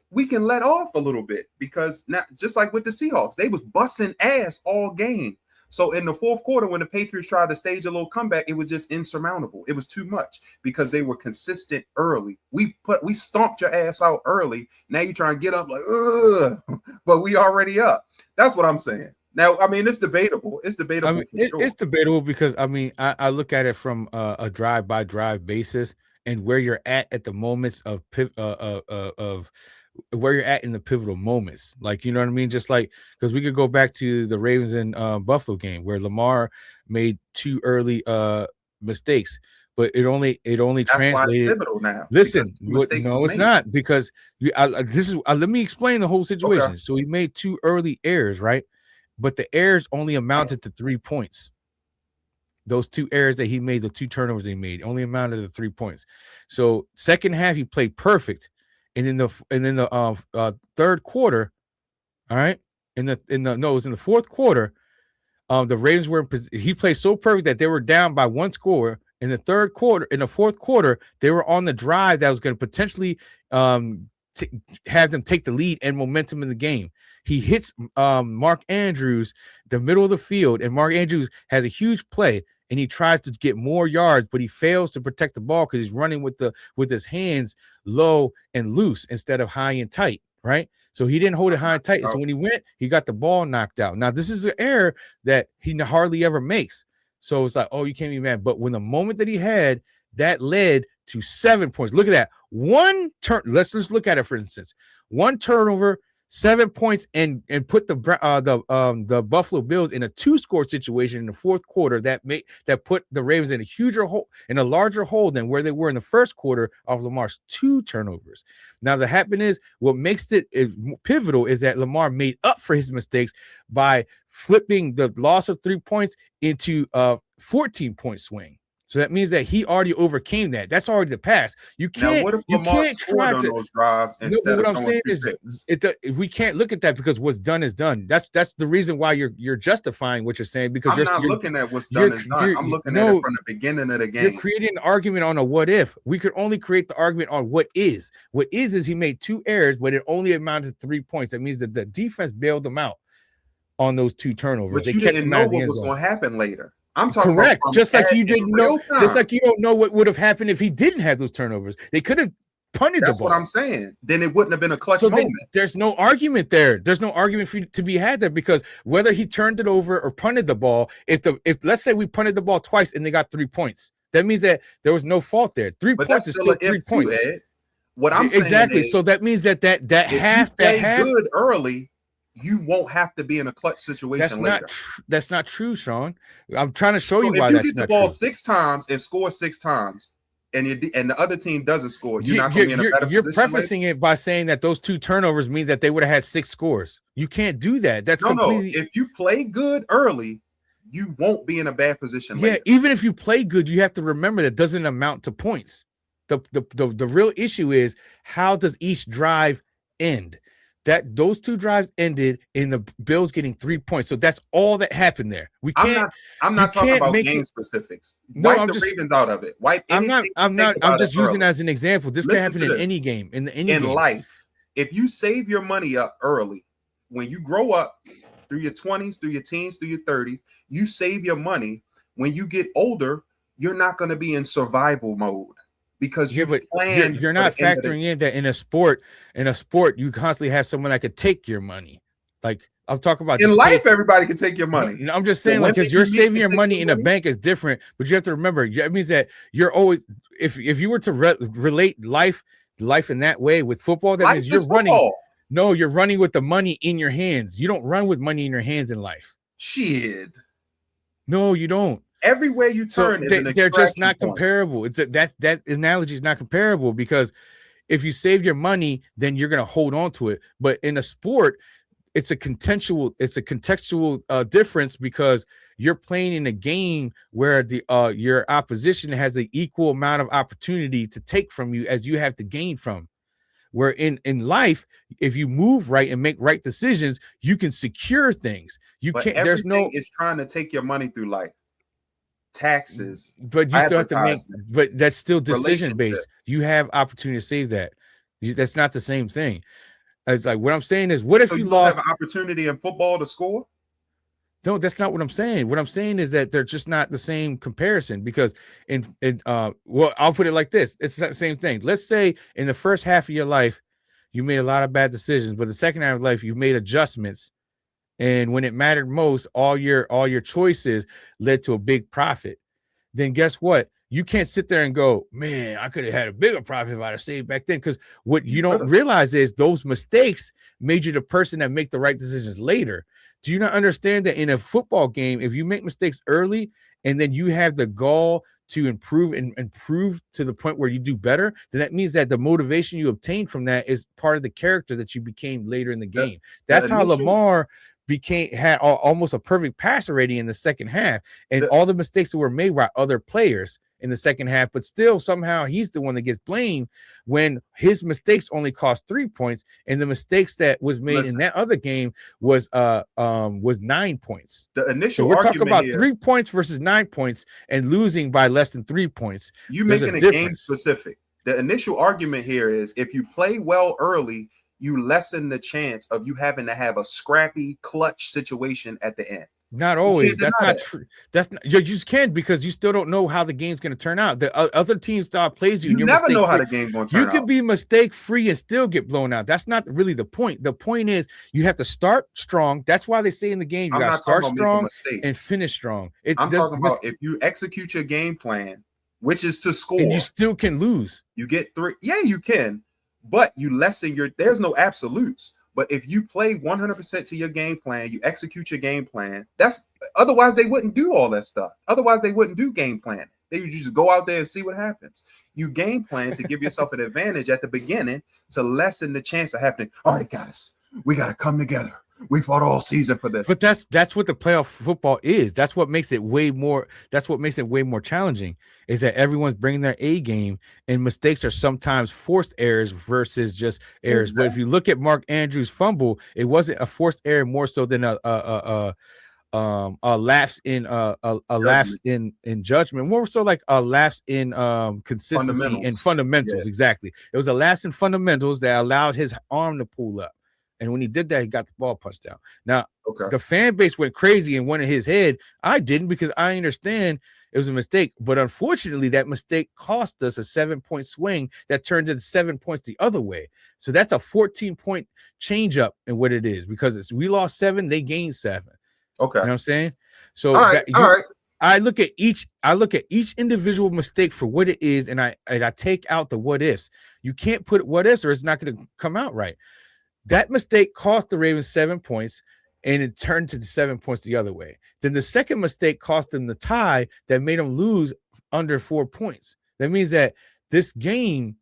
we can let off a little bit, because now, just like with the Seahawks, they was busting ass all game. So in the fourth quarter, when the Patriots tried to stage a little comeback, it was just insurmountable. It was too much because they were consistent early. We stomped your ass out early. Now you trying to get up like, ugh, but we already up. That's what I'm saying. Now, I mean, it's debatable. It's debatable. I mean, it's debatable because I mean, I look at it from a drive by drive basis and where you're at the moments of where you're at in the pivotal moments. Like, you know what I mean? Just like, because we could go back to the Ravens and Buffalo game where Lamar made 2 early mistakes, but it only That's translated. Why it's pivotal now. Listen, no, it's not, because let me explain the whole situation. Okay. So he made 2 early errors, right? But the errors only amounted to 3 points. Those 2 errors that he made, the 2 turnovers he made, only amounted to 3 points. So second half he played perfect. And in the third quarter, all right, it was in the fourth quarter. The Ravens were he played so perfect that they were down by 1 score. In the fourth quarter, they were on the drive that was going to potentially have them take the lead and momentum in the game. He hits Mark Andrews the middle of the field, and Mark Andrews has a huge play. And he tries to get more yards, but he fails to protect the ball because he's running with his hands low and loose instead of high and tight, right? So he didn't hold it high and tight. And so when he went, he got the ball knocked out. Now, this is an error that he hardly ever makes. So it's like, oh, you can't be mad. But when the moment that he had, that led to 7 points. Look at that. One turn. Let's just look at it, for instance. 1 turnover, 7 points, and put the Buffalo Bills in a 2-score situation in the fourth quarter that put the Ravens in a larger hole than where they were in the first quarter of Lamar's 2 turnovers. Now, the happening is what makes it pivotal is that Lamar made up for his mistakes by flipping the loss of 3 points into a 14-point swing. So that means that he already overcame that. That's already the past. You can't. Now, what if Lamar scored on those drives instead of what I'm saying is we can't look at that because what's done is done. That's the reason why you're justifying what you're saying, because I'm not looking at what's done is done. I'm looking at it from the beginning of the game. You're creating an argument on a what if. We could only create the argument on what is. What is he made 2 errors, but it only amounted to 3 points. That means that the defense bailed them out on those 2 turnovers. But you didn't know what was going to happen later. I'm talking correct. Just like you didn't know, just like you don't know what would have happened if he didn't have those turnovers. They could have punted the ball. That's what I'm saying. Then it wouldn't have been a clutch moment. There's no argument there. There's no argument for you to be had there, because whether he turned it over or punted the ball, if let's say we punted the ball twice and they got 3 points, that means that there was no fault there. 3 points is still 3 points. Ed. What I'm saying exactly. Is, so that means that half good early, you won't have to be in a clutch situation later. That's not true, Sean. I'm trying to show you why that's not true. If you get the ball 6 times and score 6 times, and the other team doesn't score, you're not going to be in a better position. You're prefacing it by saying that those 2 turnovers means that they would have had 6 scores. You can't do that. That's completely. No. If you play good early, you won't be in a bad position later. Yeah, even if you play good, you have to remember that doesn't amount to points. The real issue is, how does each drive end? That those 2 drives ended in the Bills getting 3 points. So that's all that happened there. We can't. I'm not talking about game specifics. Wipe the Ravens out of it. I'm just using it as an example. This can happen in any game. In life, if you save your money up early, when you grow up through your 20s, through your teens, through your 30s, you save your money. When you get older, you're not going to be in survival mode. Because you're not factoring in that in a sport you constantly have someone that could take your money. Like I'm talking about in life. Everybody can take your money. No, I'm just saying, like, because you're saving your money in a bank is different, but you have to remember, it means that you're always, if you were to relate life in that way with football, that means you're running. No, you're running with the money in your hands. You don't run with money in your hands in life. Shit. No, you don't. Everywhere you turn, they're just not comparable. It's that analogy is not comparable, because if you save your money, then you're gonna hold on to it. But in a sport, it's a contextual difference, because you're playing in a game where the your opposition has an equal amount of opportunity to take from you as you have to gain from. Where in life, if you move right and make right decisions, you can secure things. There's no is trying to take your money through life. Taxes, but you still have to make. But that's still decision based. You have opportunity to save that. That's not the same thing. It's like, what I'm saying is, what if you lost have an opportunity in football to score? No, that's not what I'm saying. What I'm saying is that they're just not the same comparison, because well, I'll put it like this. It's the same thing. Let's say in the first half of your life, you made a lot of bad decisions, but the second half of life, you made adjustments. And when it mattered most, all your choices led to a big profit. Then guess what? You can't sit there and go, man, I could have had a bigger profit if I'd have saved back then. Because what you don't realize is those mistakes made you the person that make the right decisions later. Do you not understand that in a football game, if you make mistakes early and then you have the gall to improve and improve to the point where you do better, then that means that the motivation you obtained from that is part of the character that you became later in the game. That's how Lamar had almost a perfect passer rating in the second half, and all the mistakes that were made by other players in the second half, but still somehow he's the one that gets blamed when his mistakes only cost 3 points, and the mistakes that was made in that other game was 9 points. The initial we're talking about 3 points versus 9 points and losing by less than 3 points. You making a game specific. The initial argument here is, if you play well early, you lessen the chance of you having to have a scrappy clutch situation at the end. Not always. That's not true. That's not, you just can't, because you still don't know how the game's going to turn out. The other team plays you. You never know how the game's going to turn out. You could be mistake free and still get blown out. That's not really the point. The point is you have to start strong. That's why they say in the game you got to start strong and finish strong. I'm talking about if you execute your game plan, which is to score, and you still can lose. You get 3. Yeah, you can, but you lessen there's no absolutes. But if you play 100% to your game plan, you execute your game plan. Otherwise they wouldn't do all that stuff. Otherwise they wouldn't do game planning. They would just go out there and see what happens. You game plan to give yourself an advantage at the beginning to lessen the chance of happening. All right, guys, we got to come together. We fought all season for this. But that's what the playoff football is. That's what makes it way more. That's what makes it way more challenging. Is that everyone's bringing their A game, and mistakes are sometimes forced errors versus just errors. Exactly. But if you look at Mark Andrews' fumble, it wasn't a forced error more so than a lapse in lapse in judgment, more so like a lapse in consistency and fundamentals. Yeah. Exactly. It was a lapse in fundamentals that allowed his arm to pull up. And when he did that, he got the ball punched out. Now, the fan base went crazy and went in his head. I didn't, because I understand it was a mistake. But unfortunately, that mistake cost us a 7-point swing that turns into 7 points the other way. So that's a 14-point change up in what it is, because we lost 7, they gained 7. Okay. You know what I'm saying? So all right. I look at each individual mistake for what it is, and I take out the what ifs. You can't put what ifs or it's not going to come out right. That mistake cost the Ravens 7 points, and it turned to the 7 points the other way. Then the second mistake cost them the tie that made them lose under 4 points. That means that this game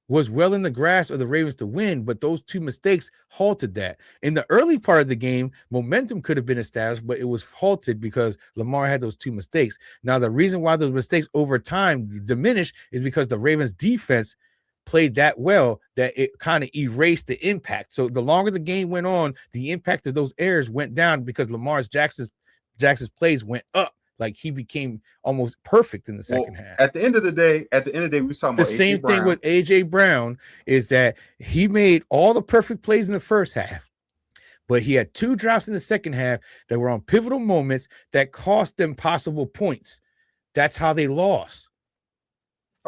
was well in the grasp of the Ravens to win, but those 2 mistakes halted that. In the early part of the game, momentum could have been established, but it was halted because Lamar had those 2 mistakes. Now, the reason why those mistakes over time diminished is because the Ravens defense played that well that it kind of erased the impact. So the longer the game went on, the impact of those errors went down because Lamar Jackson's plays went up. Like, he became almost perfect in the second half. At the end of the day, we were talking about the same thing with AJ Brown, is that he made all the perfect plays in the first half, but he had 2 drops in the second half that were on pivotal moments that cost them possible points. That's how they lost.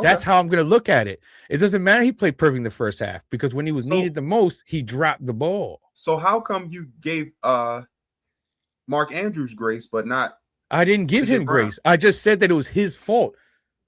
That's how I'm going to look at it. It doesn't matter he played perfect in the first half because when he was needed the most, he dropped the ball. So how come you gave Mark Andrews grace, but not? I didn't give him grace. I just said that it was his fault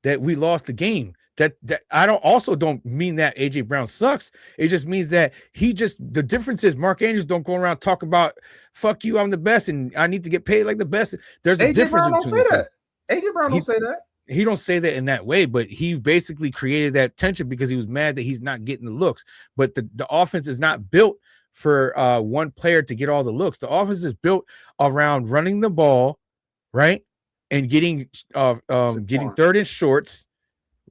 that we lost the game. That I don't mean that AJ Brown sucks. It just means that the difference is Mark Andrews don't go around talking about fuck you, I'm the best, and I need to get paid like the best. There's a difference. Brown don't say that. AJ Brown don't say that. He don't say that in that way, but he basically created that tension because he was mad that he's not getting the looks. But the offense is not built for one player to get all the looks. The offense is built around running the ball, right, and getting third and shorts.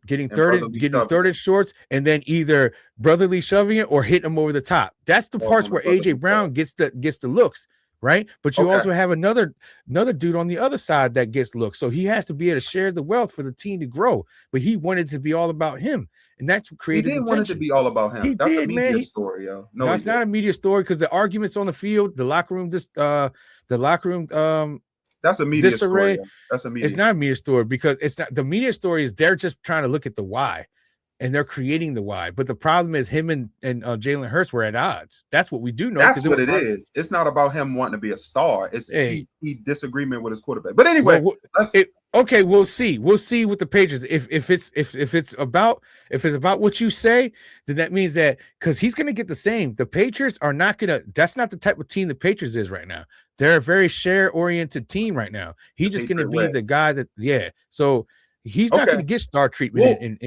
Getting third and shorts, and then either brotherly shoving it or hitting him over the top. That's the parts where AJ Brown gets the looks, right? But you also have another dude on the other side that gets looks. So he has to be able to share the wealth for the team to grow. But he wanted to be all about him, and that's what created. He didn't want it to be all about him. That's a media story, yo. No, it's not a media story because the arguments on the field, the locker room, that's a media story. That's a media. It's not a media story because it's not. The media story is they're just trying to look at the why, and they're creating the why. But the problem is him and Jalen Hurts were at odds. That's what we do know. That's what it is. It's not about him wanting to be a star. It's he disagreement with his quarterback. But anyway, we'll see. We'll see with the Patriots. If it's about what you say, then that means that because he's going to get the same. The Patriots are not going to. That's not the type of team the Patriots is right now. They're a very share-oriented team right now. He's just going to be the guy that, So he's not going to get star treatment.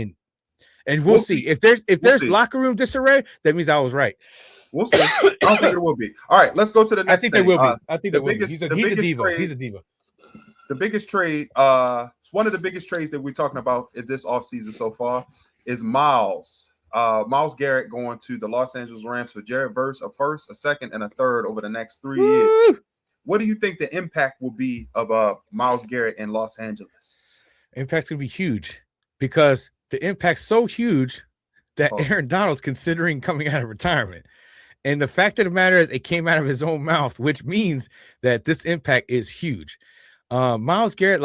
And we'll see. If there's locker room disarray, that means I was right. We'll see. I don't think it will be. All right, let's go to the next. I think they will be. I think they will be. He's a diva. He's a diva. The biggest trade, one of the biggest trades that we're talking about in this offseason so far is Myles Garrett going to the Los Angeles Rams for Jared Verse, a first, a second, and a third over the next 3 years. What do you think the impact will be of Myles Garrett in Los Angeles? Impact's going to be huge because the impact's so huge that Aaron Donald's considering coming out of retirement. And the fact of the matter is it came out of his own mouth, which means that this impact is huge. Myles Garrett,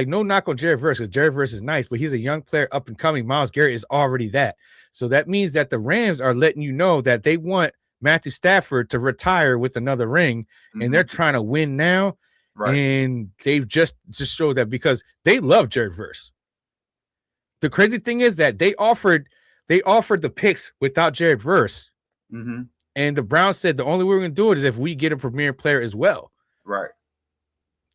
no knock on Jared Verse, because Jared Verse is nice, but he's a young player up and coming. Myles Garrett is already that. So that means that the Rams are letting you know that they want Matthew Stafford to retire with another ring, and they're trying to win now. Right. And they've just showed that because they love Jared Verse. The crazy thing is that they offered the picks without Jared Verse. Mm-hmm. And the Browns said the only way we're going to do it is if we get a premier player as well. Right.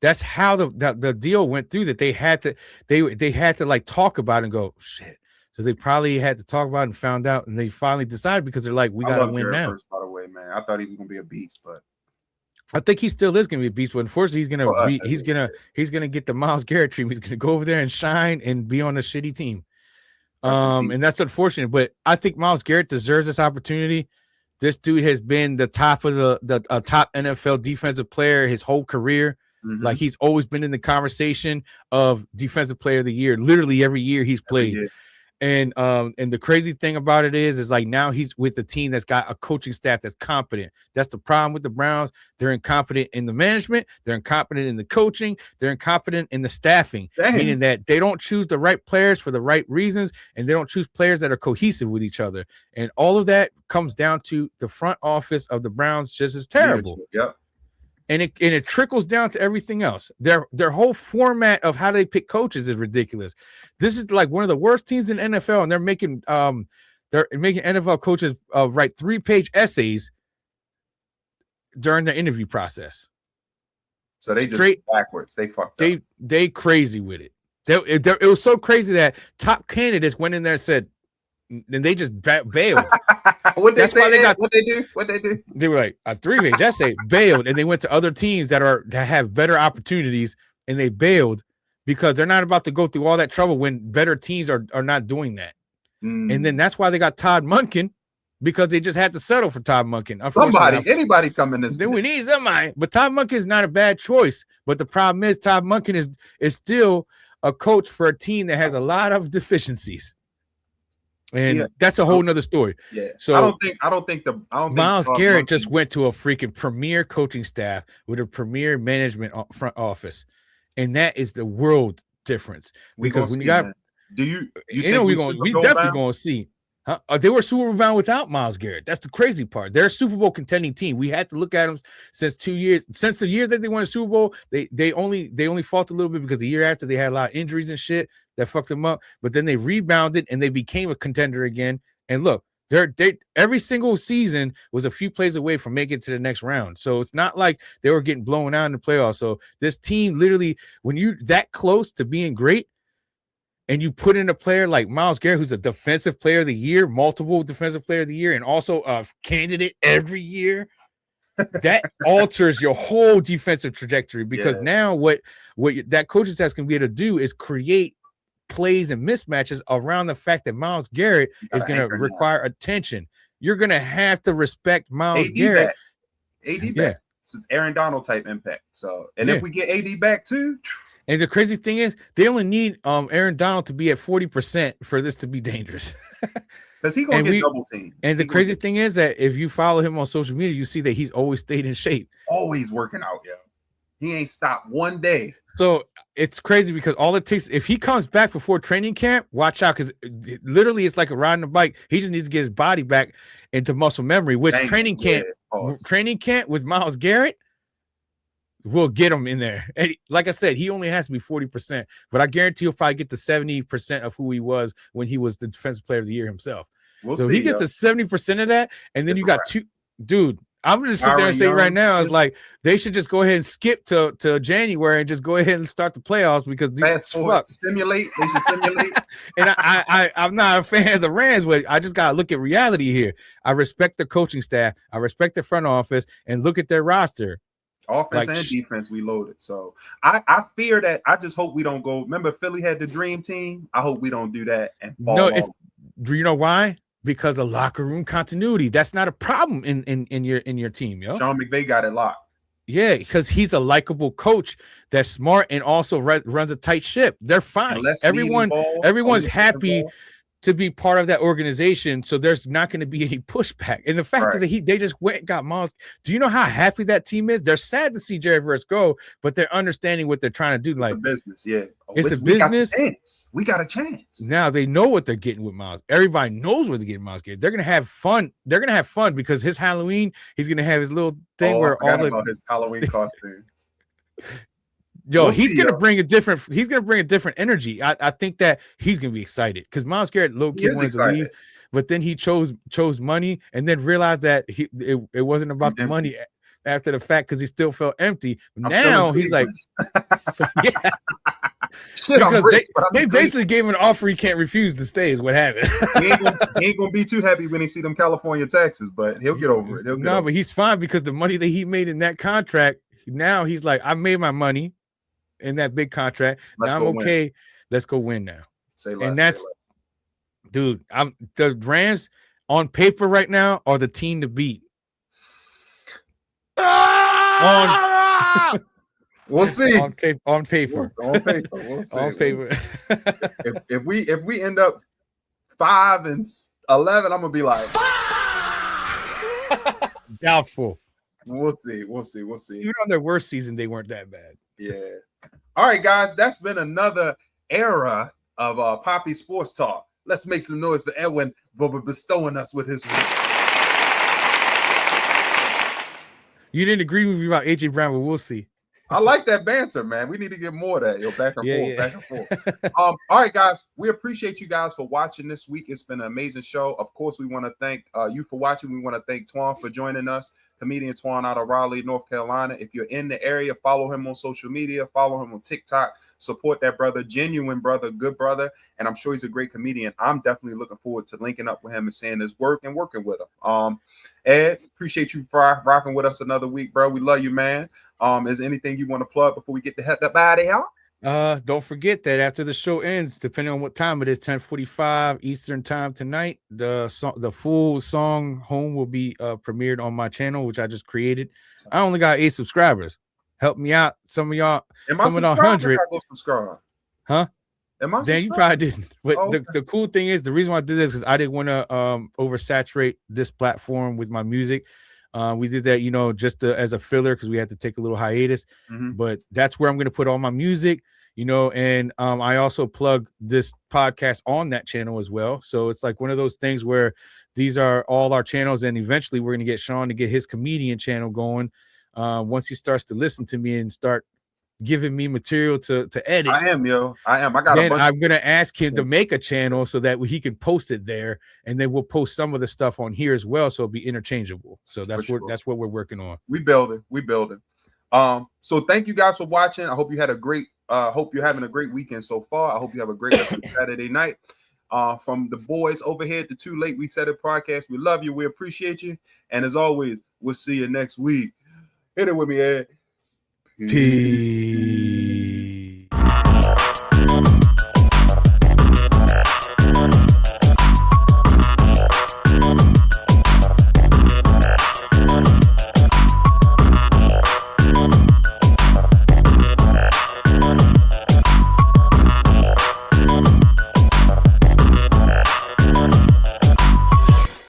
That's how the deal went through, that they had to like talk about it and go, shit. So they probably had to talk about it and found out, and they finally decided because they're like, we got to win Jared now. Verse, by the way, man, I thought he was going to be a beast, but I think he still is going to be a beast. But unfortunately, he's gonna get the Myles Garrett treatment. He's going to go over there and shine and be on a shitty team. And that's unfortunate. But I think Myles Garrett deserves this opportunity. This dude has been the top of the top NFL defensive player his whole career. Mm-hmm. Like he's always been in the conversation of defensive player of the year, literally every year he's played. And the crazy thing about it is like now he's with the team that's got a coaching staff that's competent. That's the problem with the Browns. They're incompetent in the management. They're incompetent in the coaching. They're incompetent in the staffing, meaning that they don't choose the right players for the right reasons, and they don't choose players that are cohesive with each other. And all of that comes down to the front office of the Browns just as terrible. Yep. And it trickles down to everything else. Their whole format of how they pick coaches is ridiculous. This is like one of the worst teams in NFL, and they're making NFL coaches write 3-page essays during the interview process. So they just backwards. They fucked up. They crazy with it. It was so crazy that top candidates went in there and said, and they just bailed. What they do? They were like a 3-page essay, bailed, and they went to other teams that have better opportunities, and they bailed because they're not about to go through all that trouble when better teams are not doing that. And then that's why they got Todd Monken, because they just had to settle for Todd Monken. Anybody coming this? Then we need somebody, but Todd Monken is not a bad choice. But the problem is Todd Monken is still a coach for a team that has a lot of deficiencies. And that's a whole nother story. Yeah. So I don't think Myles Garrett just went to a freaking premier coaching staff with a premier management front office, and that is the world difference. Because when you got Do you know we Super we Bowl definitely bound? gonna see. Huh? They were Super Bowl bound without Myles Garrett. That's the crazy part. They're a Super Bowl contending team. We had to look at them since 2 years. Since the year that they won a Super Bowl, they only fought a little bit because the year after they had a lot of injuries and shit that fucked them up. But then they rebounded and they became a contender again. And look, they every single season was a few plays away from making it to the next round. So it's not like they were getting blown out in the playoffs. So this team literally, when you're that close to being great, and you put in a player like Myles Garrett, who's a defensive player of the year, multiple defensive player of the year, and also a candidate every year, that alters your whole defensive trajectory. Because now what that coaching staff can be able to do is create plays and mismatches around the fact that Myles Garrett is going to require attention. You're going to have to respect Myles Garrett. AD back. It's Aaron Donald type impact. So, and if we get AD back too. And the crazy thing is, they only need Aaron Donald to be at 40% for this to be dangerous. Because he's going to get double teamed. And the crazy thing is that if you follow him on social media, you see that he's always stayed in shape. Always working out, yo. He ain't stopped one day. So it's crazy because all it takes, if he comes back before training camp, watch out, because literally it's like a riding a bike. He just needs to get his body back into muscle memory, which training camp with Myles Garrett, we'll get him in there. And like I said, he only has to be 40%, but I guarantee he'll probably get to 70% of who he was when he was the defensive player of the year himself. So he gets to 70% of that, and then you got dude. I'm gonna sit there and say right now, it's like they should just go ahead and skip to January and just go ahead and start the playoffs because simulate. They should simulate. And I'm not a fan of the Rams, but I just gotta look at reality here. I respect the coaching staff, I respect the front office, and look at their roster. Offense and defense, we loaded. So I fear that. I just hope we don't go. Remember, Philly had the dream team. I hope we don't do that and fall off. Do you know why? Because of locker room continuity. That's not a problem in your team, yo. Sean McVay got it locked. Yeah, because he's a likable coach that's smart and also runs a tight ship. They're fine. Everyone's happy to be part of that organization, so there's not going to be any pushback. And the fact that they just went and got Myles. Do you know how happy that team is? They're sad to see Jerry Verse go, but they're understanding what they're trying to do. It's a business, it's a business. We got a chance. Now they know what they're getting with Myles. Everybody knows what they're getting Myles Garrett. They're gonna have fun. They're gonna have fun because his Halloween, he's gonna have his little thing where all his Halloween costumes. He's gonna bring a different energy. I think that he's gonna be excited because Myles Garrett low-key wanted to leave, but then he chose money and then realized that it wasn't about the money after the fact because he still felt empty. Now he's like, because they basically gave him an offer he can't refuse to stay. Is what happened. he ain't gonna be too happy when he see them California taxes, but he'll get over it. But he's fine because the money that he made in that contract. Now he's like, I made my money in that big contract. Now I'm okay. Win. Let's go win now. Dude, the Rams on paper right now are the team to beat. We'll see. On paper. We'll see. On paper. If we end up 5-11, I'm gonna be like doubtful. We'll see. Even on their worst season, they weren't that bad. Yeah. All right, guys. That's been another era of Papi Sports Talk. Let's make some noise for Edwin for bestowing us with his wisdom. You didn't agree with me about AJ Brown, but we'll see. I like that banter, man. We need to get more of that. Back and forth. All right, guys. We appreciate you guys for watching this week. It's been an amazing show. Of course, we want to thank you for watching. We want to thank Twan for joining us. Comedian Twan out of Raleigh, North Carolina. If you're in the area, follow him on social media. Follow him on TikTok. Support that brother. Genuine brother. Good brother. And I'm sure he's a great comedian. I'm definitely looking forward to linking up with him and seeing his work and working with him. Ed, appreciate you for rocking with us another week, bro. We love you, man. Is there anything you want to plug before we get the head up out of here? Don't forget that after the show ends, depending on what time it is, 10:45 Eastern time tonight, the full song Home will be premiered on my channel, which I just created. I only got 8 subscribers. Help me out. Some of y'all, some of the 100. Subscribe. Huh? Then you probably didn't. But the cool thing is, the reason why I did this is I didn't want to oversaturate this platform with my music. We did that, just as a filler because we had to take a little hiatus. But that's where I'm going to put all my music. you know, and I also plug this podcast on that channel as well. So it's like one of those things where these are all our channels, and eventually we're going to get Sean to get his comedian channel going. Once he starts to listen to me and start giving me material to edit. I am. I got then a bunch. I'm gonna ask him to make a channel so that he can post it there, and then we'll post some of the stuff on here as well, so it'll be interchangeable. So that's what we're working on. We building. So thank you guys for watching. I hope you had a great hope you're having a great weekend so far. I hope you have a great rest of Saturday night. From the boys over here at the Too Late We Said It podcast, we love you, we appreciate you, and as always, we'll see you next week. Hit it with me, Ed. Peace.